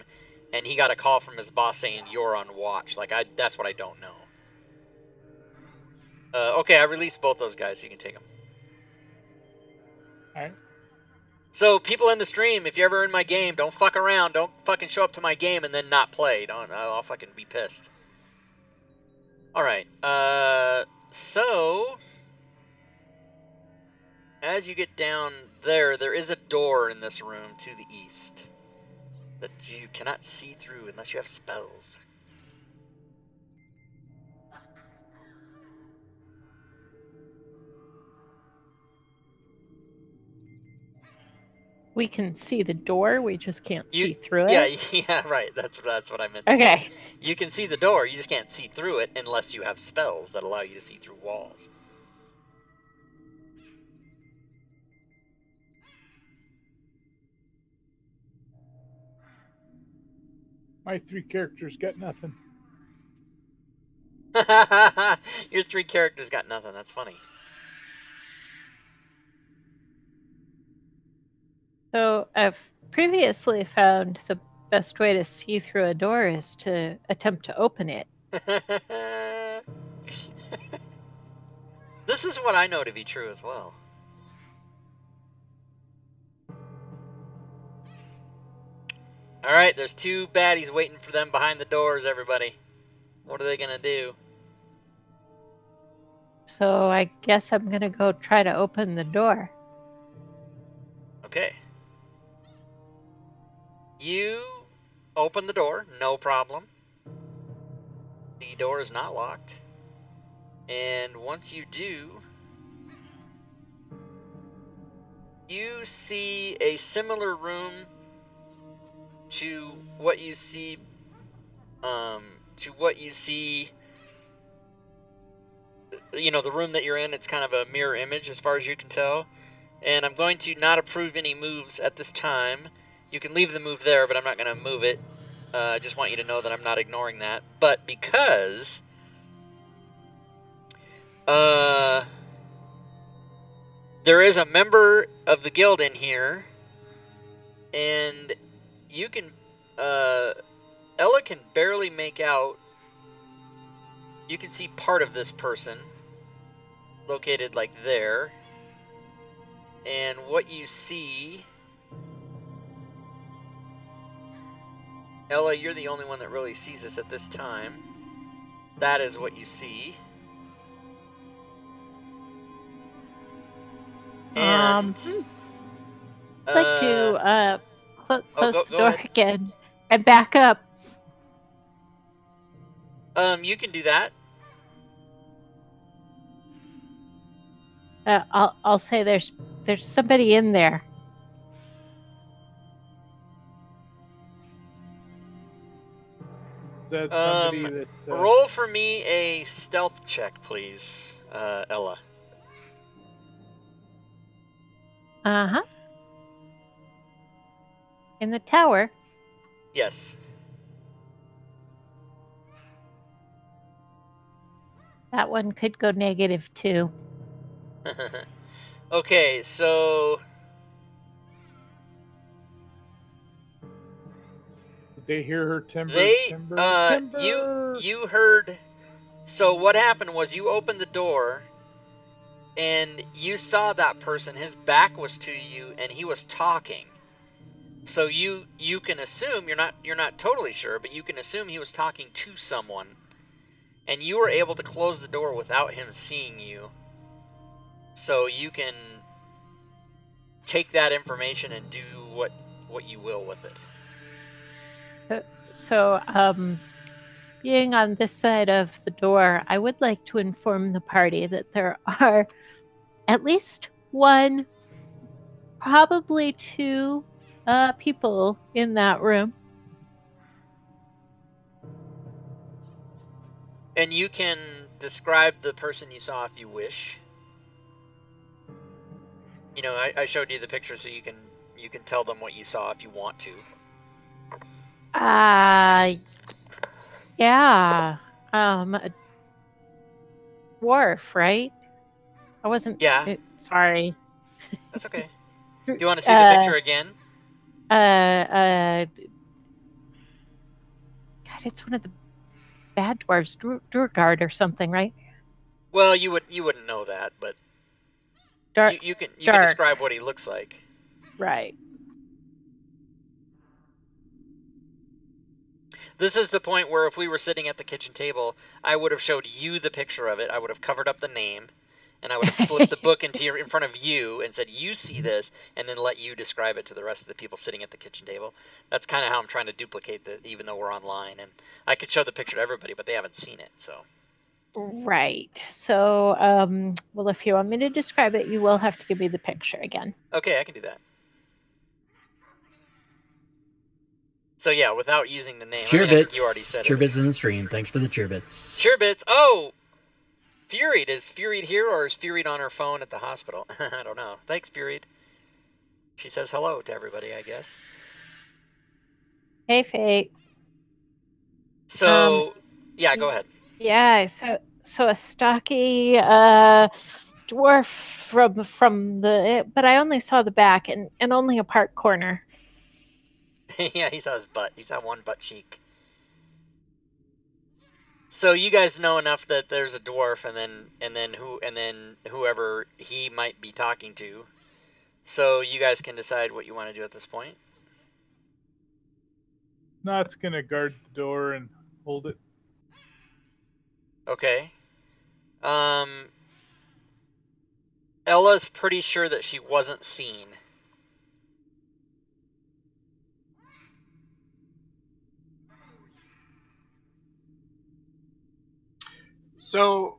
and he got a call from his boss saying you're on watch? Like, that's what I don't know. Okay, I released both those guys, so you can take them. Alright. So, people in the stream, if you're ever in my game, don't fuck around. Don't fucking show up to my game and then not play. I'll fucking be pissed. Alright, so... As you get down there is a door in this room to the east that you cannot see through unless you have spells. we can see the door, we just can't see through Yeah, it? yeah, right. That's what I meant to say. Okay. You can see the door, you just can't see through it unless you have spells that allow you to see through walls. My 3 characters got nothing. Your 3 characters got nothing. That's funny. So I've previously found the best way to see through a door is to attempt to open it. This is what I know to be true as well. Alright, there's 2 baddies waiting for them behind the doors, everybody. What are they gonna do? So I guess I'm gonna go try to open the door. Okay. You open the door, no problem. The door is not locked. And once you do, you see a similar room to what you see, you know, the room that you're in. It's kind of a mirror image as far as you can tell. And I'm going to not approve any moves at this time. You can leave the move there, but I'm not going to move it. I just want you to know that I'm not ignoring that. But because there is a member of the guild in here, and you can, Ella can barely make out. You can see part of this person located like there. And what you see, Ella, you're the only one that really sees this at this time. That is what you see. And I'd like to close the go door ahead. again and back up. You can do that. I'll say there's somebody in there. That somebody that roll for me a stealth check, please, Ella. Uh-huh. In the tower? Yes. That one could go -2. Okay, so did they hear her timber? You heard. So what happened was you opened the door, and you saw that person. His back was to you, and he was talking. So you can assume, you're not totally sure, but you can assume he was talking to someone, and you were able to close the door without him seeing you. So you can take that information and do what you will with it. So, being on this side of the door, I would like to inform the party that there are at least 1, probably 2 people in that room. And you can describe the person you saw if you wish. You know, I showed you the picture, so you can tell them what you saw if you want to. Yeah. A dwarf, right? I wasn't. Yeah. Sorry. That's okay. Do you want to see the picture again? God, it's one of the bad dwarves, Durgard or something, right? Well, you wouldn't know that, but you can describe what he looks like. Right. This is the point where if we were sitting at the kitchen table, I would have showed you the picture of it. I would have covered up the name, and I would have flipped the book in front of you and said, "You see this," and then let you describe it to the rest of the people sitting at the kitchen table. That's kind of how I'm trying to duplicate that, even though we're online. And I could show the picture to everybody, but they haven't seen it, so. Right. So, well, if you want me to describe it, you will have to give me the picture again. Okay, I can do that. So yeah, without using the name. I mean, I think you already Cheerbits. said it. Cheerbits in the stream. Thanks for the cheerbits. Cheerbits. Oh, Furied. Is Furied here or is Furied on her phone at the hospital? I don't know. Thanks, Furied. She says hello to everybody, I guess. Hey, Fate. So, yeah, go ahead. Yeah, so a stocky dwarf from the, but I only saw the back and only a part corner. Yeah, he saw his butt. He saw one butt cheek. So you guys know enough that there's a dwarf, and then whoever he might be talking to. So you guys can decide what you want to do at this point. Snot's gonna guard the door and hold it. Okay. Ella's pretty sure that she wasn't seen. So,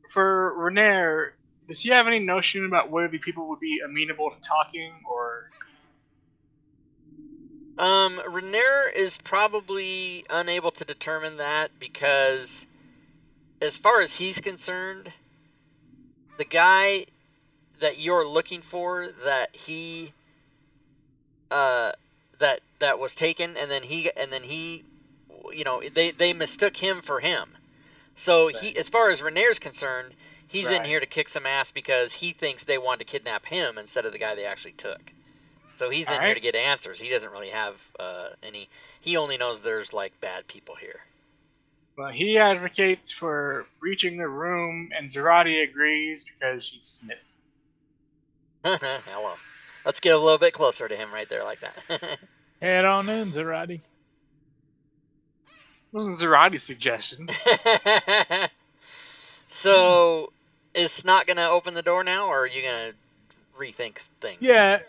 for Renair, does he have any notion about whether the people would be amenable to talking, or? Renair is probably unable to determine that because, as far as he's concerned, the guy that you're looking for, that he, that was taken, and then he, you know, they mistook him for him. So he, as far as Renair's concerned, he's in here to kick some ass because he thinks they wanted to kidnap him instead of the guy they actually took. So he's in here to get answers. He doesn't really have any. He only knows there's like bad people here. Well, he advocates for breaching the room, and Zarati agrees because she's smitten. Hello. Let's get a little bit closer to him right there, like that. Head on in, Zarati. Wasn't Zarati's suggestion. So, is Snot gonna open the door now, or are you gonna rethink things? Yeah,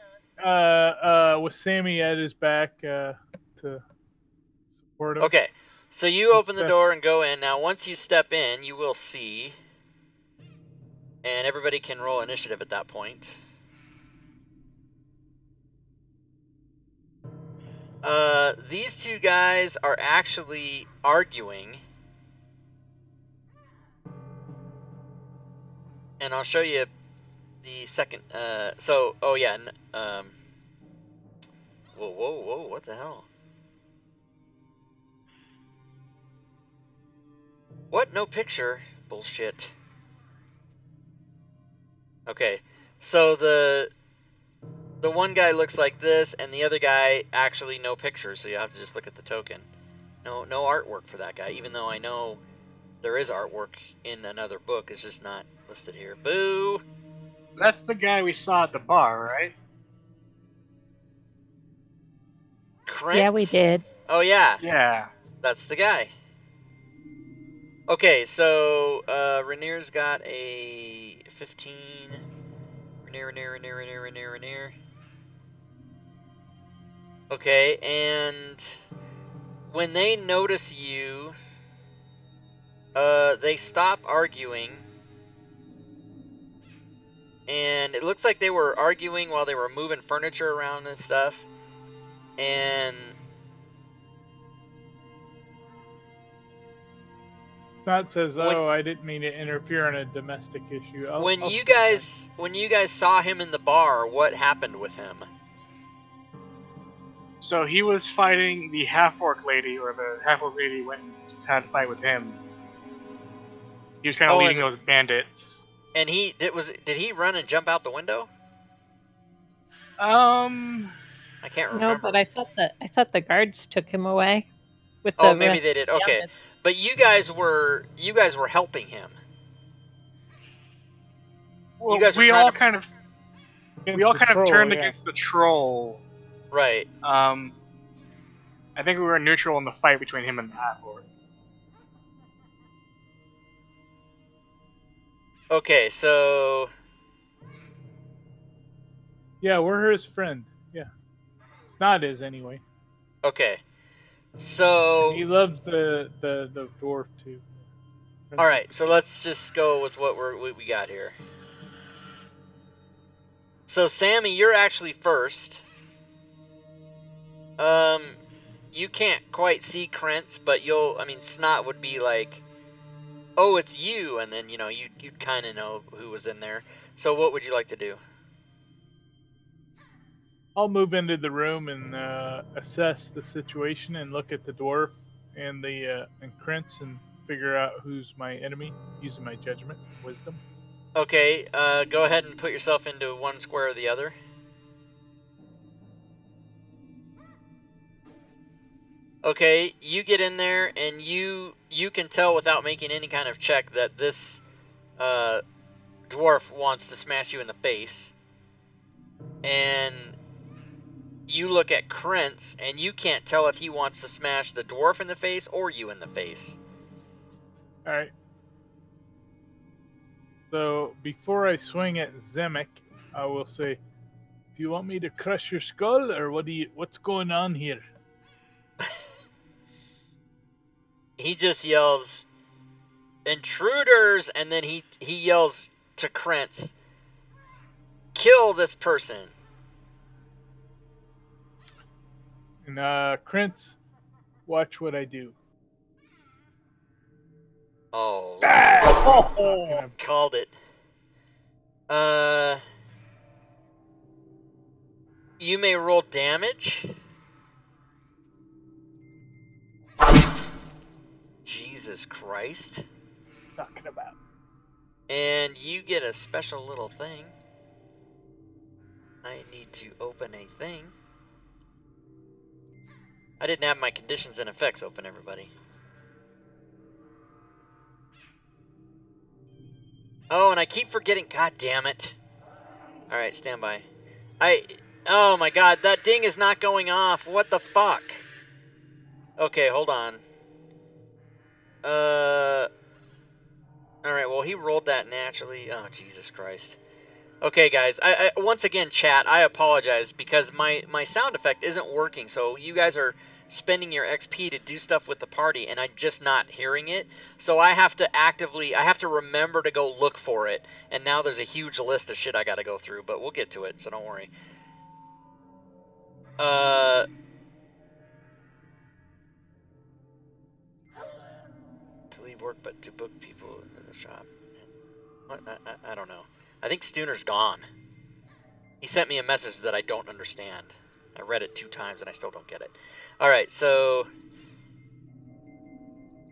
with Sammy at his back to support him. Okay, so you open the door and go in. Now, once you step in, you will see, and everybody can roll initiative at that point. These two guys are actually arguing. And I'll show you the second, oh yeah, whoa, what the hell? What? No picture? Bullshit. Okay, so the one guy looks like this, and the other guy actually no picture, so you have to just look at the token. No artwork for that guy, even though I know there is artwork in another book. It's just not listed here. Boo! That's the guy we saw at the bar, right? Krentz? Yeah, we did. Oh, yeah. Yeah. That's the guy. Okay, so Rainier's got a 15. Rainier. Okay, and when they notice you, they stop arguing. And it looks like they were arguing while they were moving furniture around and stuff. And Snot says, "Oh, I didn't mean to interfere in a domestic issue." When you guys saw him in the bar, what happened with him? So he was fighting the half-orc lady, or the half-orc lady went and had a fight with him. He was kind of leading those bandits. And did he run and jump out the window? I can't remember. No, but I thought the guards took him away. With the maybe they did. Okay, but you guys were helping him. Well, you guys we all kind of turned against the troll. Right. I think we were neutral in the fight between him and the half-orc. Okay, so yeah, we're his friend. Yeah, Snot is anyway. Okay, so and he loves the dwarf too. All right, so let's just go with what we got here. So Sammy, you're actually first. you can't quite see Krentz, but I mean, Snot would be like, oh, it's you, and then, you know, you'd kind of know who was in there. So what would you like to do? I'll move into the room and assess the situation and look at the dwarf and the and Krentz and figure out who's my enemy using my judgment and wisdom. Okay, go ahead and put yourself into one square or the other. Okay, you get in there and you can tell without making any kind of check that this dwarf wants to smash you in the face. And you look at Krentz and you can't tell if he wants to smash the dwarf in the face or you in the face. Alright. So before I swing at Zemek, I will say, do you want me to crush your skull, or what's going on here? He just yells, intruders, and then he yells to Krentz, kill this person. And Krentz, watch what I do. Oh, Oh! Called it. You may roll damage. Jesus Christ. Talking about. And you get a special little thing. I need to open a thing. I didn't have my conditions and effects open, everybody. Oh, and I keep forgetting. God damn it. Alright, stand by. Oh my god, that ding is not going off. What the fuck? Okay, hold on. Alright, well, he rolled that naturally. Oh, Jesus Christ. Okay, guys. Once again, chat, I apologize because my sound effect isn't working. So you guys are spending your XP to do stuff with the party, and I'm just not hearing it. So I have to remember to go look for it. And now there's a huge list of shit I got to go through, but we'll get to it, so don't worry. To leave work, but to book people in the shop. What? I don't know. I think Stooner's gone. He sent me a message that I don't understand. I read it 2 times and I still don't get it. Alright, so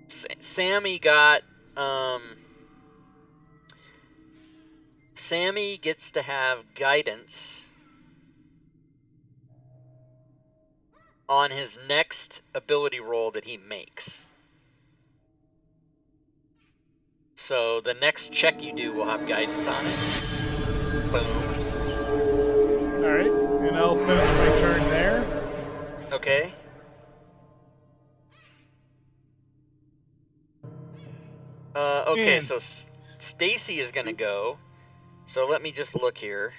Sammy got Sammy gets to have guidance on his next ability roll that he makes. So the next check you do will have guidance on it. Boom. Alright, and I'll finish my turn there. Okay. Okay, And so Stacy is gonna go. So let me just look here.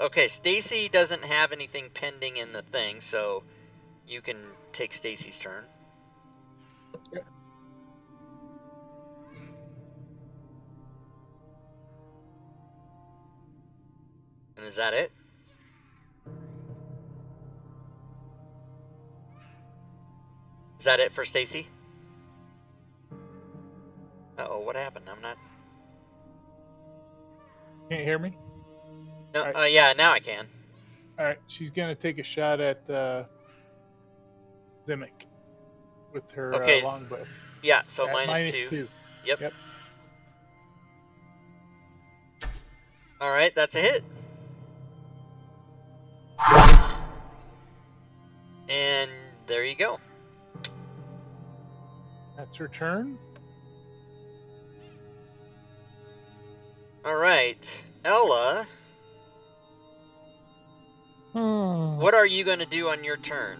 Okay, Stacy doesn't have anything pending in the thing, so you can take Stacy's turn. Yep. And is that it? Is that it for Stacy? Uh-oh, what happened? I'm not... Can't hear me? No, Right. Yeah, now I can. Alright, she's gonna take a shot at Zemek with her Okay, longbow. Yeah, so At minus 2. Yep. Yep. Alright, that's a hit. And there you go. That's her turn. Alright, Ella, what are you going to do on your turn?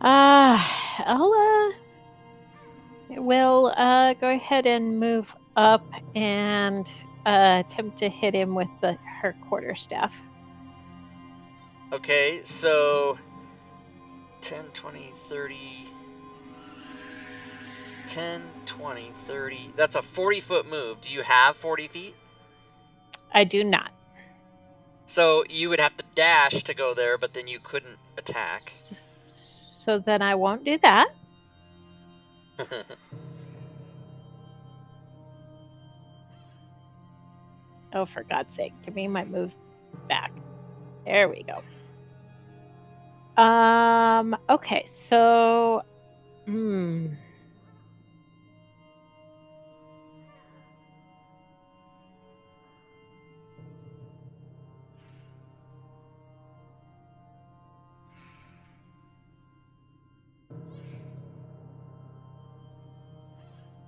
Ella will go ahead and move up and attempt to hit him with her quarterstaff. Okay, so 10, 20, 30... 10, 20, 30... That's a 40-foot move. Do you have 40 feet? I do not. So you would have to dash to go there, but then you couldn't attack. So then I won't do that. Oh, for God's sake, give me my move back. There we go. Okay, so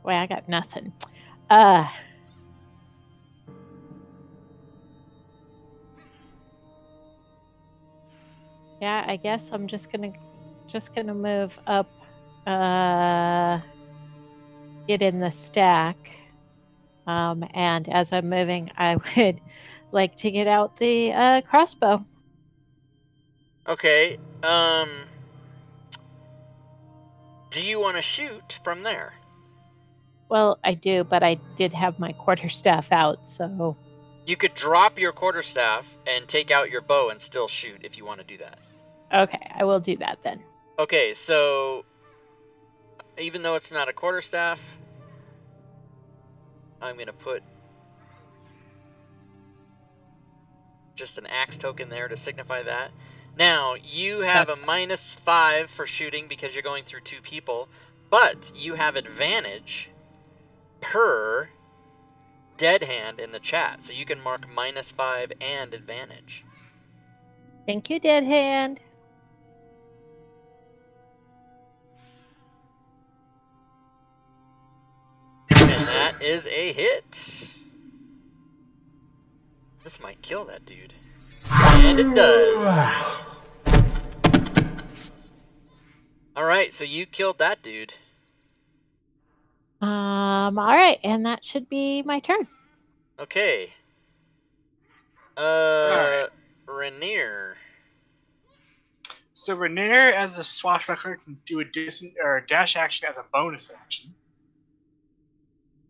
Wait, I got nothing. Yeah, I guess I'm just gonna move up, get in the stack. And as I'm moving, I would like to get out the crossbow. Okay. Do you want to shoot from there? Well, I do, but I did have my quarterstaff out, so... You could drop your quarterstaff and take out your bow and still shoot if you want to do that. Okay, I will do that then. Okay, so... Even though it's not a quarterstaff, I'm going to put just an axe token there to signify that. Now, you have a -5 for shooting because you're going through 2 people, but you have advantage per dead hand in the chat, so you can mark -5 and advantage. Thank you, dead hand. And that is a hit. This might kill that dude. And it does. Alright, so you killed that dude. Alright, and that should be my turn. Okay. Alright. Rainier. So Rainier, as a swashbuckler, can do a dash action as a bonus action.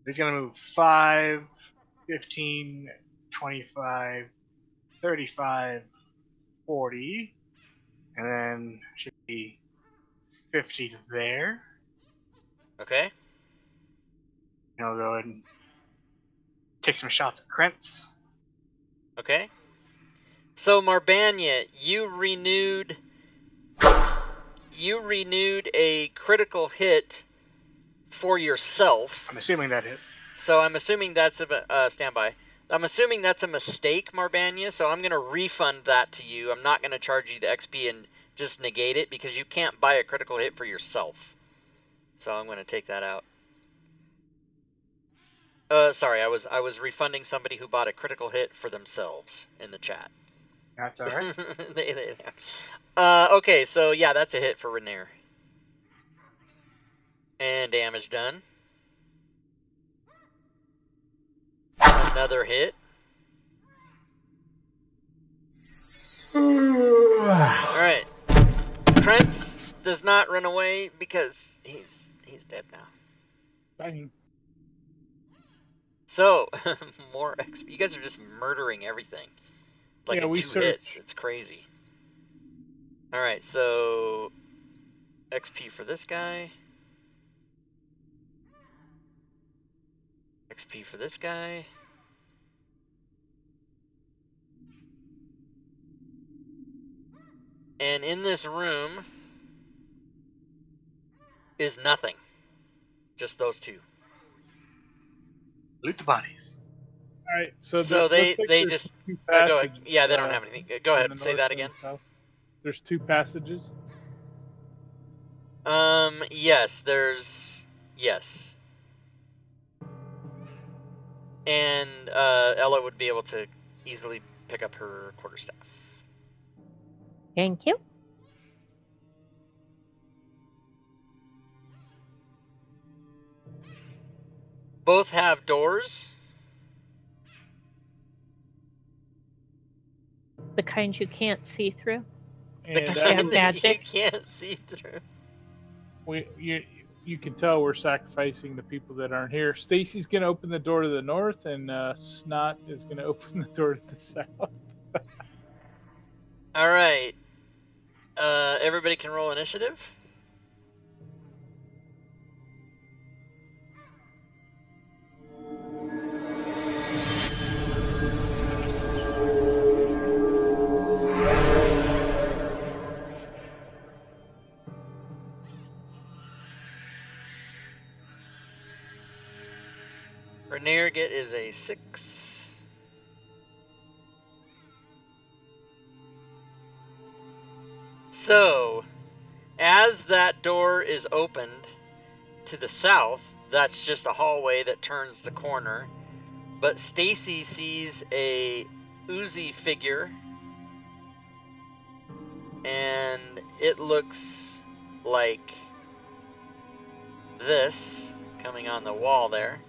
He's going to move 5, 15, 25, 35, 40, and then should be 50 to there. Okay. And I'll go ahead and take some shots at Krentz. Okay. So Marbanya, you renewed a critical hit for yourself. I'm assuming that hits. So I'm assuming that's a standby. I'm assuming that's a mistake, Marbanya, so I'm going to refund that to you. I'm not going to charge you the XP and just negate it because you can't buy a critical hit for yourself. So I'm going to take that out. Sorry, I was refunding somebody who bought a critical hit for themselves in the chat. That's alright. Okay, so yeah, that's a hit for Rainier. And damage done. Another hit. Alright. Krentz does not run away because he's dead now. Bang. So, more XP. You guys are just murdering everything. Like Yeah, in we 2 hits. It's crazy. Alright, so XP for this guy. XP for this guy. And in this room is nothing. Just those 2. Loot the bodies. All right, So they just go ahead. Yeah, they don't have anything. Go ahead, say that again. There's 2 passages. Yes, yes. And Ella would be able to easily pick up her quarterstaff. Thank you. Both have doors. The kind you can't see through. The And kind that you magic. can't see through. you can tell we're sacrificing the people that aren't here. Stacy's gonna open the door to the north, and Snot is gonna open the door to the south. All right. Everybody can roll initiative. Renegade is a 6. So, as that door is opened to the south, that's just a hallway that turns the corner. But Stacy sees a oozy figure, and it looks like this coming on the wall there.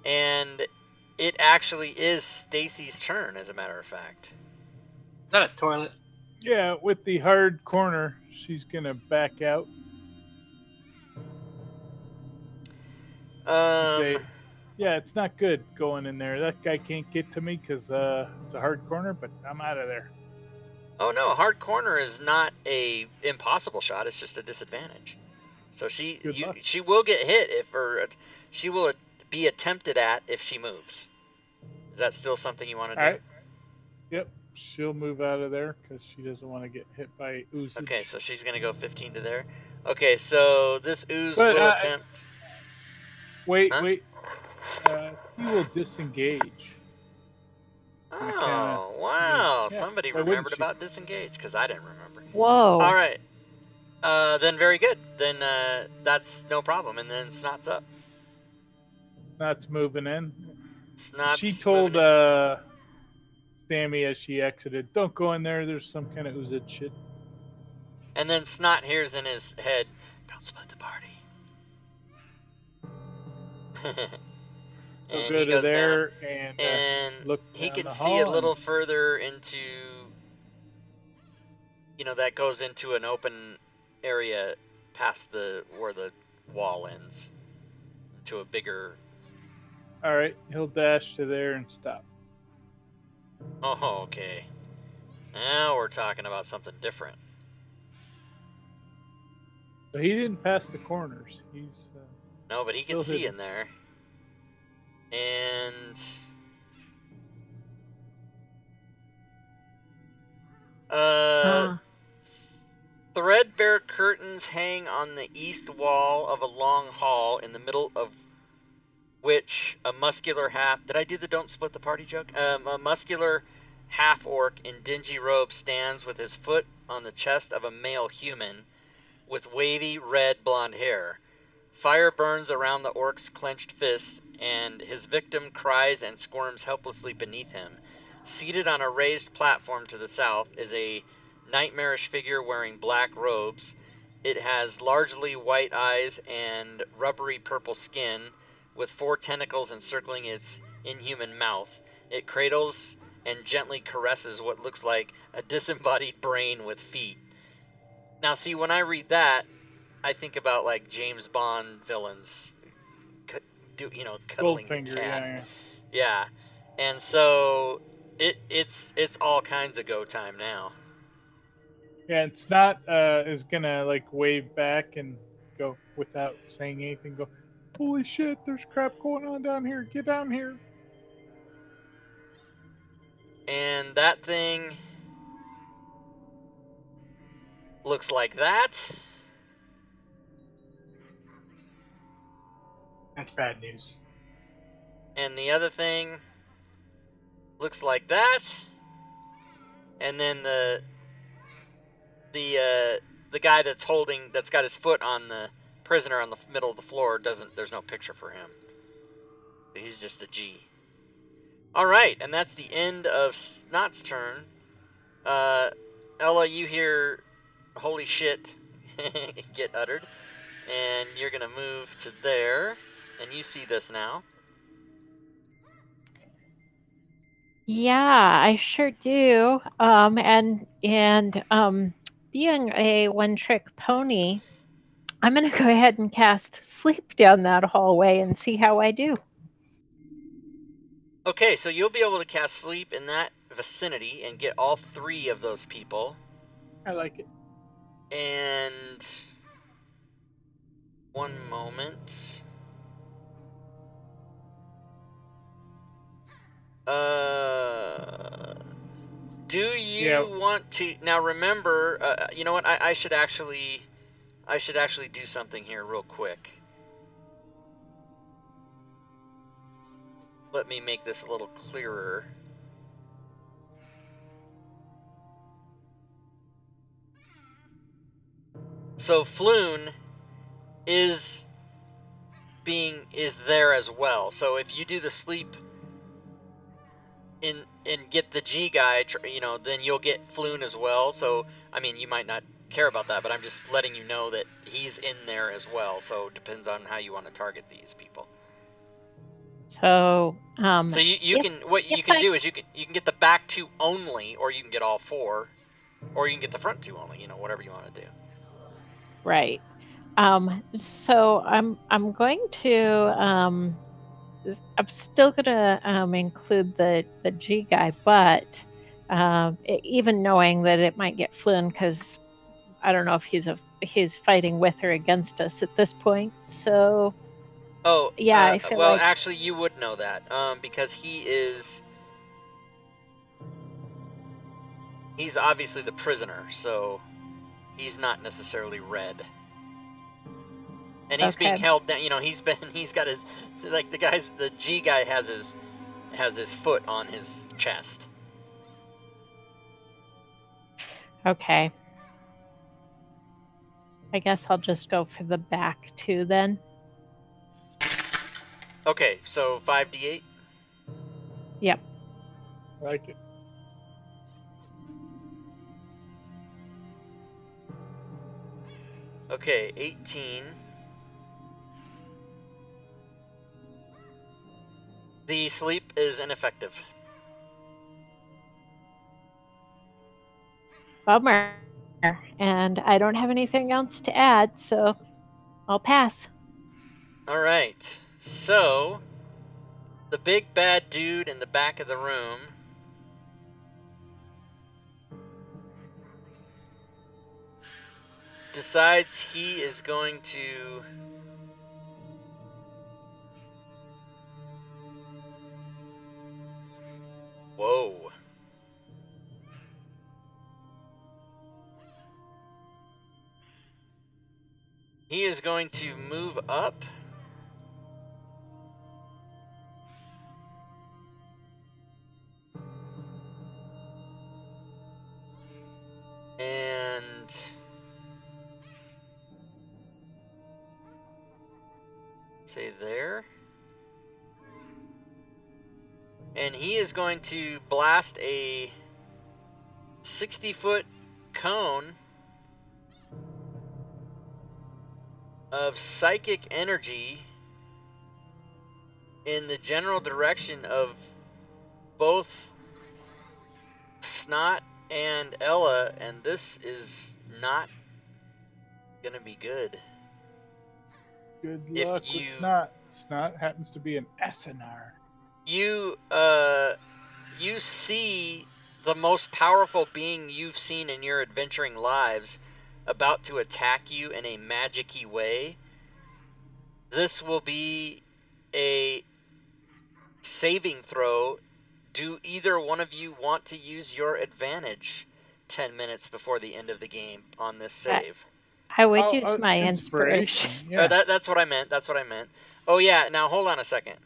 And it actually is Stacy's turn, as a matter of fact. Is that a toilet? Yeah, with the hard corner, she's gonna back out. Say, yeah, it's not good going in there. That guy can't get to me because it's a hard corner, but I'm out of there. Oh no, a hard corner is not a impossible shot. It's just a disadvantage. So she will get hit she will be attempted at if she moves. Is that still something you want to do? All right. Yep, she'll move out of there because she doesn't want to get hit by ooze. Okay, so she's gonna go 15 to there. Okay, so this ooze will attempt. Wait. He will disengage. Oh, wow. Yeah, somebody remembered about disengage, because I didn't remember. Whoa. All right. Then very good. Then that's no problem. And then Snot's up. Snot's moving in. Snot's she told Sammy as she exited, don't go in there. There's some kind of oozed shit. And then Snot hears in his head, don't split the party. And go he goes there down, and look he can see a little further into, that goes into an open area past where the wall ends, to a bigger. All right, he'll dash to there and stop. Oh, okay. Now we're talking about something different. But he didn't pass the corners. He's no, but he can see in there. And threadbare curtains hang on the east wall of a long hall, in the middle of which a muscular half... Did I do the don't split the party joke? A muscular half-orc in dingy robes stands with his foot on the chest of a male human with wavy red blonde hair. Fire burns around the orc's clenched fist, and his victim cries and squirms helplessly beneath him. Seated on a raised platform to the south is a nightmarish figure wearing black robes. It has largely white eyes and rubbery purple skin, with 4 tentacles encircling its inhuman mouth. It cradles and gently caresses what looks like a disembodied brain with feet. Now, see, when I read that, I think about like James Bond villains, cuddling the cat. Yeah. And so it's all kinds of go time now. Yeah, and Snot is gonna like wave back and go without saying anything. Go, holy shit! There's crap going on down here. Get down here. And that thing looks like that. That's bad news. And the other thing looks like that. And then the guy that's got his foot on the prisoner on the middle of the floor there's no picture for him. He's just a G. All right, and that's the end of Snot's turn. Ella, you hear holy shit get uttered, and you're gonna move to there. And you see this now. Yeah, I sure do. And being a one-trick pony, I'm going to go ahead and cast Sleep down that hallway and see how I do. Okay, so you'll be able to cast Sleep in that vicinity and get all 3 of those people. I like it. And one moment. Do you want to now? Remember, you know what? I should actually do something here real quick. Let me make this a little clearer. So Floon is there as well. So if you do the sleep and get the G guy, you know, then you'll get Floon as well. So I mean, you might not care about that, but I'm just letting you know that he's in there as well. So it depends on how you want to target these people. So so you can do is you can get the back 2 only, or you can get all 4, or you can get the front 2 only. You know, whatever you want to do. Right. So I'm going to I'm still gonna include the G guy, but even knowing that it might get Flynn, because I don't know if he's fighting with or against us at this point. So yeah, I feel well, like actually, you would know that because he's obviously the prisoner, so he's not necessarily red. And he's being held down. You know, he's got his, like, the G guy has his foot on his chest. Okay. I guess I'll just go for the back 2 then. Okay, so 5d8. Yep. I like it. Okay, 18. The sleep is ineffective. Bummer. And I don't have anything else to add, so I'll pass. All right. So the big bad dude in the back of the room decides he is going to whoa. He is going to move up and say there. And he is going to blast a 60-foot cone of psychic energy in the general direction of both Snot and Ella, and this is not gonna be good. Good luck with Snot. Snot happens to be an SNR. You see the most powerful being you've seen in your adventuring lives about to attack you in a magic-y way. This will be a saving throw. Do either one of you want to use your advantage 10 minutes before the end of the game on this save? I would use my inspiration. Yeah. That's what I meant. Oh, yeah. Now, hold on a second.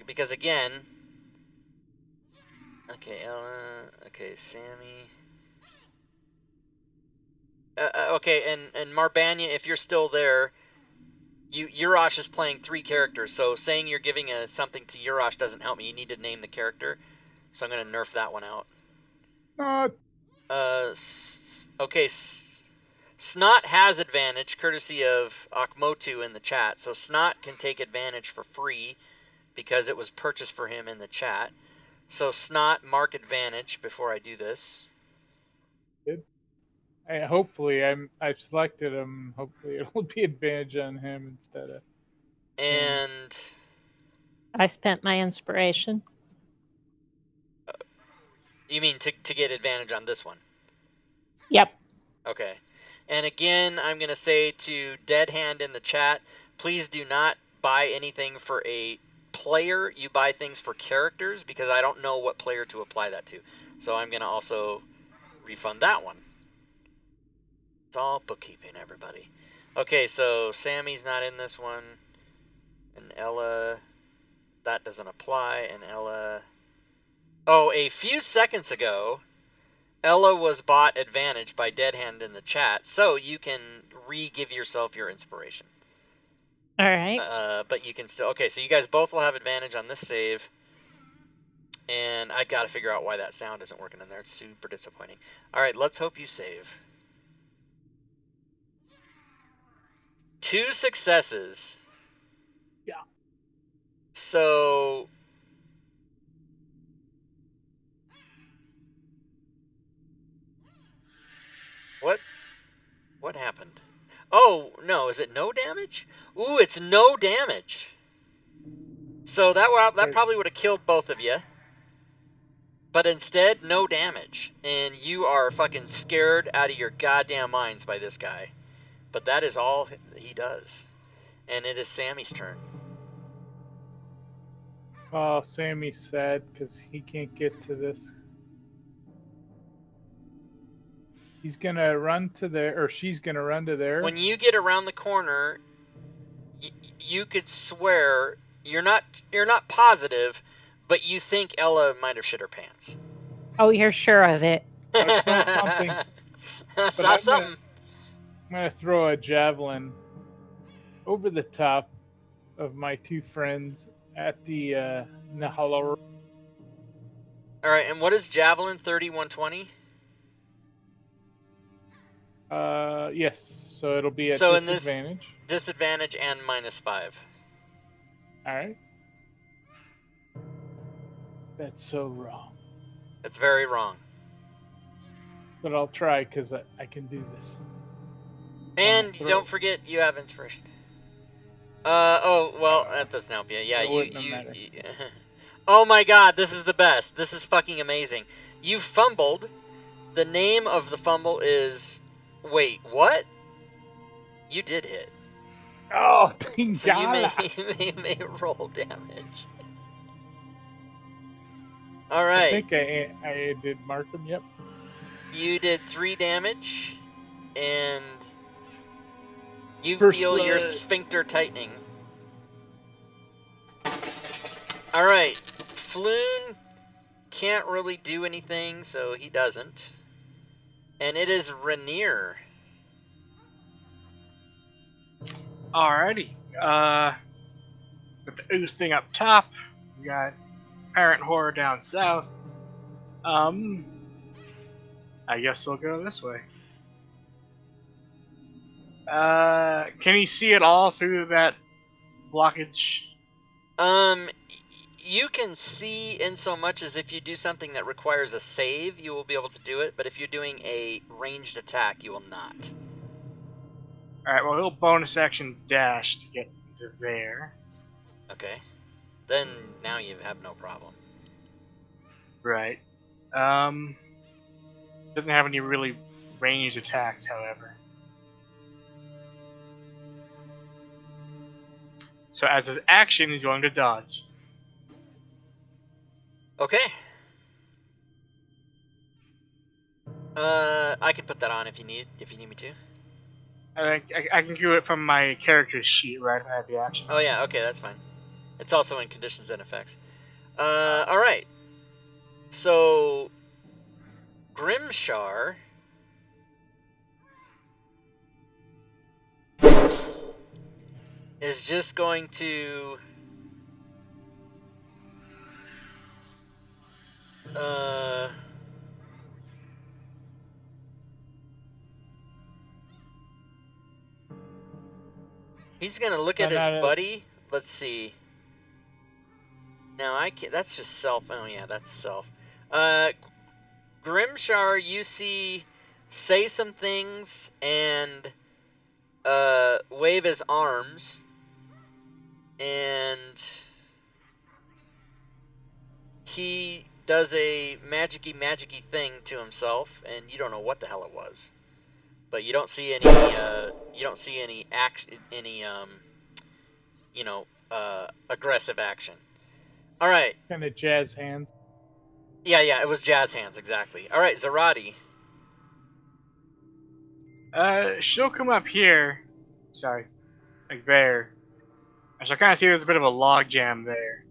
Because, again... Okay, Ella... Okay, Sammy... okay, and Marbanya, if you're still there... Urash is playing 3 characters, so saying you're giving something to Urash doesn't help me. You need to name the character, so I'm going to nerf that one out. Okay, Snot has advantage, courtesy of Akmotu in the chat, so Snot can take advantage for free because it was purchased for him in the chat. So Snot, mark advantage before I do this. Good. Hopefully, I've selected him. Hopefully, it will be advantage on him instead of. And I spent my inspiration. You mean to get advantage on this one? Yep. Okay. And again, I'm going to say to Dead Hand in the chat, please do not buy anything for a player. You buy things for characters, because I don't know what player to apply that to. So I'm going to also refund that one. It's all bookkeeping, everybody. Okay, so Sammy's not in this one. And Ella, that doesn't apply. And Ella... Oh, a few seconds ago, Ella was bought advantage by Dead Hand in the chat, so you can re-give yourself your inspiration. All right. But you can still... Okay, so you guys both will have advantage on this save. And I got to figure out why that sound isn't working in there. It's super disappointing. All right, let's hope you save. 2 successes. Yeah. So... What happened? Oh, no, is it no damage? Ooh, it's no damage. So that probably would have killed both of you. But instead, no damage. And you are fucking scared out of your goddamn minds by this guy. But that is all he does. And it is Sammy's turn. Oh, Sammy's sad because he can't get to this. He's gonna run to there, or she's gonna run to there. When you get around the corner, you could swear you're not positive, but you think Ella might have shit her pants. Oh, you're sure of it? I saw something. Saw something. I'm gonna throw a javelin over the top of my 2 friends at the Nahala. All right, and what is javelin? 3120. Yes. So it'll be at so disadvantage. In this disadvantage and -5. All right. That's so wrong. It's very wrong. But I'll try because I can do this. And don't forget you have inspiration. Oh well, that doesn't help you. Yeah, you Oh my God, this is the best. This is fucking amazing. You fumbled. The name of the fumble is... Wait, what? You did hit. Oh, so you may roll damage. All right. I think I did mark them. Yep. You did 3 damage, and you First feel blood. your sphincter tightening. All right. Floon can't really do anything, so he doesn't. And it is Rainier. Alrighty. With the ooze thing up top, we got Parent Horror down south. I guess we'll go this way. Can he see it all through that blockage? You can see in so much as if you do something that requires a save, you will be able to do it, but if you're doing a ranged attack, you will not. Alright, well, he'll bonus action dash to get to there. Okay. Then, now you have no problem. Right. Doesn't have any really ranged attacks, however. So as his action, he's going to dodge. Okay. I can put that on if you need me to. I can do it from my character's sheet, right? If I have the action. Oh yeah, okay, that's fine. It's also in conditions and effects. Alright. So, Grimshar is just going to... he's gonna look at his buddy. Let's see. Now I can't. That's just self. Oh yeah, that's self. Grimshar, you see, say some things and wave his arms, and he does a magicy thing to himself, and you don't know what the hell it was. But you don't see any action, aggressive action. All right. Kind of jazz hands. Yeah, it was jazz hands, exactly. All right, Zarati. She'll come up here. Sorry, like there. And she'll kind of see there's a bit of a log jam there.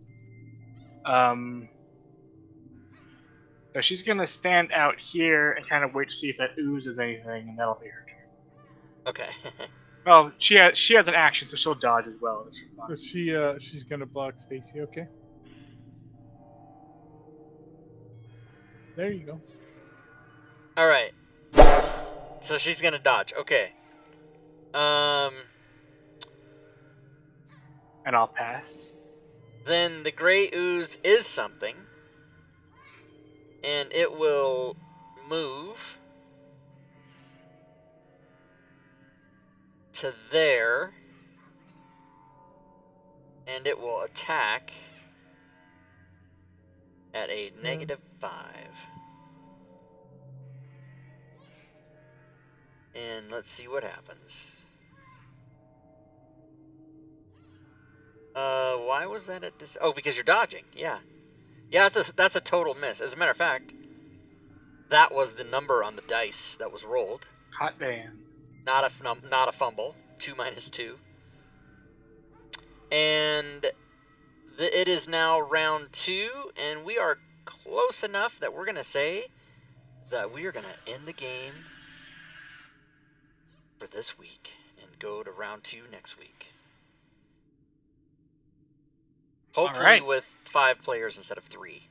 So she's gonna stand out here and kind of wait to see if that oozes anything, and that'll be her turn. Okay. Well, she has an action, so she'll dodge as well. So she's gonna block Stacy. Okay. There you go. All right. So she's gonna dodge. Okay. And I'll pass. Then the gray ooze is something, and it will move to there, and it will attack at a -5. And let's see what happens. Why was that at this? Oh, because you're dodging. Yeah, that's a total miss. As a matter of fact, that was the number on the dice that was rolled. Hot damn. Not a fumble. 2 minus 2. And it is now round 2, and we are close enough that we're gonna say that we are gonna end the game for this week and go to round 2 next week. Hopefully with 5 players instead of 3.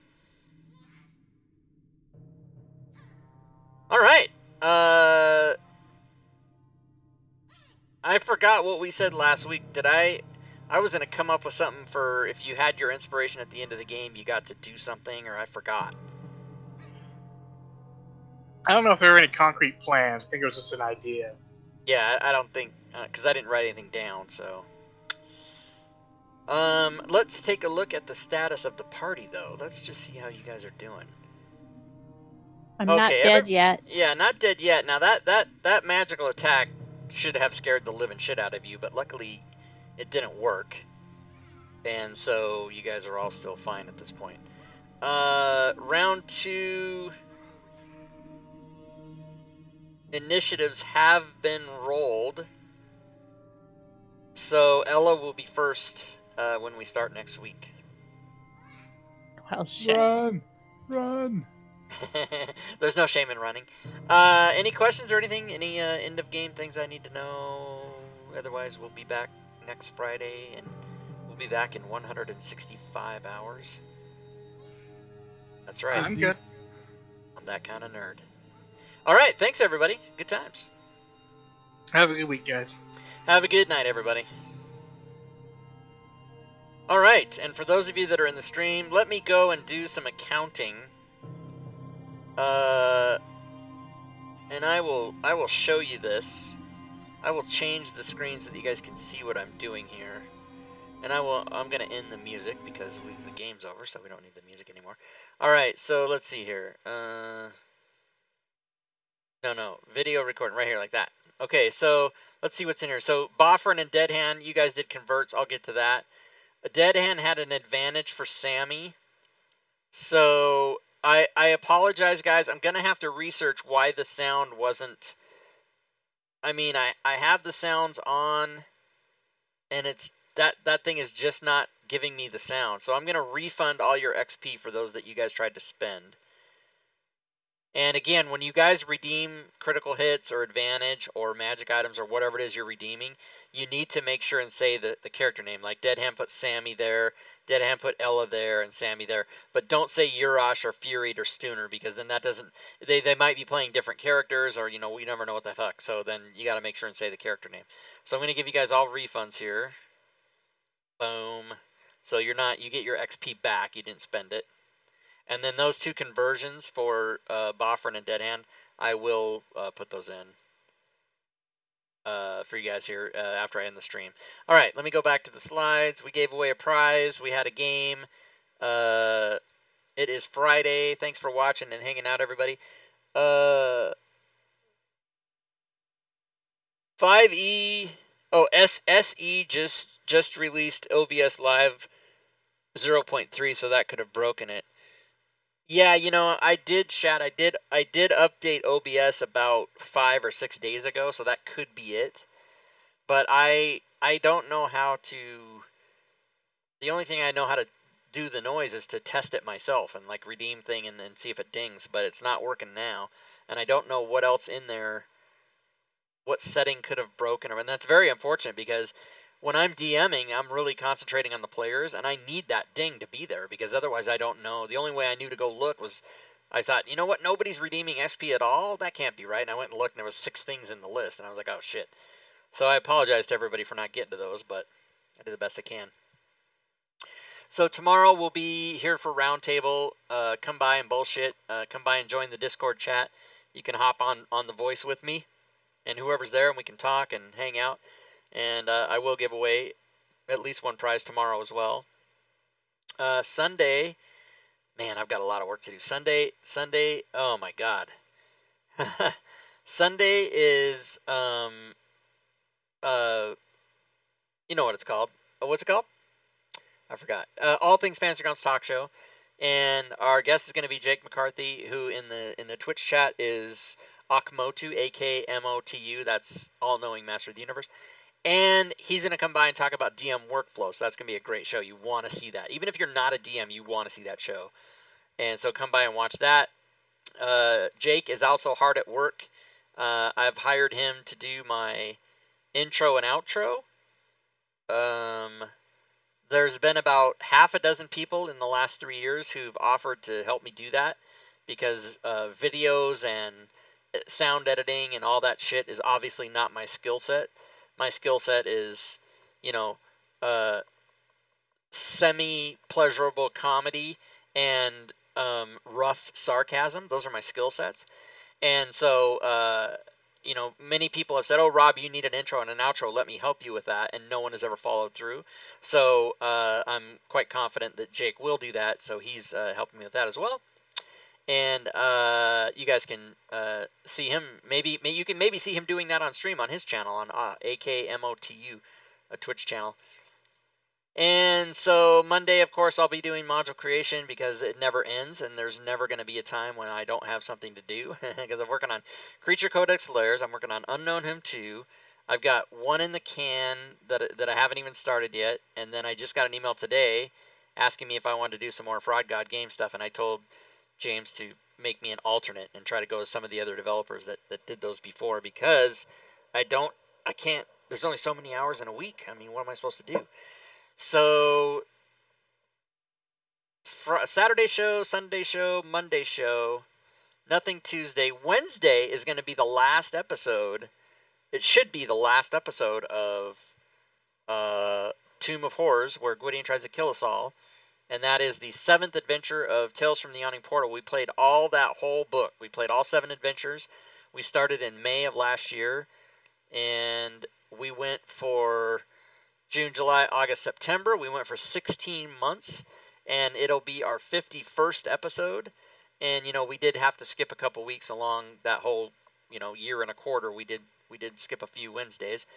All right. I forgot what we said last week. I was going to come up with something for if you had your inspiration at the end of the game, you got to do something, or I forgot. I don't know if there were any concrete plans. I think it was just an idea. Yeah, I don't think, because I didn't write anything down, so. Let's take a look at the status of the party, though. Let's just see how you guys are doing. I'm not dead yet. Yeah, not dead yet. Now, that magical attack should have scared the living shit out of you, but luckily it didn't work. And so you guys are all still fine at this point. Round 2 initiatives have been rolled. So Ella will be first when we start next week. Well, shit. Run! There's no shame in running. Any questions or anything? Any end of game things I need to know? Otherwise, we'll be back next Friday, and we'll be back in 165 hours. That's right. I'm good. I'm that kind of nerd. All right, thanks everybody. Good times. Have a good week, guys. Have a good night, everybody. All right, and for those of you that are in the stream, let me go and do some accounting. And I will show you this. I will change the screen so that you guys can see what I'm doing here. And I'm gonna end the music because the game's over, so we don't need the music anymore. All right, so let's see here. No, video recording right here like that. Okay, so let's see what's in here. So Boffrin and Dead Hand, you guys did converts. I'll get to that. Dead Hand had an advantage for Sammy. So I apologize, guys. I'm gonna have to research why the sound wasn't. I mean, I have the sounds on, and it's that thing is just not giving me the sound. So I'm gonna refund all your XP for those that you guys tried to spend. And again, when you guys redeem critical hits or advantage or magic items or whatever it is you're redeeming, you need to make sure and say the character name. Like Dead Hand put Sammy there, Dead Hand put Ella there, and Sammy there. But don't say Urash or Furied or Stooner, because then that doesn't... They might be playing different characters, or, you know, we never know what the fuck. So then you got to make sure and say the character name. So I'm going to give you guys all refunds here. Boom. So you get your XP back. You didn't spend it. And then those 2 conversions for Boffrin and Dead Hand, I will put those in for you guys here after I end the stream. All right, let me go back to the slides. We gave away a prize. We had a game. It is Friday. Thanks for watching and hanging out, everybody. 5E. Oh, SE just released OBS Live 0.3, so that could have broken it. Yeah, you know, I did update OBS about 5 or 6 days ago, so that could be it. But I don't know how to. The only thing I know how to do the noise is to test it myself and like redeem thing and then see if it dings, but it's not working now. And I don't know what else in there, what setting could have broken, and that's very unfortunate because when I'm DMing, I'm really concentrating on the players, and I need that ding to be there because otherwise I don't know. The only way I knew to go look was I thought, you know what, nobody's redeeming SP at all? That can't be right. And I went and looked, and there was 6 things in the list, and I was like, oh, shit. So I apologize to everybody for not getting to those, but I did the best I can. So tomorrow we'll be here for Roundtable. Come by and bullshit. Come by and join the Discord chat. You can hop on the voice with me and whoever's there, and we can talk and hang out. And I will give away at least one prize tomorrow as well. Sunday, man, I've got a lot of work to do. Sunday, oh my God. Sunday is, you know what it's called. What's it called? I forgot. All Things Fantasy Grounds Talk Show. And our guest is going to be Jake McCarthy, who in the Twitch chat is Akmotu, AKMOTU. That's All-Knowing Master of the Universe. And he's going to come by and talk about DM workflow. So that's going to be a great show. You want to see that. Even if you're not a DM, you want to see that show. And so come by and watch that. Jake is also hard at work. I've hired him to do my intro and outro. There's been about half a dozen people in the last 3 years who've offered to help me do that because videos and sound editing and all that shit is obviously not my skill set. My skill set is, you know, semi-pleasurable comedy and rough sarcasm. Those are my skill sets. And so, you know, many people have said, oh, Rob, you need an intro and an outro. Let me help you with that. And no one has ever followed through. So I'm quite confident that Jake will do that. So he's helping me with that as well. And you guys can see him. Maybe you can see him doing that on stream on his channel on AKMOTU, a Twitch channel. And so Monday, of course, I'll be doing module creation because it never ends, and there's never going to be a time when I don't have something to do because I'm working on Creature Codex Layers. I'm working on Unknown Hymn 2. I've got one in the can that I haven't even started yet, and then I just got an email today asking me if I wanted to do some more Fraud God game stuff, and I told James to make me an alternate and try to go with some of the other developers that did those before because I can't, there's only so many hours in a week. I mean, what am I supposed to do? So Saturday show, Sunday show, Monday show, nothing Tuesday. Wednesday is going to be the last episode. It should be the last episode of Tomb of Horrors, where Gwydion tries to kill us all. And that is the 7th adventure of Tales from the Yawning Portal. We played all that whole book. We played all 7 adventures. We started in May of last year. And we went for June, July, August, September. We went for 16 months. And it'll be our 51st episode. And, you know, we did have to skip a couple weeks along that whole, you know, year and a quarter. We did skip a few Wednesdays.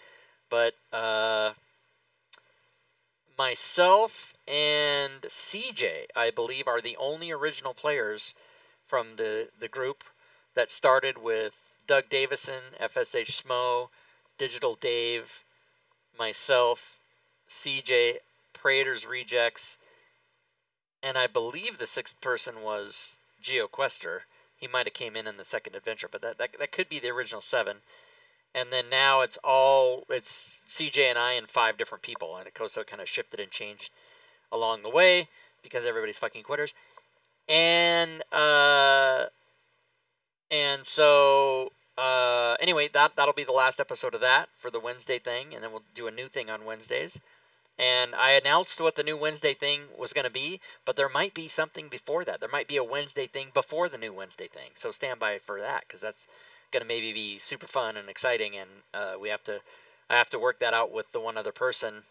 But myself and CJ, I believe, are the only original players from the group that started with Doug Davison, FSH Smo, Digital Dave, myself, CJ, Praetor's Rejects, and I believe the 6th person was GeoQuester. He might have came in the 2nd adventure, but that could be the original 7. And then now it's CJ and I and 5 different people, and so it kind of shifted and changed along the way because everybody's fucking quitters. And so anyway, that'll be the last episode of that for the Wednesday thing, and then we'll do a new thing on Wednesdays. And I announced what the new Wednesday thing was going to be, but there might be something before that. There might be a Wednesday thing before the new Wednesday thing, so stand by for that because that's going to maybe be super fun and exciting, and I have to work that out with the one other person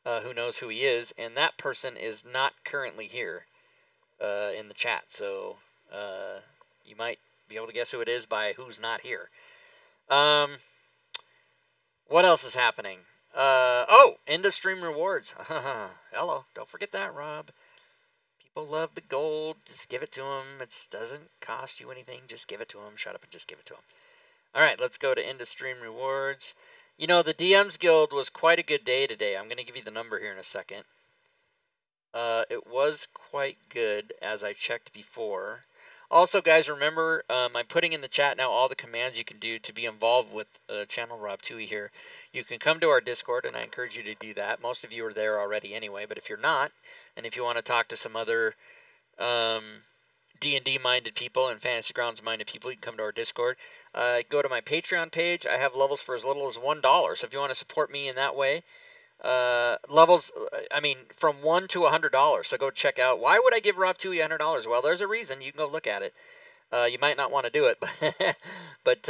who knows who he is, and that person is not currently here. in the chat. So you might be able to guess who it is by who's not here. What else is happening? Oh, end of stream rewards. Hello, don't forget that, Rob. People love the gold. Just give it to them. It doesn't cost you anything. Just give it to them. Shut up and just give it to them. All right, let's go to end of stream rewards. You know, the DM's Guild was quite a good day today. I'm going to give you the number here in a second. It was quite good, as I checked before. Also, guys, remember, I'm putting in the chat now all the commands you can do to be involved with Channel Rob Tui here. You can come to our Discord, and I encourage you to do that. Most of you are there already anyway, but if you're not, and if you want to talk to some other D&D-minded people and Fantasy Grounds-minded people, you can come to our Discord. Go to my Patreon page. I have levels for as little as $1, so if you want to support me in that way, levels, I mean, from $1 to $100. So go check out. Why would I give Rob Tui $100? Well, there's a reason. You can go look at it. You might not want to do it, but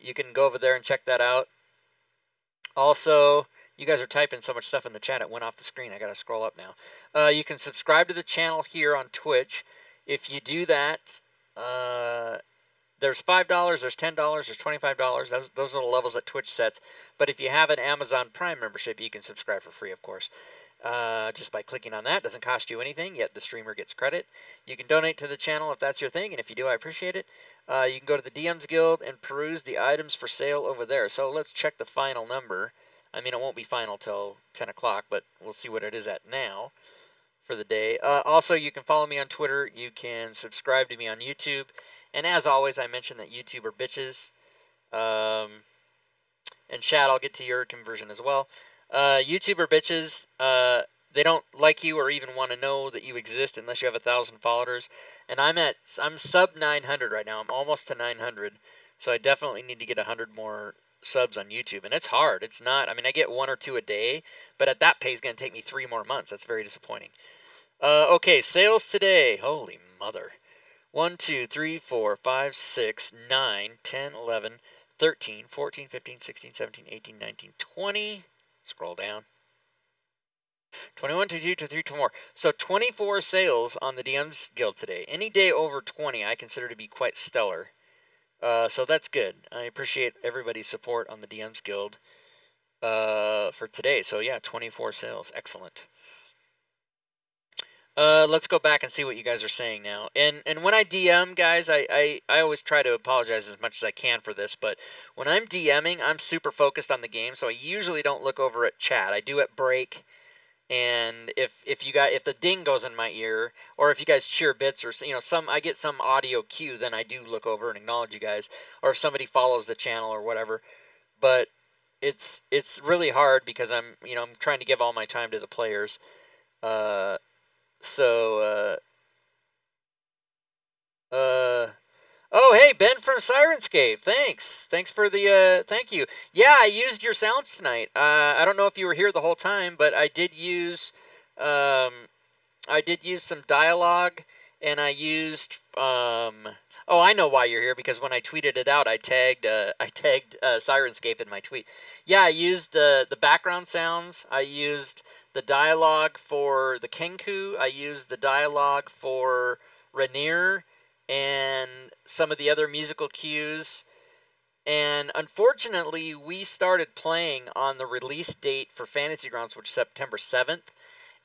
you can go over there and check that out. Also, you guys are typing so much stuff in the chat, it went off the screen. I got to scroll up now. You can subscribe to the channel here on Twitch. If you do that, there's $5, there's $10, there's $25. Those are the levels that Twitch sets. But if you have an Amazon Prime membership, you can subscribe for free, of course. Just by clicking on that. Doesn't cost you anything, yet the streamer gets credit. You can donate to the channel if that's your thing, and if you do, I appreciate it. You can go to the DM's Guild and peruse the items for sale over there. So let's check the final number. I mean, it won't be final till 10 o'clock, but we'll see what it is at now for the day. Also, you can follow me on Twitter. You can subscribe to me on YouTube. And as always, I mentioned that YouTube are bitches. And Chad, I'll get to your conversion as well. YouTube are bitches. They don't like you or even want to know that you exist unless you have 1,000 followers. And I'm sub 900 right now. I'm almost to 900. So I definitely need to get 100 more subs on YouTube. And it's hard. It's not, I mean, I get 1 or 2 a day, but at that pace, it's going to take me 3 more months. That's very disappointing. Okay, sales today. Holy mother. 1, 2, 3, 4, 5, 6, 9, 10, 11, 13, 14, 15, 16, 17, 18, 19, 20. Scroll down. 21, 22, 23, 24. So 24 sales on the DM's Guild today. Any day over 20 I consider to be quite stellar. So that's good. I appreciate everybody's support on the DM's Guild for today. So yeah, 24 sales. Excellent. Let's go back and see what you guys are saying now. And when I DM, guys, I always try to apologize as much as I can for this, but when I'm DMing, I'm super focused on the game, so I usually don't look over at chat. I do at break, and if the ding goes in my ear, or if you guys cheer bits, or I get some audio cue, then I do look over and acknowledge you guys, or if somebody follows the channel or whatever. But it's really hard because I'm trying to give all my time to the players. Oh, hey, Ben from Sirenscape. Thanks for the, thank you. Yeah, I used your sounds tonight. I don't know if you were here the whole time, but I did use some dialogue, and I used, oh, I know why you're here, because when I tweeted it out, I tagged Sirenscape in my tweet. Yeah, I used the background sounds. I used the dialogue for the Kenku. I used the dialogue for Rainier and some of the other musical cues. And unfortunately, we started playing on the release date for Fantasy Grounds, which is September 7th.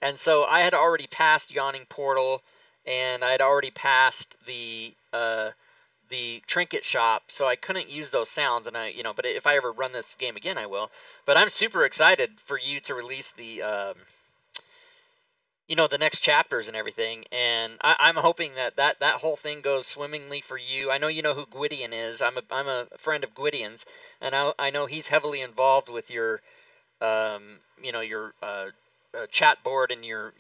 And so I had already passed Yawning Portal, and I had already passed the trinket shop, so I couldn't use those sounds. And but if I ever run this game again, I will. But I'm super excited for you to release the the next chapters and everything, and I'm hoping that whole thing goes swimmingly for you. I know you know who Gwydion is. I'm a friend of Gwydion's, and I know he's heavily involved with your your chat board and your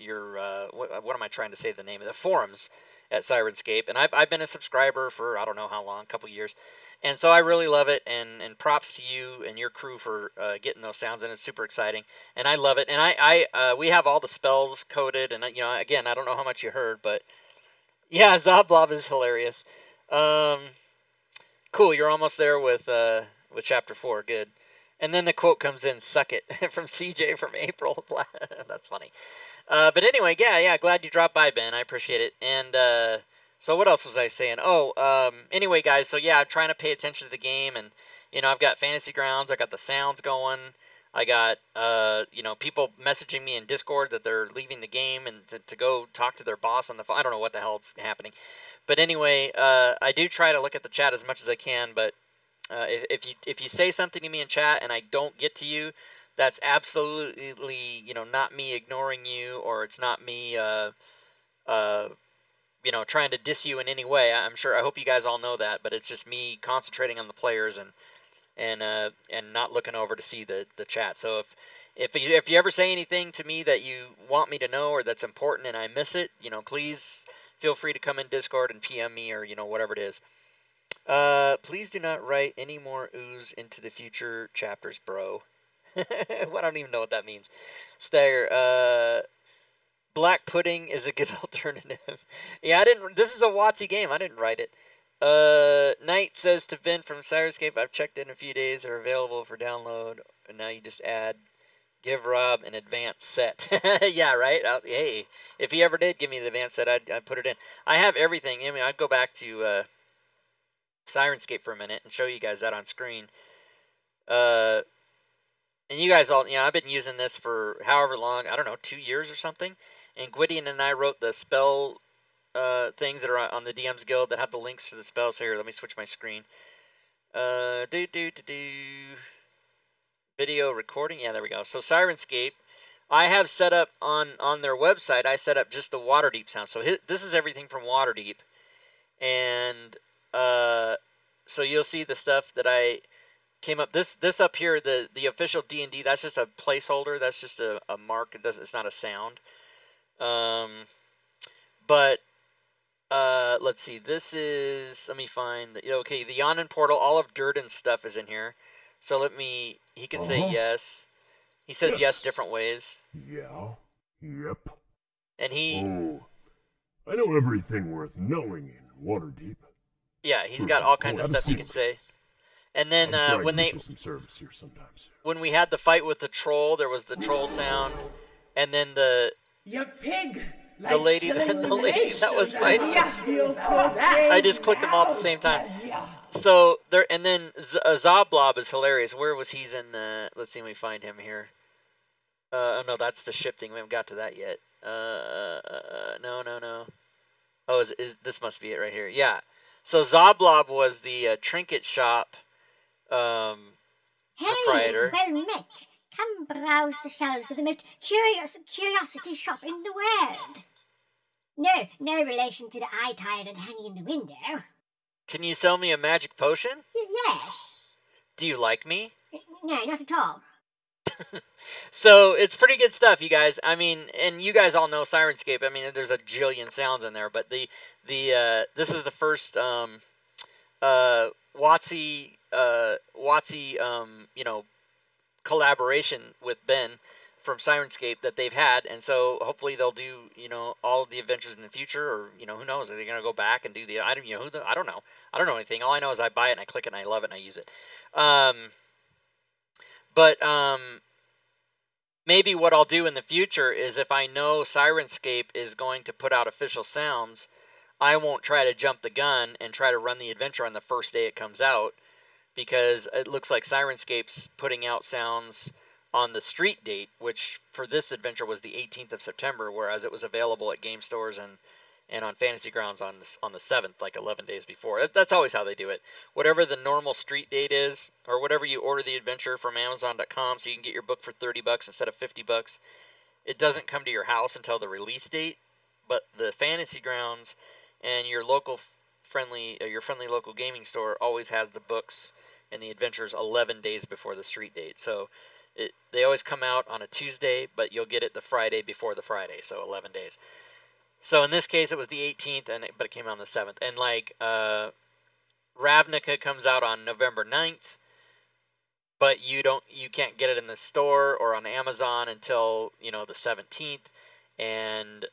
what am I trying to say the name of the forums at Sirenscape. And I've been a subscriber for I don't know how long, a couple years, and so I really love it. And props to you and your crew for getting those sounds, and it's super exciting, and I love it. And we have all the spells coded, and again, I don't know how much you heard, but yeah, Zoblob is hilarious. Cool, you're almost there with chapter 4. Good. And then the quote comes in, "Suck it," from CJ from April. That's funny. But anyway, yeah, glad you dropped by, Ben. I appreciate it. And so what else was I saying? Oh, anyway, guys, so yeah, I'm trying to pay attention to the game, and I've got Fantasy Grounds, I got the sounds going, I got people messaging me in Discord that they're leaving the game and to go talk to their boss on the phone. I don't know what the hell is happening, but anyway, I do try to look at the chat as much as I can. But if you say something to me in chat and I don't get to you, that's absolutely not me ignoring you, or it's not me trying to diss you in any way. I hope you guys all know that, but it's just me concentrating on the players and not looking over to see the chat. So if you ever say anything to me that you want me to know or that's important and I miss it, please feel free to come in Discord and PM me, or whatever it is. Please do not write any more ooze into the future chapters, bro. I don't even know what that means. Stagger. Black pudding is a good alternative. Yeah, this is a WotC game. I didn't write it. Knight says to Ben from Sirenscape, I've checked in a few days. They're available for download. And now you just add, give Rob an advanced set. Yeah, right? Hey, if he ever did give me the advanced set, I'd put it in. I have everything. I mean, I'd go back to Sirenscape for a minute and show you guys that on screen. And you guys all, I've been using this for however long, I don't know, 2 years or something. And Gwydion and I wrote the spell things that are on the DM's Guild that have the links to the spells. Here, let me switch my screen. Video recording. Yeah, there we go. So Sirenscape, I have set up on their website, I set up just the Waterdeep sound. So this is everything from Waterdeep. And so you'll see the stuff that I came up. This up here, the official D&D, that's just a placeholder. That's just a mark. It's not a sound. But let's see. This is, let me find, okay, the Yawning Portal, all of Durden's stuff is in here. So he can say yes. He says yes different ways. Yeah. Yep. And I know everything worth knowing in Waterdeep. Yeah, he's got all kinds of stuff he can say. And then when some service here sometimes. When we had the fight with the troll, there was the troll sound, and then you pig. The lady that was fighting. I just clicked them all at the same time. So there, and then Zoblob is hilarious. Where was he's in the? Let's see, let me find him here. Oh no, that's the ship thing. We haven't got to that yet. No. Oh, this must be it right here. Yeah. So Zoblob was the trinket shop proprietor. Well met. Come browse the shelves of the most curious curiosity shop in the world. No relation to the eye tyrant hanging in the window. Can you sell me a magic potion? Yes. Do you like me? No, not at all. So it's pretty good stuff, you guys. I mean, and you guys all know Sirenscape. I mean, there's a jillion sounds in there, but this is the first WotC collaboration with Ben from Sirenscape that they've had, and so hopefully they'll do all of the adventures in the future, or who knows, are they going to go back and do the I don't know anything. All I know is I buy it and I click it and I love it and I use it. But maybe what I'll do in the future is, if I know Sirenscape is going to put out official sounds, I won't try to jump the gun and try to run the adventure on the first day it comes out, because it looks like Sirenscape's putting out sounds on the street date, which for this adventure was the 18th of September, whereas it was available at game stores and on Fantasy Grounds on the 7th, like 11 days before. That's always how they do it. Whatever the normal street date is, or whatever you order the adventure from Amazon.com, so you can get your book for $30 instead of $50, it doesn't come to your house until the release date. But the Fantasy Grounds and your friendly local gaming store always has the books and the adventures 11 days before the street date. So they always come out on a Tuesday, but you'll get it the Friday before the Friday, so 11 days. So in this case, it was the 18th, but it came out on the 7th. And like Ravnica comes out on November 9th, but you can't get it in the store or on Amazon until the 17th. And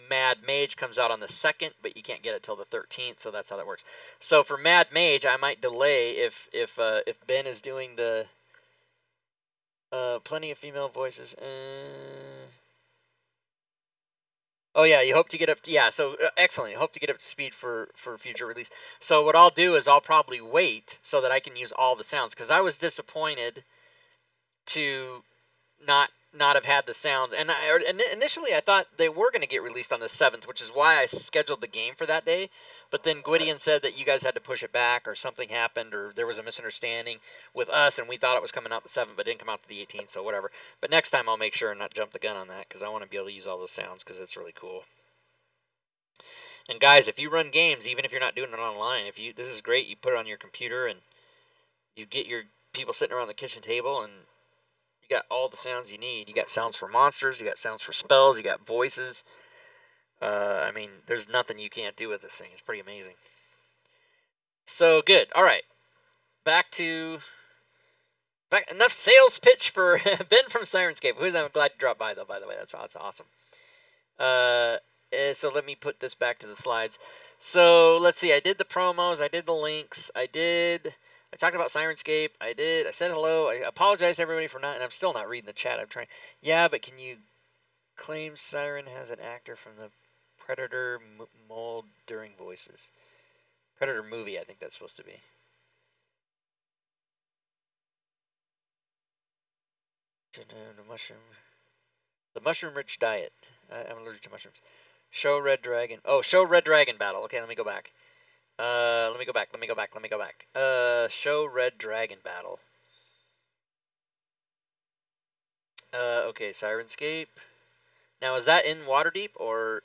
Mad Mage comes out on the 2nd, but you can't get it till the 13th. So that's how that works. So for Mad Mage, I might delay if Ben is doing the Plenty of female voices. Oh yeah, you hope to get up. Yeah, so excellent. You hope to get up to speed for future release. So what I'll do is I'll probably wait so that I can use all the sounds, because I was disappointed to not have had the sounds. And initially I thought they were going to get released on the 7th, which is why I scheduled the game for that day. But then Gwydion said that you guys had to push it back, or something happened, or there was a misunderstanding with us, and we thought it was coming out the 7th, but it didn't come out to the 18th, so whatever. But next time I'll make sure and not jump the gun on that, because I want to be able to use all those sounds, because it's really cool. And guys, if you run games, even if you're not doing it online, this is great. You put it on your computer, and you get your people sitting around the kitchen table, and you got all the sounds you need. You got sounds for monsters, you got sounds for spells, you got voices. I mean, there's nothing you can't do with this thing. It's pretty amazing. So, good. All right. Enough sales pitch for Ben from Sirenscape. I'm glad you dropped by, though, by the way. That's awesome. So let me put this back to the slides. So, let's see. I did the promos. I did the links. I talked about Sirenscape. I said hello. I apologize, everybody, for not, and I'm still not reading the chat. I'm trying. Yeah, but can you claim Siren has an actor from the Predator mold during voices? Predator movie, I think that's supposed to be. The mushroom-rich diet. I'm allergic to mushrooms. Show Red Dragon. Oh, show Red Dragon battle. Okay, let me go back. Let me go back. Show Red Dragon battle. Okay, Sirenscape. Now, is that in Waterdeep, or...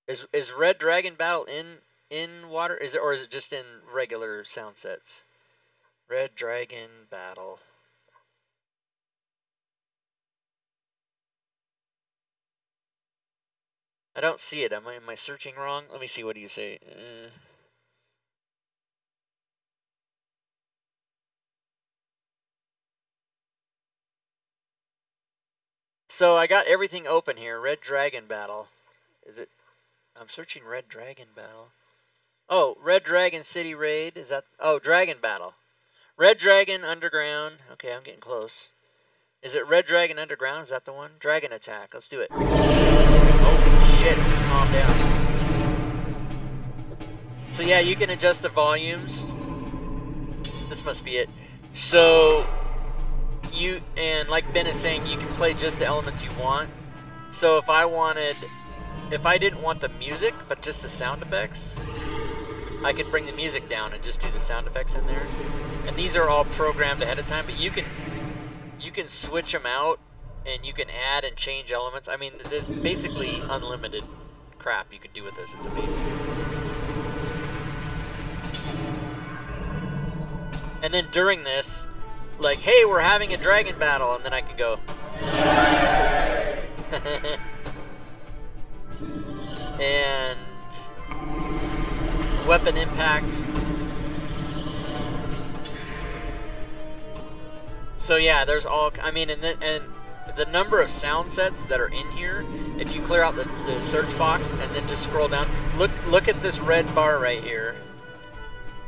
Is Red Dragon battle in Water? Or is it just in regular sound sets? Red Dragon battle. I don't see it. Am I searching wrong? Let me see. What do you say? So I got everything open here. Red Dragon battle. Is it? I'm searching Red Dragon battle. Oh, Red Dragon City Raid. Is that? Oh, Dragon battle. Red Dragon Underground. Okay, I'm getting close. Is it Red Dragon Underground? Is that the one? Dragon Attack. Let's do it. Oh, shit. Just calm down. So, yeah, you can adjust the volumes. This must be it. So, and like Ben is saying, you can play just the elements you want. So, if I didn't want the music, but just the sound effects, I could bring the music down and just do the sound effects in there. And these are all programmed ahead of time, but you can switch them out, and you can add and change elements. I mean, there's basically unlimited crap you could do with this. It's amazing. And then during this, like, hey, we're having a dragon battle, and then I could go. And weapon impact. So yeah, there's all, I mean, and the number of sound sets that are in here, if you clear out the search box and then just scroll down, look at this red bar right here,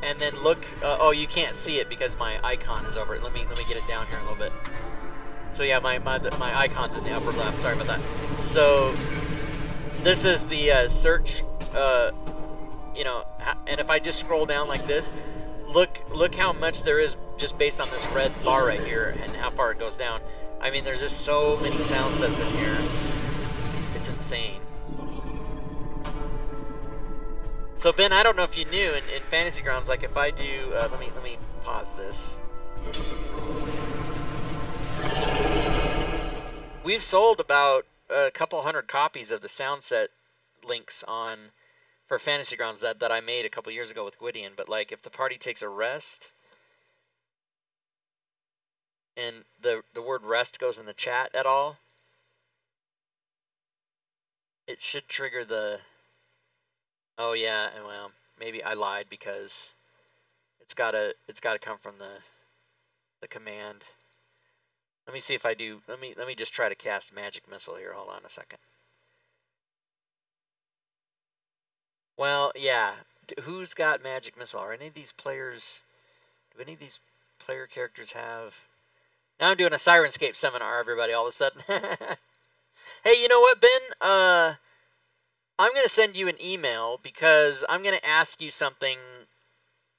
and then look, oh, you can't see it because my icon is over it. Let me get it down here a little bit. So yeah, my icon's in the upper left. Sorry about that. So this is the search, you know, and if I just scroll down like this, look how much there is just based on this red bar right here and how far it goes down. I mean, there's just so many sound sets in here. It's insane. So Ben, I don't know if you knew in Fantasy Grounds, like if I do, let me pause this. We've sold about a couple hundred copies of the sound set links for Fantasy Grounds that I made a couple years ago with Gwydion. But like, if the party takes a rest, and the word rest goes in the chat at all, it should trigger the. Oh yeah, and well, maybe I lied because it's gotta come from the command. Let me see if I do. Let me just try to cast Magic Missile here. Hold on a second. Well, yeah, who's got magic missile? Are any of these players? Do any of these player characters have? Now I'm doing a Sirenscape seminar, everybody. All of a sudden. Hey, you know what, Ben? I'm gonna send you an email because I'm gonna ask you something.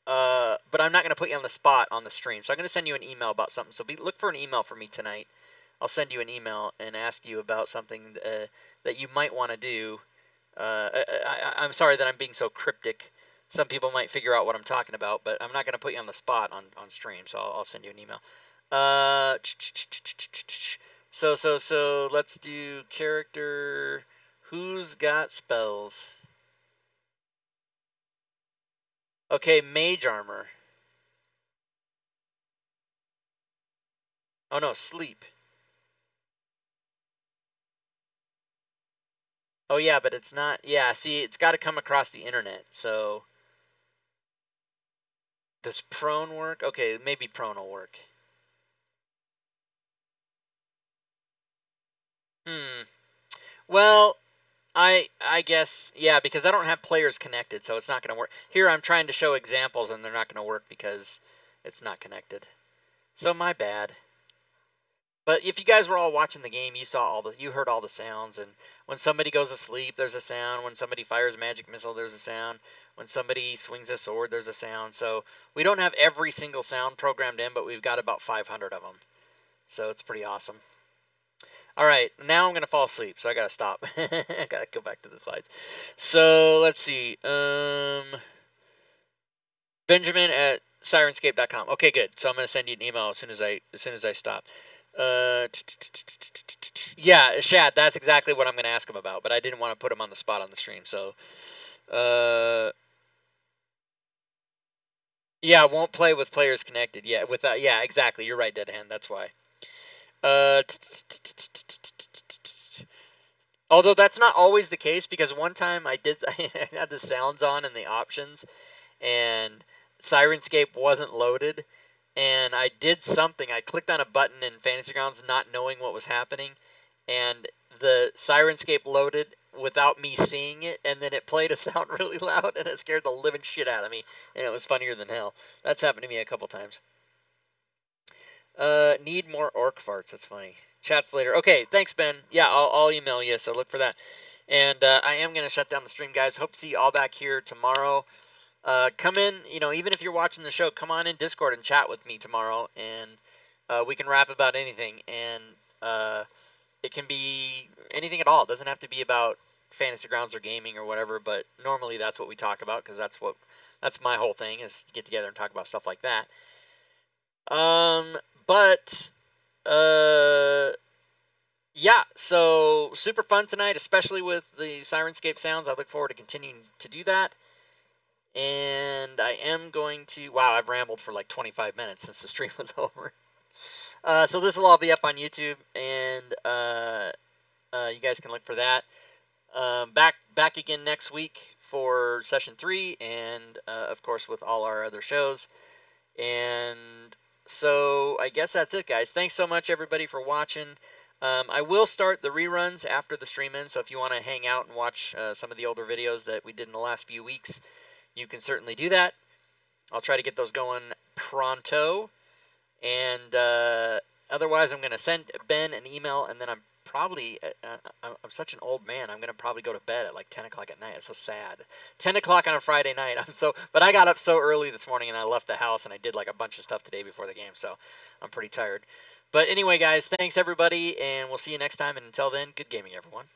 But I'm not gonna put you on the spot on the stream. So I'm gonna send you an email about something. So look for an email from me tonight. I'll send you an email and ask you about something that you might want to do. I'm sorry that I'm being so cryptic. Some people might figure out what I'm talking about, but I'm not going to put you on the spot on stream, so I'll send you an email. So let's do character. Who's got spells? Okay, mage armor. Oh no, sleep. Oh yeah, but it's not. Yeah, see, it's got to come across the internet. So does prone work? Okay, maybe prone will work. Well, I guess, yeah, because I don't have players connected, so it's not going to work. Here I'm trying to show examples, and they're not going to work because it's not connected. So my bad. But if you guys were all watching the game, you heard all the sounds. And when somebody goes asleep, there's a sound. When somebody fires a magic missile, there's a sound. When somebody swings a sword, there's a sound. So we don't have every single sound programmed in, but we've got about 500 of them. So it's pretty awesome. All right, now I'm going to fall asleep, so I got to stop. I got to go back to the slides. So let's see. Benjamin at Sirenscape.com. Okay, good. So I'm going to send you an email as soon as I stop. Yeah, Shad, that's exactly what I'm going to ask him about, but I didn't want to put him on the spot on the stream. So, yeah, won't play with players connected. Yeah, yeah, exactly. You're right, Dead Hand. That's why. Although that's not always the case, because one time I had the sounds on in the options, and Sirenscape wasn't loaded, and I did something. I clicked on a button in Fantasy Grounds not knowing what was happening, and the Sirenscape loaded without me seeing it, and then it played a sound really loud, and it scared the living shit out of me, and it was funnier than hell. That's happened to me a couple times. Need more orc farts. That's funny. Chats later. Okay, thanks, Ben. Yeah, I'll email you, so look for that. And I am going to shut down the stream, guys. Hope to see you all back here tomorrow. Come in, even if you're watching the show, come on in Discord and chat with me tomorrow, and we can rap about anything. And it can be anything at all. It doesn't have to be about Fantasy Grounds or gaming or whatever, but normally that's what we talk about, because that's my whole thing, is to get together and talk about stuff like that. Yeah, so super fun tonight, especially with the Sirenscape sounds. I look forward to continuing to do that. And I am going to, wow, I've rambled for like 25 minutes since the stream was over. So this will all be up on YouTube, and you guys can look for that. Back again next week for session 3, and of course with all our other shows. And so I guess that's it, guys. Thanks so much, everybody, for watching. I will start the reruns after the stream ends, so if you want to hang out and watch some of the older videos that we did in the last few weeks, you can certainly do that. I'll try to get those going pronto. And otherwise, I'm going to send Ben an email, and then I'm such an old man. I'm going to probably go to bed at like 10 o'clock at night. It's so sad. 10 o'clock on a Friday night. But I got up so early this morning, and I left the house, and I did like a bunch of stuff today before the game, so I'm pretty tired. But anyway, guys, thanks everybody, and we'll see you next time. And until then, good gaming, everyone.